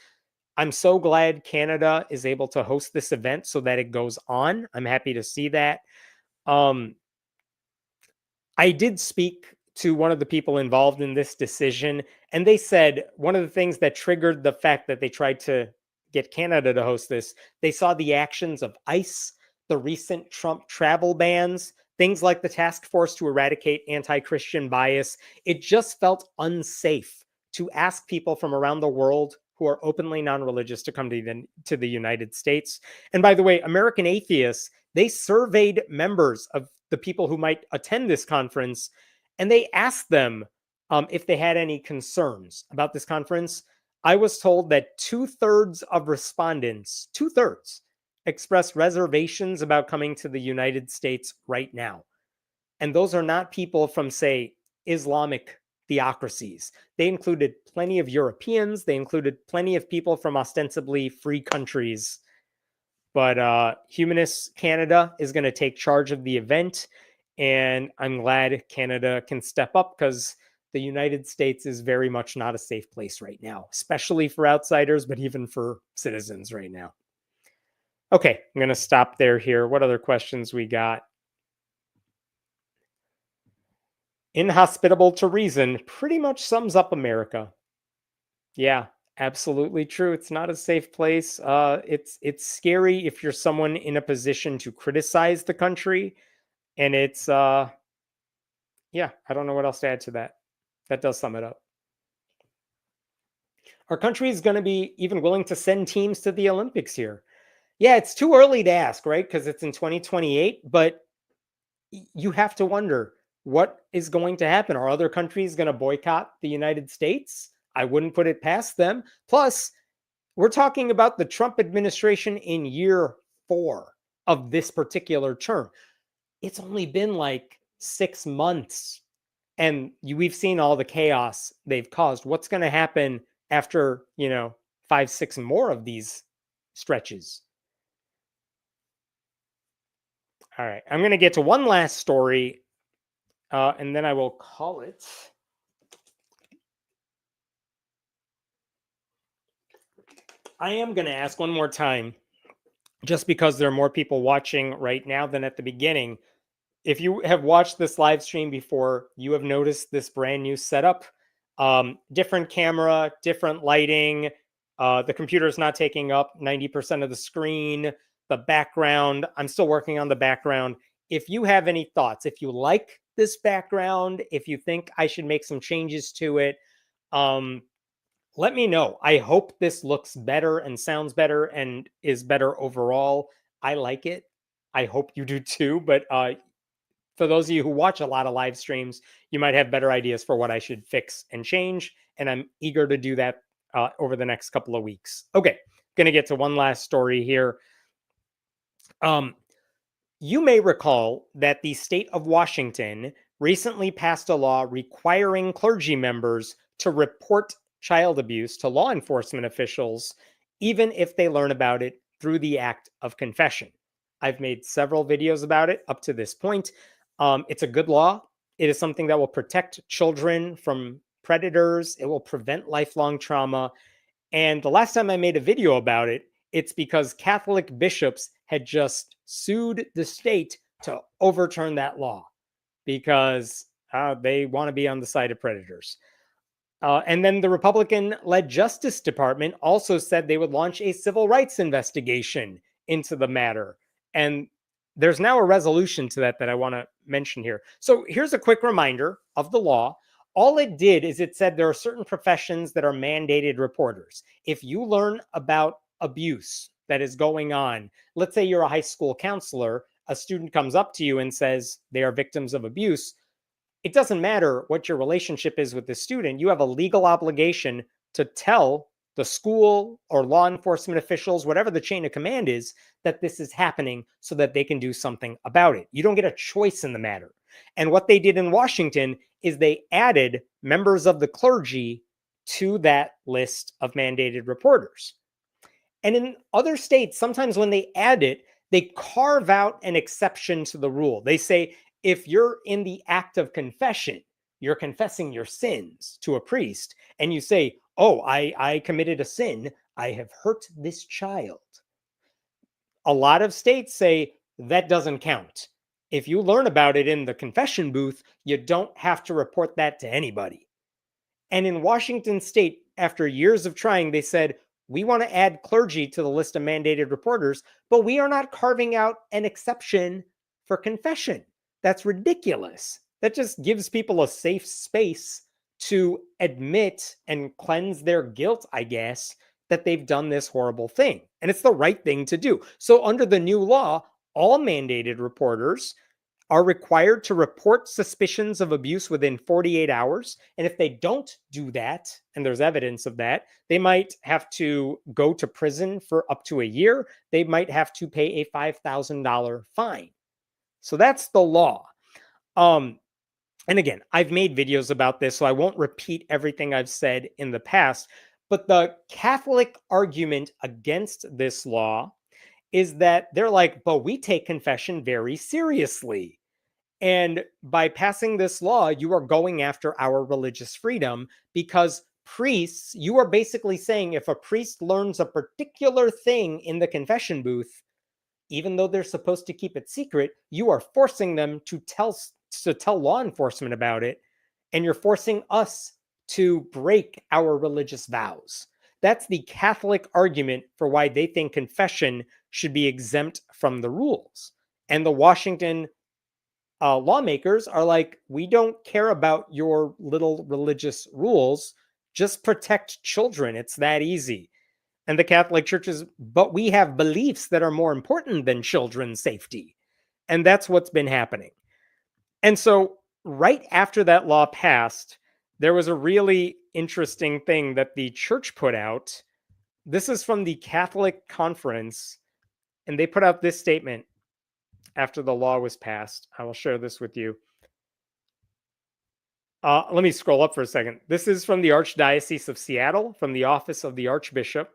I'm so glad Canada is able to host this event so that it goes on. I'm happy to see that. I did speak to one of the people involved in this decision, and they said one of the things that triggered the fact that they tried to get Canada to host this, they saw the actions of ICE, the recent Trump travel bans, things like the task force to eradicate anti-Christian bias. It just felt unsafe to ask people from around the world who are openly non-religious to come to the United States. And by the way, American Atheists, they surveyed members of the people who might attend this conference, and they asked them if they had any concerns about this conference. I was told that 2/3 of respondents, 2/3, expressed reservations about coming to the United States right now. And those are not people from, say, Islamic theocracies. They included plenty of Europeans. They included plenty of people from ostensibly free countries. But Humanist Canada is going to take charge of the event. And I'm glad Canada can step up, because the United States is very much not a safe place right now, especially for outsiders, but even for citizens right now. Okay, I'm going to stop there here. What other questions we got? Inhospitable to reason pretty much sums up America. Yeah, absolutely true. It's not a safe place. It's scary if you're someone in a position to criticize the country, and it's yeah, I don't know what else to add to that. That does sum it up. Our country is going to be even willing to send teams to the Olympics here. Yeah, it's too early to ask, right? Because it's in 2028, but you have to wonder what is going to happen. Are other countries going to boycott the United States? I wouldn't put it past them. Plus, we're talking about the Trump administration in year 4 of this particular term. It's only been like 6 months, and we've seen all the chaos they've caused. What's going to happen after, 5, 6 more of these stretches? All right, I'm going to get to one last story, and then I will call it. I am going to ask one more time, just because there are more people watching right now than at the beginning. If you have watched this live stream before, you have noticed this brand new setup. Different camera, different lighting. The computer is not taking up 90% of the screen. The background, I'm still working on the background. If you have any thoughts, if you like this background, if you think I should make some changes to it, let me know. I hope this looks better and sounds better and is better overall. I like it. I hope you do too. But for those of you who watch a lot of live streams, you might have better ideas for what I should fix and change. And I'm eager to do that over the next couple of weeks. Okay, going to get to one last story here. You may recall that the state of Washington recently passed a law requiring clergy members to report child abuse to law enforcement officials, even if they learn about it through the act of confession. I've made several videos about it up to this point. It's a good law. It is something that will protect children from predators. It will prevent lifelong trauma. And the last time I made a video about it, it's because Catholic bishops had just sued the state to overturn that law because they want to be on the side of predators. And then the Republican-led Justice Department also said they would launch a civil rights investigation into the matter. And there's now a resolution to that I want to mention here. So here's a quick reminder of the law. All it did is it said there are certain professions that are mandated reporters. If you learn about abuse that is going on, let's say you're a high school counselor, a student comes up to you and says they are victims of abuse, it doesn't matter what your relationship is with the student. You have a legal obligation to tell the school or law enforcement officials, whatever the chain of command is, that this is happening so that they can do something about it. You don't get a choice in the matter. And what they did in Washington is they added members of the clergy to that list of mandated reporters. And in other states, sometimes when they add it, they carve out an exception to the rule. They say, if you're in the act of confession, you're confessing your sins to a priest, and you say, oh, I committed a sin, I have hurt this child. A lot of states say that doesn't count. If you learn about it in the confession booth, you don't have to report that to anybody. And in Washington state, after years of trying, they said, we want to add clergy to the list of mandated reporters, but we are not carving out an exception for confession. That's ridiculous. That just gives people a safe space to admit and cleanse their guilt, I guess, that they've done this horrible thing. And it's the right thing to do. So under the new law, all mandated reporters are required to report suspicions of abuse within 48 hours. And if they don't do that, and there's evidence of that, they might have to go to prison for up to a year. They might have to pay a $5,000 fine. So that's the law. And again, I've made videos about this, so I won't repeat everything I've said in the past. But the Catholic argument against this law is that they're like, but we take confession very seriously. And by passing this law, you are going after our religious freedom, because priests, you are basically saying if a priest learns a particular thing in the confession booth, even though they're supposed to keep it secret, you are forcing them to tell law enforcement about it, and you're forcing us to break our religious vows. That's the Catholic argument for why they think confession should be exempt from the rules. And the Washington lawmakers are like, we don't care about your little religious rules. Just protect children. It's that easy. And the Catholic Church is, but we have beliefs that are more important than children's safety. And that's what's been happening. And so right after that law passed, there was a really interesting thing that the church put out. This is from the Catholic Conference, and they put out this statement after the law was passed. I will share this with you. Let me scroll up for a second. This is from the Archdiocese of Seattle, from the Office of the Archbishop.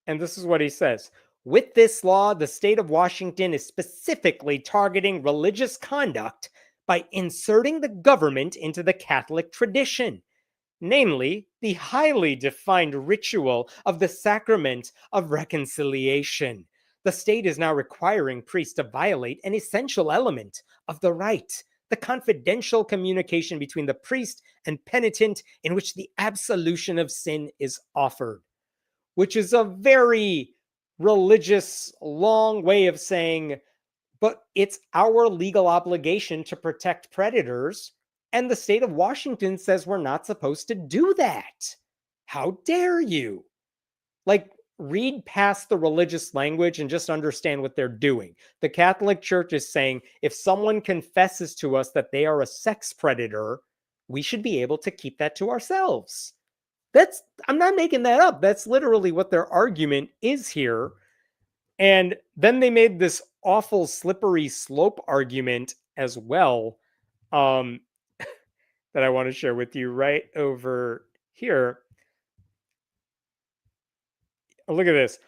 And this is what he says. With this law, the state of Washington is specifically targeting religious conduct by inserting the government into the Catholic tradition, namely the highly defined ritual of the sacrament of reconciliation. The state is now requiring priests to violate an essential element of the rite, the confidential communication between the priest and penitent, in which the absolution of sin is offered, which is a very religious, long way of saying, but it's our legal obligation to protect predators, and the state of Washington says we're not supposed to do that. How dare you? Like, read past the religious language and just understand what they're doing. The Catholic Church is saying if someone confesses to us that they are a sex predator, we should be able to keep that to ourselves. I'm not making that up. That's literally what their argument is here. And then they made this awful slippery slope argument as well, that I want to share with you right over here. Look at this.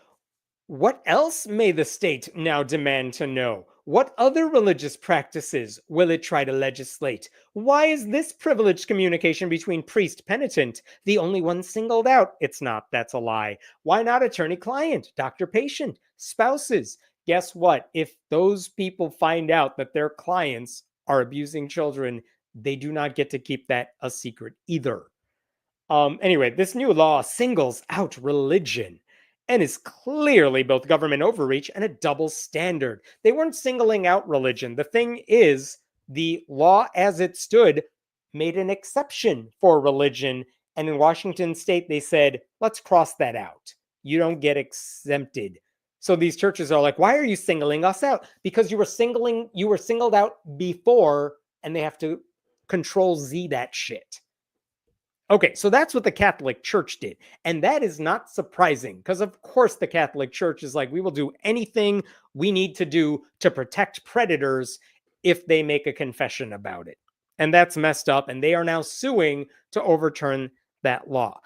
What else may the state now demand to know? What other religious practices will it try to legislate? Why is this privileged communication between priest penitent the only one singled out? It's not. That's a lie. Why not attorney-client, doctor-patient, spouses? Guess what? If those people find out that their clients are abusing children, they do not get to keep that a secret either. Anyway, this new law singles out religion and is clearly both government overreach and a double standard. They weren't singling out religion. The thing is, the law as it stood made an exception for religion. And in Washington state, they said, let's cross that out. You don't get exempted. So these churches are like, why are you singling us out? Because you were singled out before, and they have to control Z that shit. Okay, so that's what the Catholic Church did. And that is not surprising because, of course, the Catholic Church is like, we will do anything we need to do to protect predators if they make a confession about it. And that's messed up. And they are now suing to overturn that law.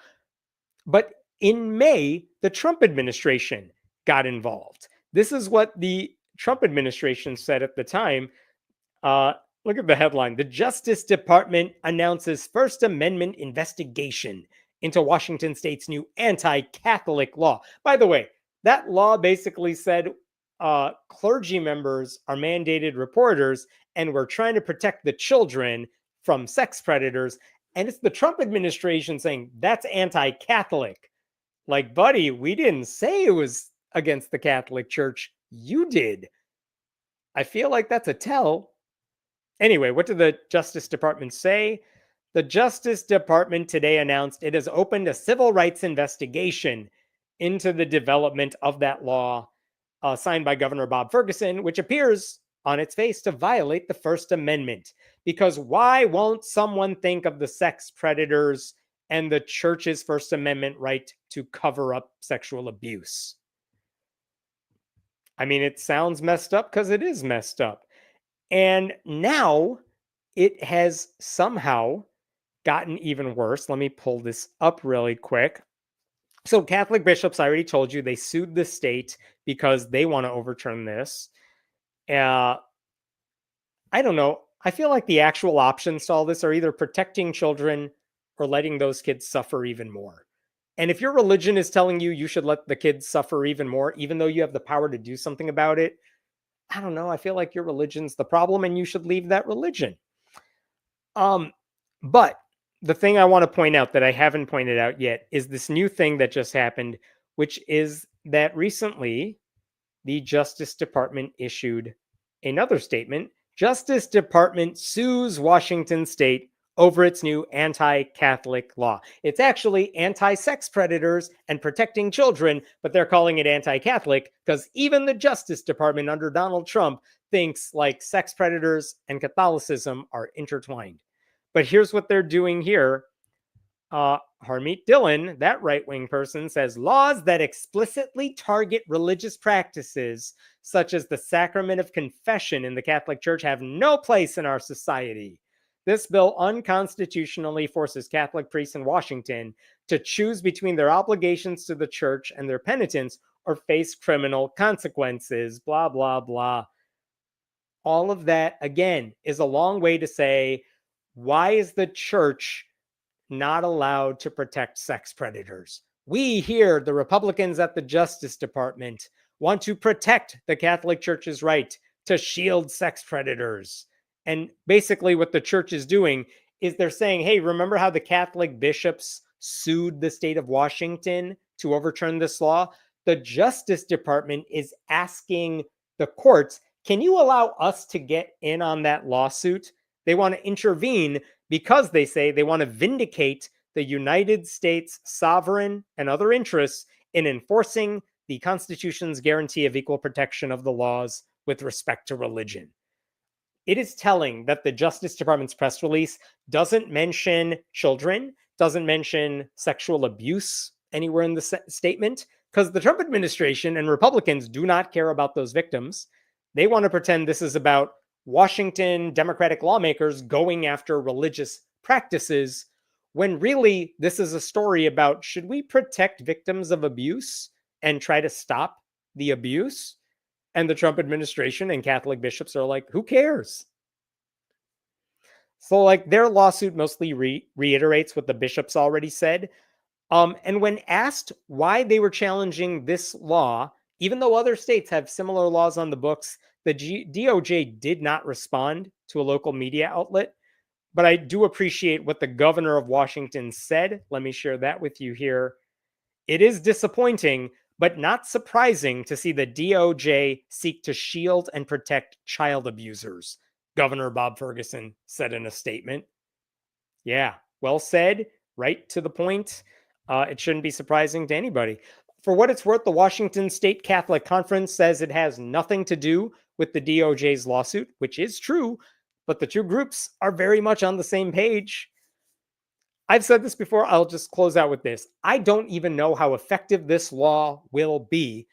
But in May, the Trump administration got involved. This is what the Trump administration said at the time. Look at the headline. The Justice Department announces First Amendment investigation into Washington state's new anti-Catholic law. By the way, that law basically said clergy members are mandated reporters, and we're trying to protect the children from sex predators. And it's the Trump administration saying that's anti-Catholic. Like, buddy, we didn't say it was against the Catholic Church. You did. I feel like that's a tell. Anyway, what did the Justice Department say? The Justice Department today announced it has opened a civil rights investigation into the development of that law signed by Governor Bob Ferguson, which appears on its face to violate the First Amendment. Because why won't someone think of the sex predators and the church's First Amendment right to cover up sexual abuse? I mean, it sounds messed up because it is messed up. And now it has somehow gotten even worse. Let me pull this up really quick. So Catholic bishops, I already told you, they sued the state because they want to overturn this. I don't know. I feel like the actual options to all this are either protecting children or letting those kids suffer even more. And if your religion is telling you you should let the kids suffer even more, even though you have the power to do something about it, I don't know. I feel like your religion's the problem and you should leave that religion. But the thing I want to point out that I haven't pointed out yet is this new thing that just happened, which is that recently the Justice Department issued another statement. Justice Department sues Washington state over its new anti-Catholic law. It's actually anti-sex predators and protecting children, but they're calling it anti-Catholic because even the Justice Department under Donald Trump thinks like sex predators and Catholicism are intertwined. But here's what they're doing here. Harmeet Dillon, that right-wing person, says laws that explicitly target religious practices, such as the sacrament of confession in the Catholic Church, have no place in our society. This bill unconstitutionally forces Catholic priests in Washington to choose between their obligations to the church and their penitence or face criminal consequences, blah, blah, blah. All of that, again, is a long way to say, why is the church not allowed to protect sex predators? We here, the Republicans at the Justice Department, want to protect the Catholic Church's right to shield sex predators. And basically what the church is doing is they're saying, hey, remember how the Catholic bishops sued the state of Washington to overturn this law? The Justice Department is asking the courts, can you allow us to get in on that lawsuit? They want to intervene because they say they want to vindicate the United States sovereign and other interests in enforcing the Constitution's guarantee of equal protection of the laws with respect to religion. It is telling that the Justice Department's press release doesn't mention children, doesn't mention sexual abuse anywhere in the statement, because the Trump administration and Republicans do not care about those victims. They want to pretend this is about Washington Democratic lawmakers going after religious practices, when really this is a story about, should we protect victims of abuse and try to stop the abuse? And the Trump administration and Catholic bishops are like, who cares? So like their lawsuit mostly reiterates what the bishops already said. And when asked why they were challenging this law, even though other states have similar laws on the books, the DOJ did not respond to a local media outlet. But I do appreciate what the governor of Washington said. Let me share that with you here. It is disappointing, but not surprising to see the DOJ seek to shield and protect child abusers, Governor Bob Ferguson said in a statement. Yeah, well said, right to the point. It shouldn't be surprising to anybody. For what it's worth, the Washington State Catholic Conference says it has nothing to do with the DOJ's lawsuit, which is true, but the two groups are very much on the same page. I've said this before. I'll just close out with this. I don't even know how effective this law will be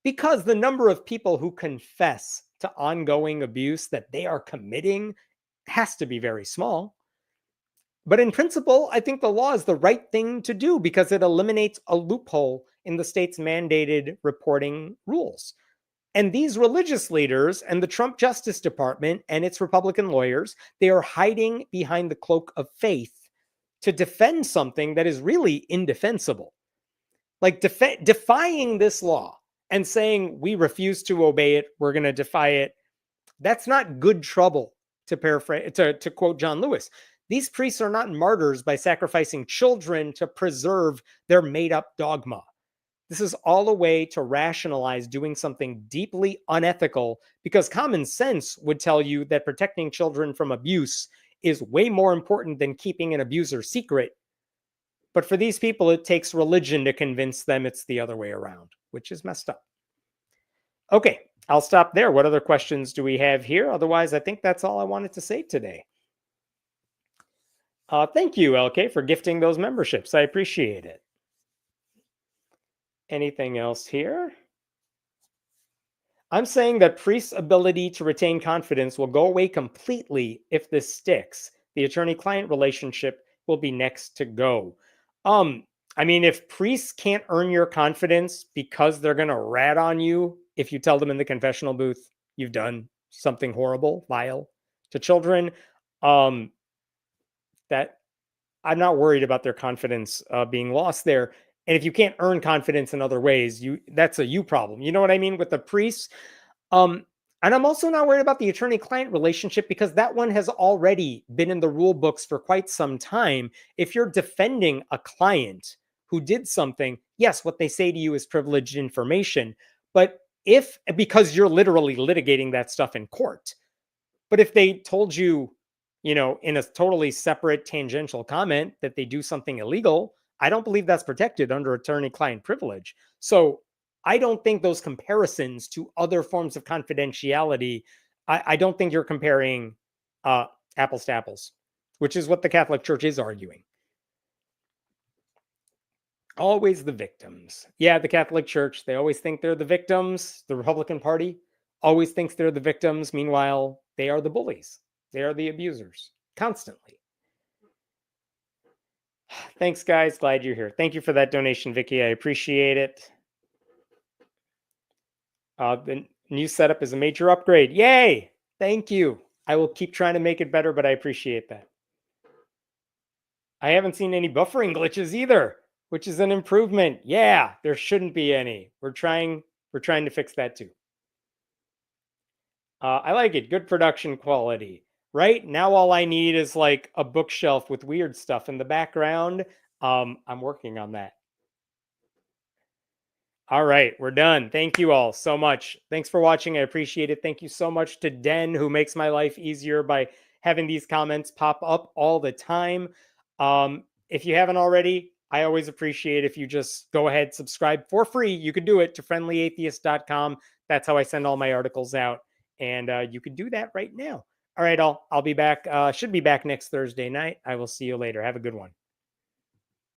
because the number of people who confess to ongoing abuse that they are committing has to be very small. But in principle, I think the law is the right thing to do because it eliminates a loophole in the state's mandated reporting rules. And these religious leaders and the Trump Justice Department and its Republican lawyers, they are hiding behind the cloak of faith to defend something that is really indefensible. Like defying this law and saying we refuse to obey it, we're going to defy it. That's not good trouble, to paraphrase, to quote John Lewis. These priests are not martyrs by sacrificing children to preserve their made-up dogma. This is all a way to rationalize doing something deeply unethical because common sense would tell you that protecting children from abuse is way more important than keeping an abuser secret. But for these people, it takes religion to convince them it's the other way around, which is messed up. Okay, I'll stop there. What other questions do we have here? Otherwise, I think that's all I wanted to say today. Thank you, LK, for gifting those memberships. I appreciate it. Anything else here? I'm saying that priests' ability to retain confidence will go away completely if this sticks. The attorney-client relationship will be next to go. I mean, if priests can't earn your confidence because they're going to rat on you if you tell them in the confessional booth you've done something horrible, vile to children, that I'm not worried about their confidence being lost there. And if you can't earn confidence in other ways, that's a you problem. You know what I mean with the priests? And I'm also not worried about the attorney-client relationship because that one has already been in the rule books for quite some time. If you're defending a client who did something, yes, what they say to you is privileged information. But because you're literally litigating that stuff in court, but if they told you, in a totally separate tangential comment that they do something illegal, I don't believe that's protected under attorney-client privilege. So I don't think those comparisons to other forms of confidentiality, I don't think you're comparing apples to apples, which is what the Catholic Church is arguing. Always the victims. Yeah, the Catholic Church, they always think they're the victims. The Republican Party always thinks they're the victims. Meanwhile, they are the bullies. They are the abusers constantly. Thanks, guys. Glad you're here. Thank you for that donation, Vicky. I appreciate it. The new setup is a major upgrade. Yay! Thank you. I will keep trying to make it better, but I appreciate that. I haven't seen any buffering glitches either, which is an improvement. Yeah, there shouldn't be any. We're trying to fix that too. I like it. Good production quality. Right now, all I need is like a bookshelf with weird stuff in the background. I'm working on that. All right, we're done. Thank you all so much. Thanks for watching. I appreciate it. Thank you so much to Den, who makes my life easier by having these comments pop up all the time. If you haven't already, I always appreciate if you just go ahead, subscribe for free. You could do it to friendlyatheist.com. That's how I send all my articles out. And you could do that right now. All right, I'll be back. Should be back next Thursday night. I will see you later. Have a good one.